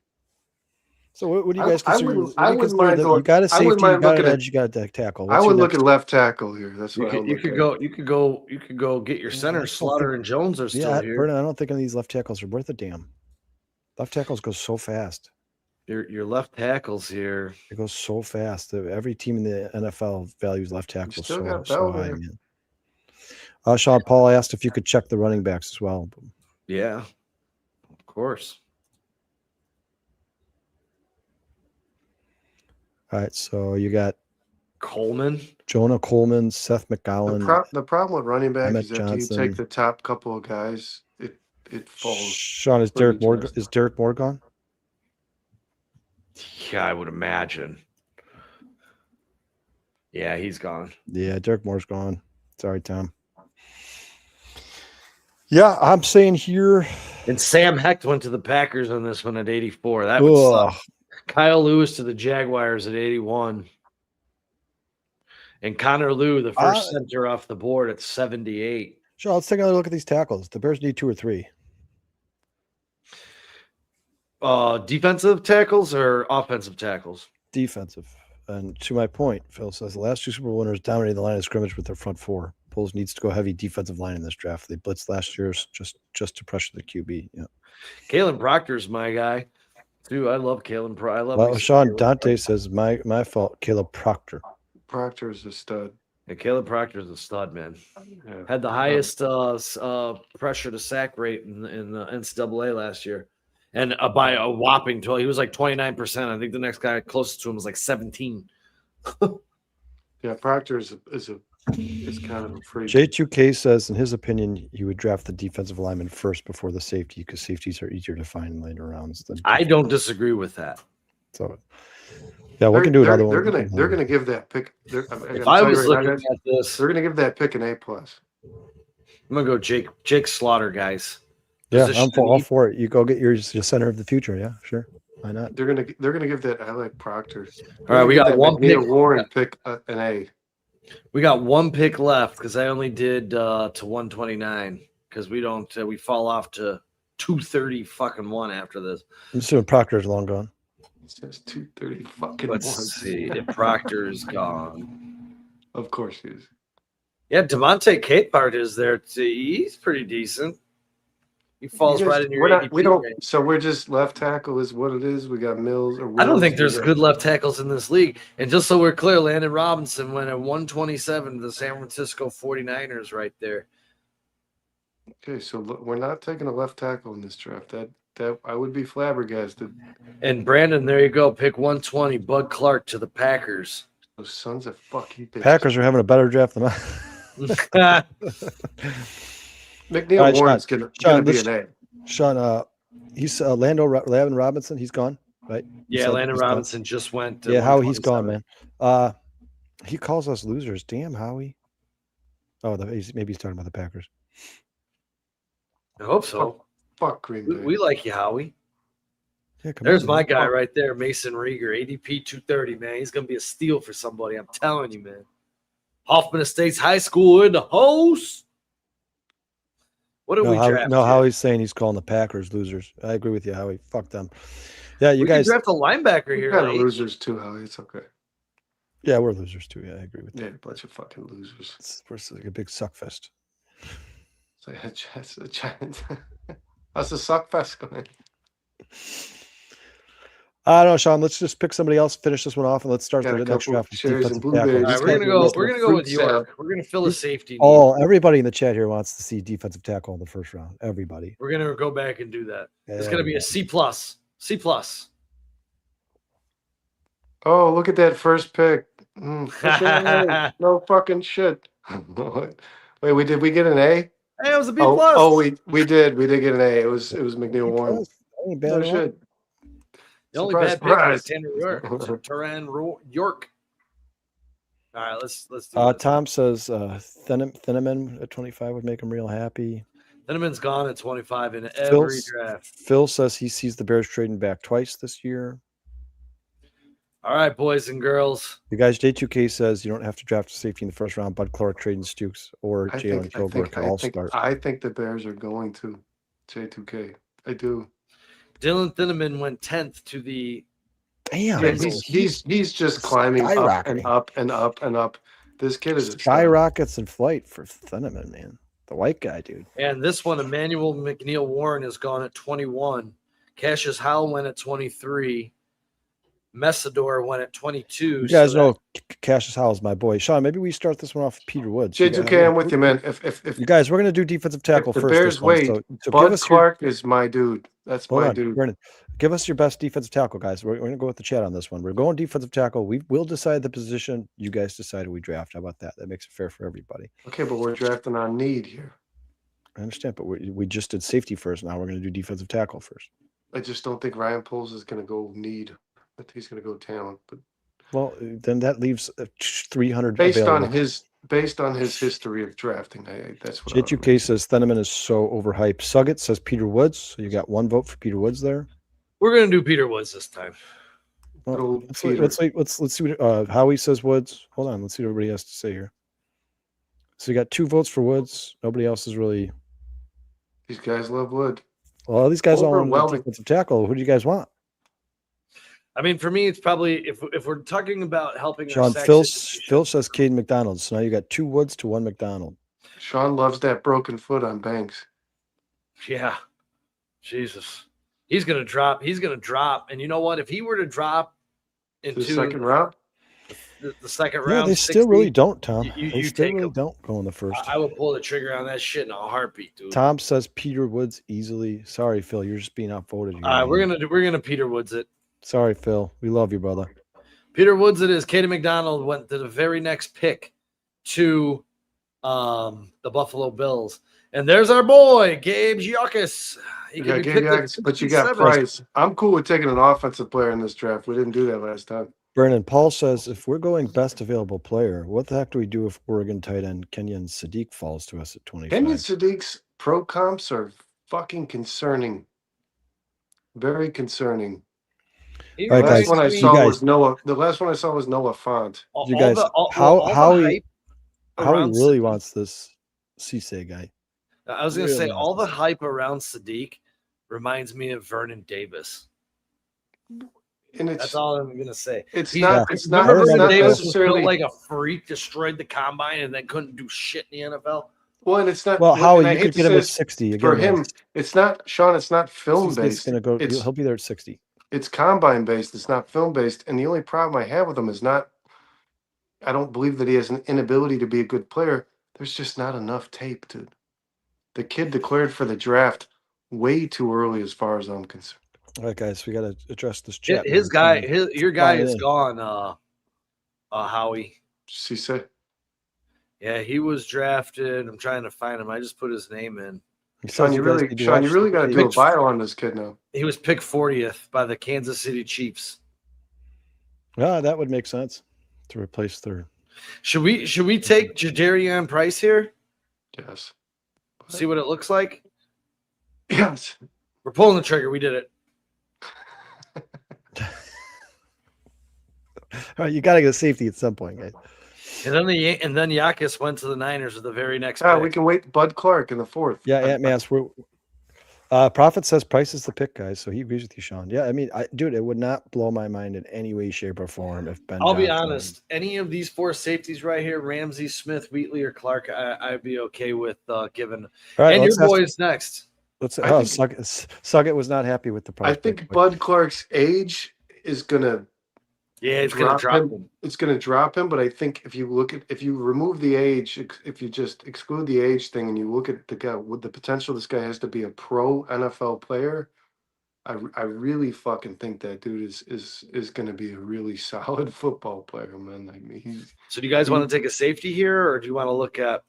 So what do you guys I consider? wouldn't- what I do you wouldn't consider mind that going- you got a I wouldn't safety, you mind got an looking at- edge, you got a tackle. I What's would your look next? at left tackle here. That's what I would You look could at. go. You could go. You could go get your I center. don't Slaughter think- and Jones are still Yeah, here. Vernon, I don't think any of these left tackles are worth a damn. Left tackles go so fast. Your left tackles here. It goes so fast. Every team in the NFL values left tackles still got so Bell high, there. man. Sean Paul asked if you could check the running backs as well. Yeah, of course. All right, so you got Coleman. Jonah Coleman, Seth McGowan, The problem with running back Emmett is after you Johnson. take the top couple of guys, it falls. Sean, is pretty Derek Moore drastic. is Derek Moore gone? Yeah, I would imagine. Yeah, he's gone. Yeah, Derek Moore's gone. Sorry, Tom. Yeah, I'm saying here. And Sam Hecht went to the Packers on this one at 84. That would suck. Kyle Lewis to the Jaguars at 81. And Connor Liu, the first center off the board at 78. Sean, let's take another look at these tackles. The Bears need 2 or 3. Defensive tackles or offensive tackles? Defensive. And to my point, Phil says the last 2 Super Bowl winners dominated the line of scrimmage with their front 4. Bulls needs to go heavy defensive line in this draft. They blitzed last year just to pressure the QB. Yeah. Kalen Proctor's my guy. Dude, I love Kalen Proctor. I love Well, me some Sean Kalen Dante Proctor. says my fault. Caleb Proctor. Proctor is a stud. Yeah, Caleb Proctor's a stud, man. Yeah. Had the highest pressure to sack rate in the NCAA last year. And by a whopping 12. He was like 29%. I think the next guy closest to him was like 17. Yeah, Proctor is kind of a freak. J2K says, in his opinion, he would draft the defensive lineman first before the safety because safeties are easier to find in later rounds. I don't disagree with that. So, yeah, we can do another one. They're gonna give that pick. If I was looking at this, they're gonna give that pick an A+. I'm gonna go Jake Slaughter, guys. Yeah, Position I'm all need- for it. You go get your center of the future. Yeah, sure. Why not? They're gonna give that. I like Proctor. All right, we got one pick. Warren pick an A. We got one pick left because I only did to 129 because we don't we fall off to 230 fucking one after this. I'm assuming Proctor's long gone. It says 230 fucking. Let's one. see if Proctor's gone. Of course he is. Yeah, Devontae Capehart is there too. He's pretty decent. He falls You guys- right in your we're not- ADP we don't. range. So we're just left tackle is what it is. We got Mills. Or I don't Wills, think there's we got- good left tackles in this league. And just so we're clear, Landon Robinson went at 127 to the San Francisco 49ers right there. Okay, so we're not taking a left tackle in this draft. That I would be flabbergasted. And Brandon, there you go. Pick 120, Bud Clark to the Packers. Those sons of fucking bitches. Packers are having a better draft than us. McNeil All right, Warren's Sean, gonna be let's- an A. Sean, he's Landon Robinson. He's gone, right? You Yeah, said Landon he's gone? Robinson just went. To Yeah, Howie, he's gone, 127. man. He calls us losers. Damn, Howie. Oh, maybe he's talking about the Packers. I hope so. Fuck Green Bay. We like you, Howie. Yeah, come There's on, my man. guy right there, Mason Rieger, ADP 230, man. He's going to be a steal for somebody. I'm telling you, man. Hoffman Estates High School in the host. What did we draft? No, here? Howie's saying he's calling the Packers losers. I agree with you, Howie. Fuck them. Yeah, you We could guys. draft a linebacker We're here. kind of late. losers too, Howie. It's okay. Yeah, we're losers too. Yeah, I agree with you. Yeah, a bunch of fucking losers. We're like a big suck fest. It's like a giant. How's the suck fest going? I don't know, Sean. Let's just pick somebody else, finish this one off, and let's start Got the a next couple draft. with cherries and defensive tackle. blueberries. All right, Just we're gonna can't go. miss We're the gonna go fruit with salad. York. We're gonna fill a safety. Need. Everybody in the chat here wants to see defensive tackle in the first round. Everybody. We're gonna go back and do that. It's Yeah. gonna be a C plus. C plus. Oh, look at that first pick. No fucking shit. Wait, we get an A? Hey, it was a B plus. We did get an A. It was McNeil Warren. That ain't bad No at all. shit. The only Surprise, bad pick was surprise. Tanner York. York. All right, let's do this. Tom says Thieneman at 25 would make him real happy. Thieneman's gone at 25 in every Phil's- draft. Phil says he sees the Bears trading back twice this year. All right, boys and girls. You guys, J2K says you don't have to draft a safety in the first round. Bud Clark trading Stukes or Jalen Kilgore can all start. I think the Bears are going to J2K. I do. Dylan Thieneman went 10th to the Damn. Yeah, he's just climbing up and skyrocketing. up and up and up. This kid is a stud. Skyrockets in flight for Thunderman, man. The white guy, dude. And this one, Emmanuel McNeil Warren has gone at 21. Cassius Howell went at 23. Messador went at 22. You guys so know Cassius Howell's my boy. Sean, maybe we start this one off with Peter Woods. J2K, I'm with you, man. If you guys, we're gonna do defensive tackle the first. Bears this one. wait, So give Bud us Clark is my dude. That's hold my on, dude. Brennan. Give us your best defensive tackle, guys. We're gonna go with the chat on this one. We're going defensive tackle. We will decide the position. You guys decide who we draft. How about that? That makes it fair for everybody. Okay, but we're drafting on need here. I understand, but we just did safety first. Now we're gonna do defensive tackle first. I just don't think Ryan Poles is going to go need. I think he's going to go talent. But Well, then that leaves 300 based available. on his history of drafting, that's what. J2K says Thunderman is so overhyped. Suggett says Peter Woods. So you got one vote for Peter Woods there. we're going to do Peter Woods this time. Good Well, old let's Peter. see what Howie says Woods. Hold on, let's see what everybody has to say here. So you got 2 votes for Woods. Nobody else is really. These guys love Wood. Well, these guys all want Overwhelming. defensive tackle. Who do you guys want? I mean, for me, it's probably if we're talking about helping. our Sean, sack Phil situation- says Caden McDonald. So now you got 2 Woods to 1 McDonald. Sean loves that broken foot on Banks. Yeah, Jesus, he's going to drop. He's going to drop. And you know what? If he were to drop into The second round. the second Yeah, round, they still 60, really don't, Tom. you They still take really him. don't go in the first. I would pull the trigger on that shit in a heartbeat, dude. Tom says Peter Woods easily. Sorry, Phil, you're just being outvoted. Here, We're gonna Peter Woods it. Sorry, Phil. We love you, brother. Peter Woods it is. Caden McDonald went to the very next pick to the Buffalo Bills. And there's our boy, Gabe Giacchis. He You could got be Gabe picked at Yates, but you got 67. Price. I'm cool with taking an offensive player in this draft. We didn't do that last time. Brennan Paul says if we're going best available player, what the heck do we do if Oregon tight end Kenyon Sadiq falls to us at 25? Kenyon Sadiq's pro comps are fucking concerning. Very concerning. He All right, The guys, last one I you saw guys- was Noah. The last one I saw was Noah Font. You guys, how hype he around really Sadiq- wants this Cisse guy. I was gonna really say wants all the this. hype around Sadiq reminds me of Vernon Davis. And That's it's all I'm gonna say. it's He- not it's not, Remember it's Vernon not Davis was necessarily built like a freak, destroyed the combine, and then couldn't do shit in the NFL. well, and it's not Well, and Howie, I you hate could to get him say at this 60 again. for him. It's not Sean. It's not film Cisse's based. gonna go. It's He'll be there at 60. it's combine based. It's not film based. And the only problem I have with him is not. I don't believe that he has an inability to be a good player. There's just not enough tape, dude. The kid declared for the draft way too early, as far as I'm concerned. All right, guys, we got to address this chat. His guy, your guy flying is in. gone. Howie. She said, Yeah, he was drafted. I'm trying to find him. I just put his name in. He says Sean, you guys need to watch really got to the do a tape. bio on this kid now. He was picked 40th by the Kansas City Chiefs. Yeah, that would make sense to replace third. Should we take Jadarian Price here? Yes. See what it looks like? Yes. We're pulling the trigger. We did it. All right, you got to get a safety at some point, guys. And then Yakis went to the Niners with the very next Ah, pick. we can wait. Bud Clark in the fourth. Yeah, Ant Mass. Prophet says Price is the pick, guys. So he agrees with you, Sean. Yeah, I mean, dude, it would not blow my mind in any way, shape, or form if Ben. I'll be Johnson- honest. Any of these 4 safeties right here, Ramsey, Smith, Wheatley, or Clark, I'd be okay with giving. All right, And let's your ask- boys next. Let's. I Oh, think- Suggett was not happy with the price. I think pick, Bud Clark's age is gonna Yeah, it's gonna drop him. It's gonna drop him, but I think if you remove the age, if you just exclude the age thing and you look at the guy with the potential this guy has to be a pro NFL player, I really fucking think that dude is gonna be a really solid football player, man. I mean, he's So do you guys want to take a safety here, or do you want to look at?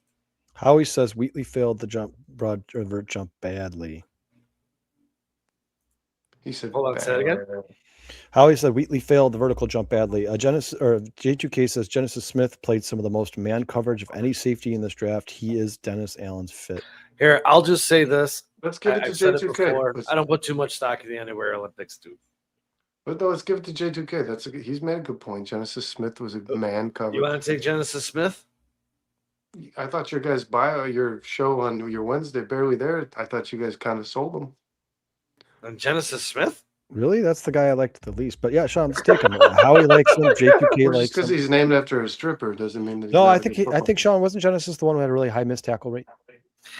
Howie says Wheatley failed the broad vert jump badly. he said. Hold on, say that again? Howie said Wheatley failed the vertical jump badly. Genesis or J2K says Genesis Smith played some of the most man coverage of any safety in this draft. He is Dennis Allen's fit. Here, I'll just say this. Let's give it to I've said it J2K. before. I don't put too much stock in the underwear Olympics, dude. But no, let's give it to J2K. He's made a good point. Genesis Smith was a man cover. You want to take Genesis Smith? I thought your guys' your show on your Wednesday, barely there. I thought you guys kind of sold him. And Genesis Smith? Really? That's the guy I liked the least. But yeah, Sean, let's take him. Howie likes him. J2K Well, just likes because him. he's named after a stripper doesn't mean that he's No, not I a think good I think football Sean wasn't Genesis the one who had a really high missed tackle rate. player.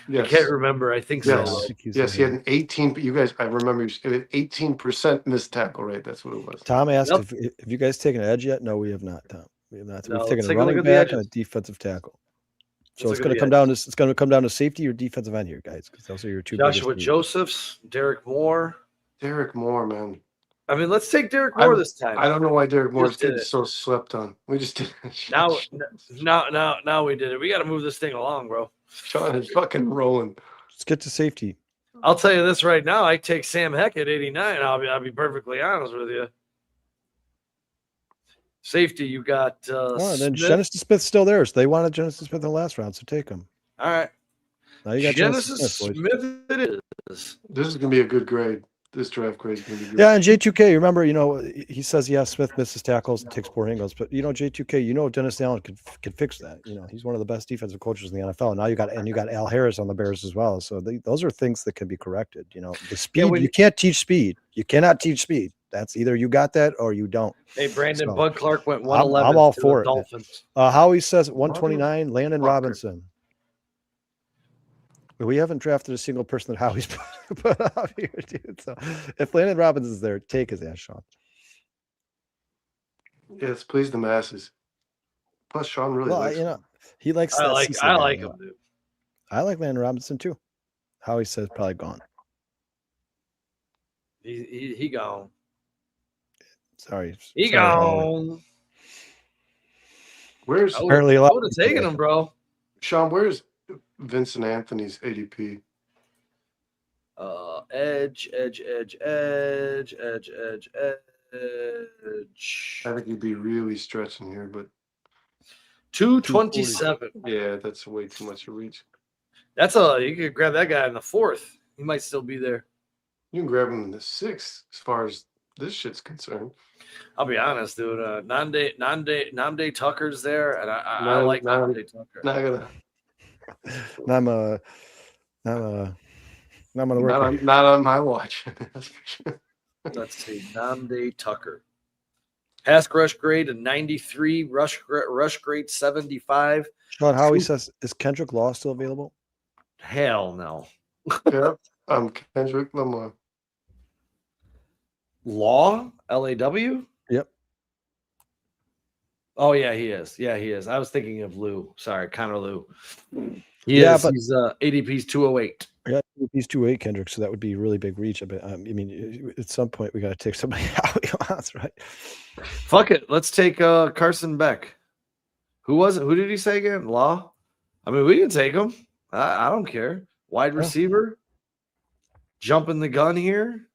I can't Yes. remember. I think Yeah, so. I Yes. think he's Yes, he had the an 18. You guys, I remember it was 18% missed tackle rate. That's what it was. Tom asked Yep. if you guys taken an edge yet. No, we have not, Tom. We have not. No, We've let's taken a take a look running at the back and a edges. defensive tackle. So Let's it's look going at to the come edges. down to it's going to come down to safety or defensive end here, guys, because those are your two Joshua biggest needs. Josephs, Derek Moore. Derek Moore, man. I mean, let's take Derek Moore this time. I don't know why Derek Moore's Just did getting it. so slept on. We just did Now we did it. We got to move this thing along, bro. Sean is fucking rolling. Let's get to safety. I'll tell you this right now. I take Sam Heck at 89. I'll be perfectly honest with you. Safety, you got Oh, then Smith. Genesis Smith's still there. So they wanted Genesis Smith in the last round, so take him. All right. Now you got Genesis Smith, boys. Smith it is. This is gonna be a good grade. This draft grade is gonna be good. Yeah, and J2K, remember, he says, yeah, Smith misses tackles and takes poor angles, but J2K, Dennis Allen could fix that. He's one of the best defensive coaches in the NFL. And now you got Al Harris on the Bears as well. So those are things that can be corrected. The speed, you can't teach speed. You cannot teach speed. That's either you got that or you don't. Hey, Brandon So, Bud Clark went 111. I'm all to for the it. Dolphins. Howie says 129, Landon Walker. Robinson. We haven't drafted a single person that Howie's put out here, dude. So if Landon Robinson's there, take his ass, Sean. Yes, please the masses. Plus, Sean really likes him. He likes. I that like Cecil guy him, a lot. dude. I like Landon Robinson too. Howie says probably gone. He gone. Sorry, He sorry, Howie. gone. Where's Apparently, I would have taken him, bro. Sean? Where's Vincent Anthony's ADP? Edge. I think he'd be really stretching here, but 227. yeah, that's way too much to reach. You could grab that guy in the 4th. He might still be there. You can grab him in the 6th, as far as this shit's concerned. I'll be honest, dude. Namde Tucker's there, and I No, like no, Namde Tucker. Not gonna, I'm gonna work. not on my watch. That's for sure. Let's see, Namde Tucker. Pass rush grade a 93, rush grade 75. Sean Howie says, is Kendrick Law still available? Hell no. Yep. Kendrick Lamar. Law? L-A-W? Yep. Oh, yeah, he is. Yeah, he is. I was thinking of Lou. Sorry, Connor Lou. Yeah, but he's ADP's 208. Yeah, he's 2'8", Kendrick, so that would be a really big reach. But I mean, at some point we got to take somebody out. That's right. Fuck it. Let's take Carson Beck. Who was it? Who did he say again? Law? I mean, we can take him. I don't care. Wide receiver. Jumping the gun here.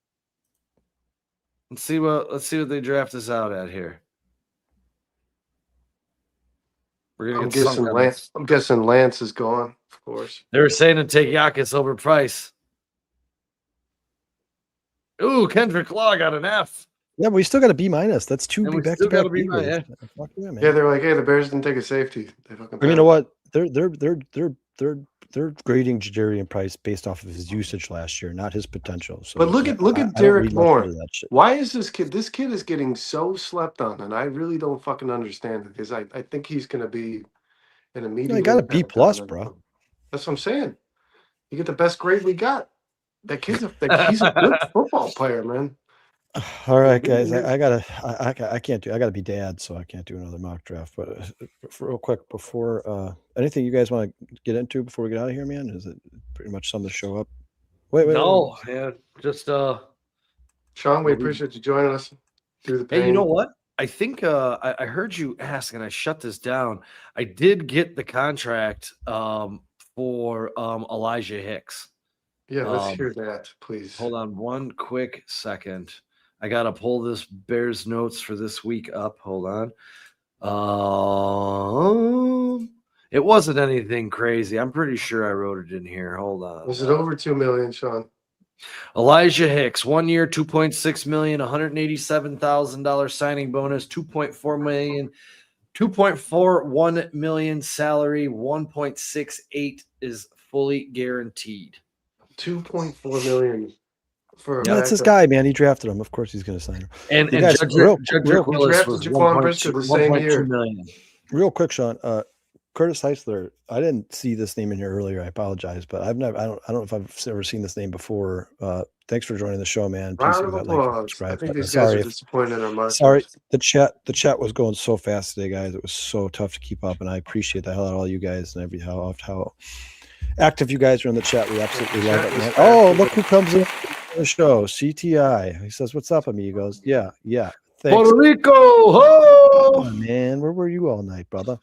Let's see what they draft us out at here. We're gonna get some Lance. I'm guessing Lance is gone, of course. They were saying to take Yakis over Price. Ooh, Kendrick Law got an F. Yeah, but we still got a B-. That's two And we back still to back. got a B-. Fuck yeah, man. Yeah, they're like, hey, the Bears didn't take a safety. They fucking. I mean, you know what? They're grading Jadarian Price based off of his usage last year, not his potential. So, But look at I don't Derek read much Moore. into that shit. Why is this kid? This kid is getting so slept on, and I really don't fucking understand it because I think he's going to be an immediate. No, he got a B+, impact on bro. them. That's what I'm saying. You get the best grade we got. That kid's he's a good football player, man. All right, guys. I gotta be dad, so I can't do another mock draft. But real quick, before anything you guys want to get into before we get out of here, man? Is it pretty much sum the show up? Wait. No, man. Just Sean, we appreciate you joining us through the pain. Hey, you know what? I think I heard you ask, and I shut this down. I did get the contract for Elijah Hicks. Yeah, let's hear that, please. Hold on one quick second. I gotta pull this Bears notes for this week up. Hold on. It wasn't anything crazy. I'm pretty sure I wrote it in here. Hold on. Was it over $2 million, Sean? Elijah Hicks, 1 year, $2.6 million, $187,000 signing bonus, $2.4 million, $2.41 million salary, 1.68 is fully guaranteed. $2.4 million for a Yeah, that's his backup. guy, man. He drafted him. Of course, he's going to sign him. And You guys, Jedrick He Willis drafted was Jaquan Brisker the same 1.2 year. million. real quick, Sean. Curtis Heisler. I didn't see this name in here earlier. I apologize, but I don't know if I've ever seen this name before. Thanks for joining the show, man. Please Round give of that like and applause. I subscribe. think these guys Sorry are if disappointed in our market. Sorry, the chat was going so fast today, guys. It was so tough to keep up, and I appreciate the hell out of all you guys and how active you guys are in the chat. We absolutely love it, man. Oh, look who comes in the show. CTI. He says, "What's up, amigos?" Yeah. Thanks. Puerto Rico, Oh, ho! man, where were you all night, brother?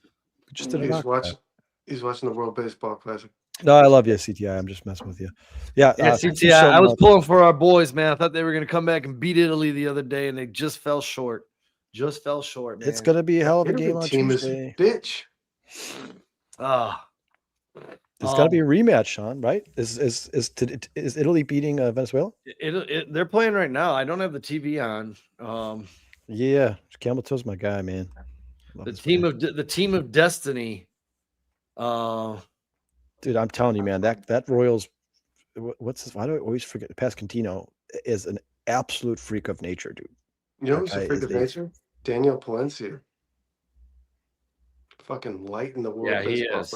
We just did a knockout. He's watching the World Baseball Classic. No, I love you, CTI. I'm just messing with you. Yeah, CTI. I was pulling for our boys, man. I thought they were going to come back and beat Italy the other day, and they just fell short. Man. It's going to be a hell of a game on team Tuesday. Bitch. It's got to be a rematch, Sean. Right? Is Italy beating Venezuela? They're playing right now. I don't have the TV on. Yeah, Campbell Toe's my guy, man. The team of destiny. Dude, I'm telling you, man, that Royals, what's this? Why do I always forget? Pascantino is an absolute freak of nature, dude. You know who's a freak of nature? Daniel Palencia. Fucking light in the world. Yeah, he is.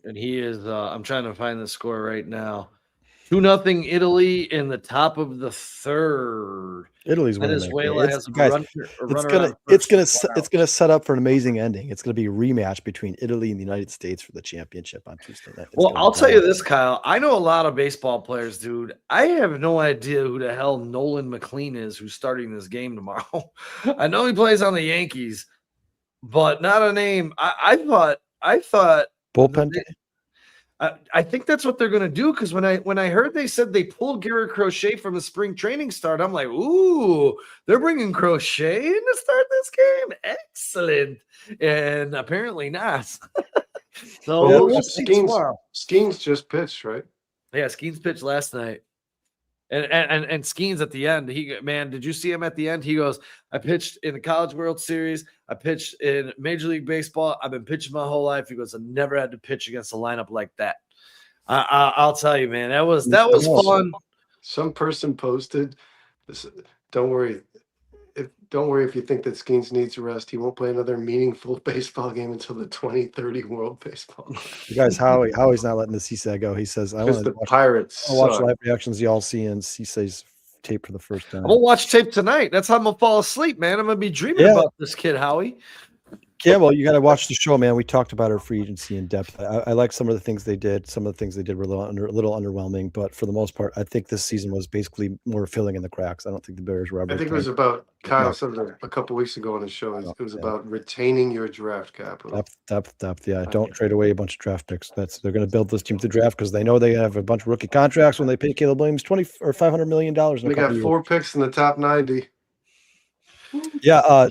And he is. I'm trying to find the score right now. 2-0 Italy in the top of the third. Italy's winning. Venezuela has it's gonna set up for an amazing ending. It's gonna be a rematch between Italy and the United States for the championship on Tuesday night. Well, I'll tell you this, Kyle. I know a lot of baseball players, dude. I have no idea who the hell Nolan McLean is, who's starting this game tomorrow. I know he plays on the Yankees, but not a name. I thought bullpen. I think that's what they're going to do, because when I heard they said they pulled Garrett Crochet from the spring training start, I'm like, ooh, they're bringing Crochet in to start this game. Excellent. And apparently not. So we'll see tomorrow. Skeens just pitched, right? Yeah, Skeens pitched last night. And Skeens at the end, did you see him at the end? He goes, I pitched in the College World Series. I pitched in Major League Baseball. I've been pitching my whole life. He goes, I never had to pitch against a lineup like that. I'll tell you, man, that was fun. Some person posted this. Don't worry if you think that Skeens needs a rest. He won't play another meaningful baseball game until the 2030 World Baseball. You guys, Howie's not letting the CSA go. He says, I want the Pirates. I'll watch live reactions y'all see and CSA's tape for the first time. I'm gonna watch tape tonight. That's how I'm gonna fall asleep, man. I'm gonna be dreaming about this kid, Howie. Yeah, well, you got to watch the show, man. We talked about our free agency in depth. I like some of the things they did. Some of the things they did were a little underwhelming, but for the most part, I think this season was basically more filling in the cracks. I don't think the Bears were ever. I think it was about Kyle said a couple weeks ago on the show. It was about retaining your draft capital. Depth. Yeah, don't trade away a bunch of draft picks. They're going to build this team to draft because they know they have a bunch of rookie contracts when they pay Caleb Williams $20 or $500 million. They got 4 picks in the top 90. Yeah,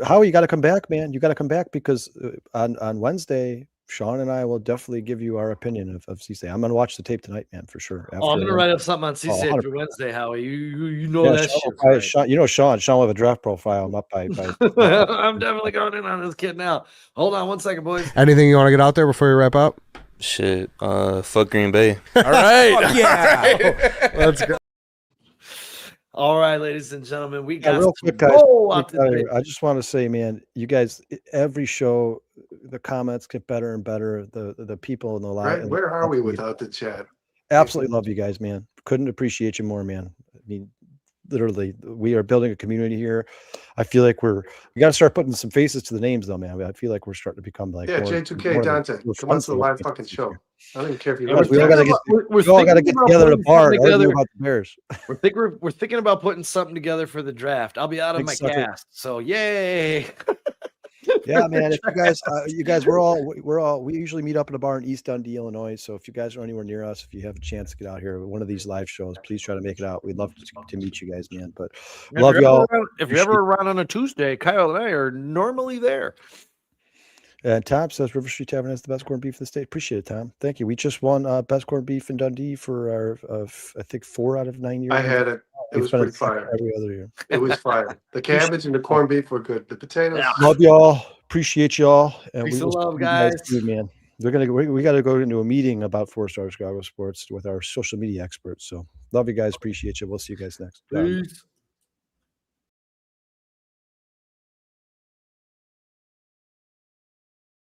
Howie, you got to come back, man. You got to come back because on Wednesday, Sean and I will definitely give you our opinion of CSA. I'm going to watch the tape tonight, man, for sure. I'm going to write up something on CSA for Wednesday, Howie. You know that Sean, shit. Right? Sean, you know Sean will have a draft profile. I'm up by I'm definitely going in on this kid now. Hold on one second, boys. Anything you want to get out there before you wrap up? Shit, fuck Green Bay. All right. Yeah. All right. Let's go. All right, ladies and gentlemen, we got real quick, guys. I just want to say, man, you guys, every show, the comments get better and better. The people in the line. Right, where are we without the chat? Absolutely love you guys, man. Couldn't appreciate you more, man. I mean, literally, we are building a community here. I feel like we got to start putting some faces to the names, though, man. I feel like we're starting to become like J2K Dante. Come on to the live fucking show. I don't even care if you. We all got to get together at a bar and argue about the Bears. We're thinking about putting something together for the draft. I'll be out of my cast, so yay! Yeah, man. If you guys, we usually meet up in a bar in East Dundee, Illinois. So if you guys are anywhere near us, if you have a chance to get out here, one of these live shows, please try to make it out. We'd love to meet you guys, man. But love y'all. If you're ever around on a Tuesday, Kyle and I are normally there. And Tom says River Street Tavern has the best corned beef in the state. Appreciate it, Tom. Thank you. We just won best corned beef in Dundee for our, I think 4 out of 9 years. I had it. It was pretty fire. Every other year. It was fire. The cabbage and the corned beef were good. The potatoes. Love y'all. Appreciate y'all. And peace and love, guys. Too, man. We got to go into a meeting about 4-Star Chicago sports with our social media experts. So Love you guys. Appreciate you. We'll see you guys next. Peace.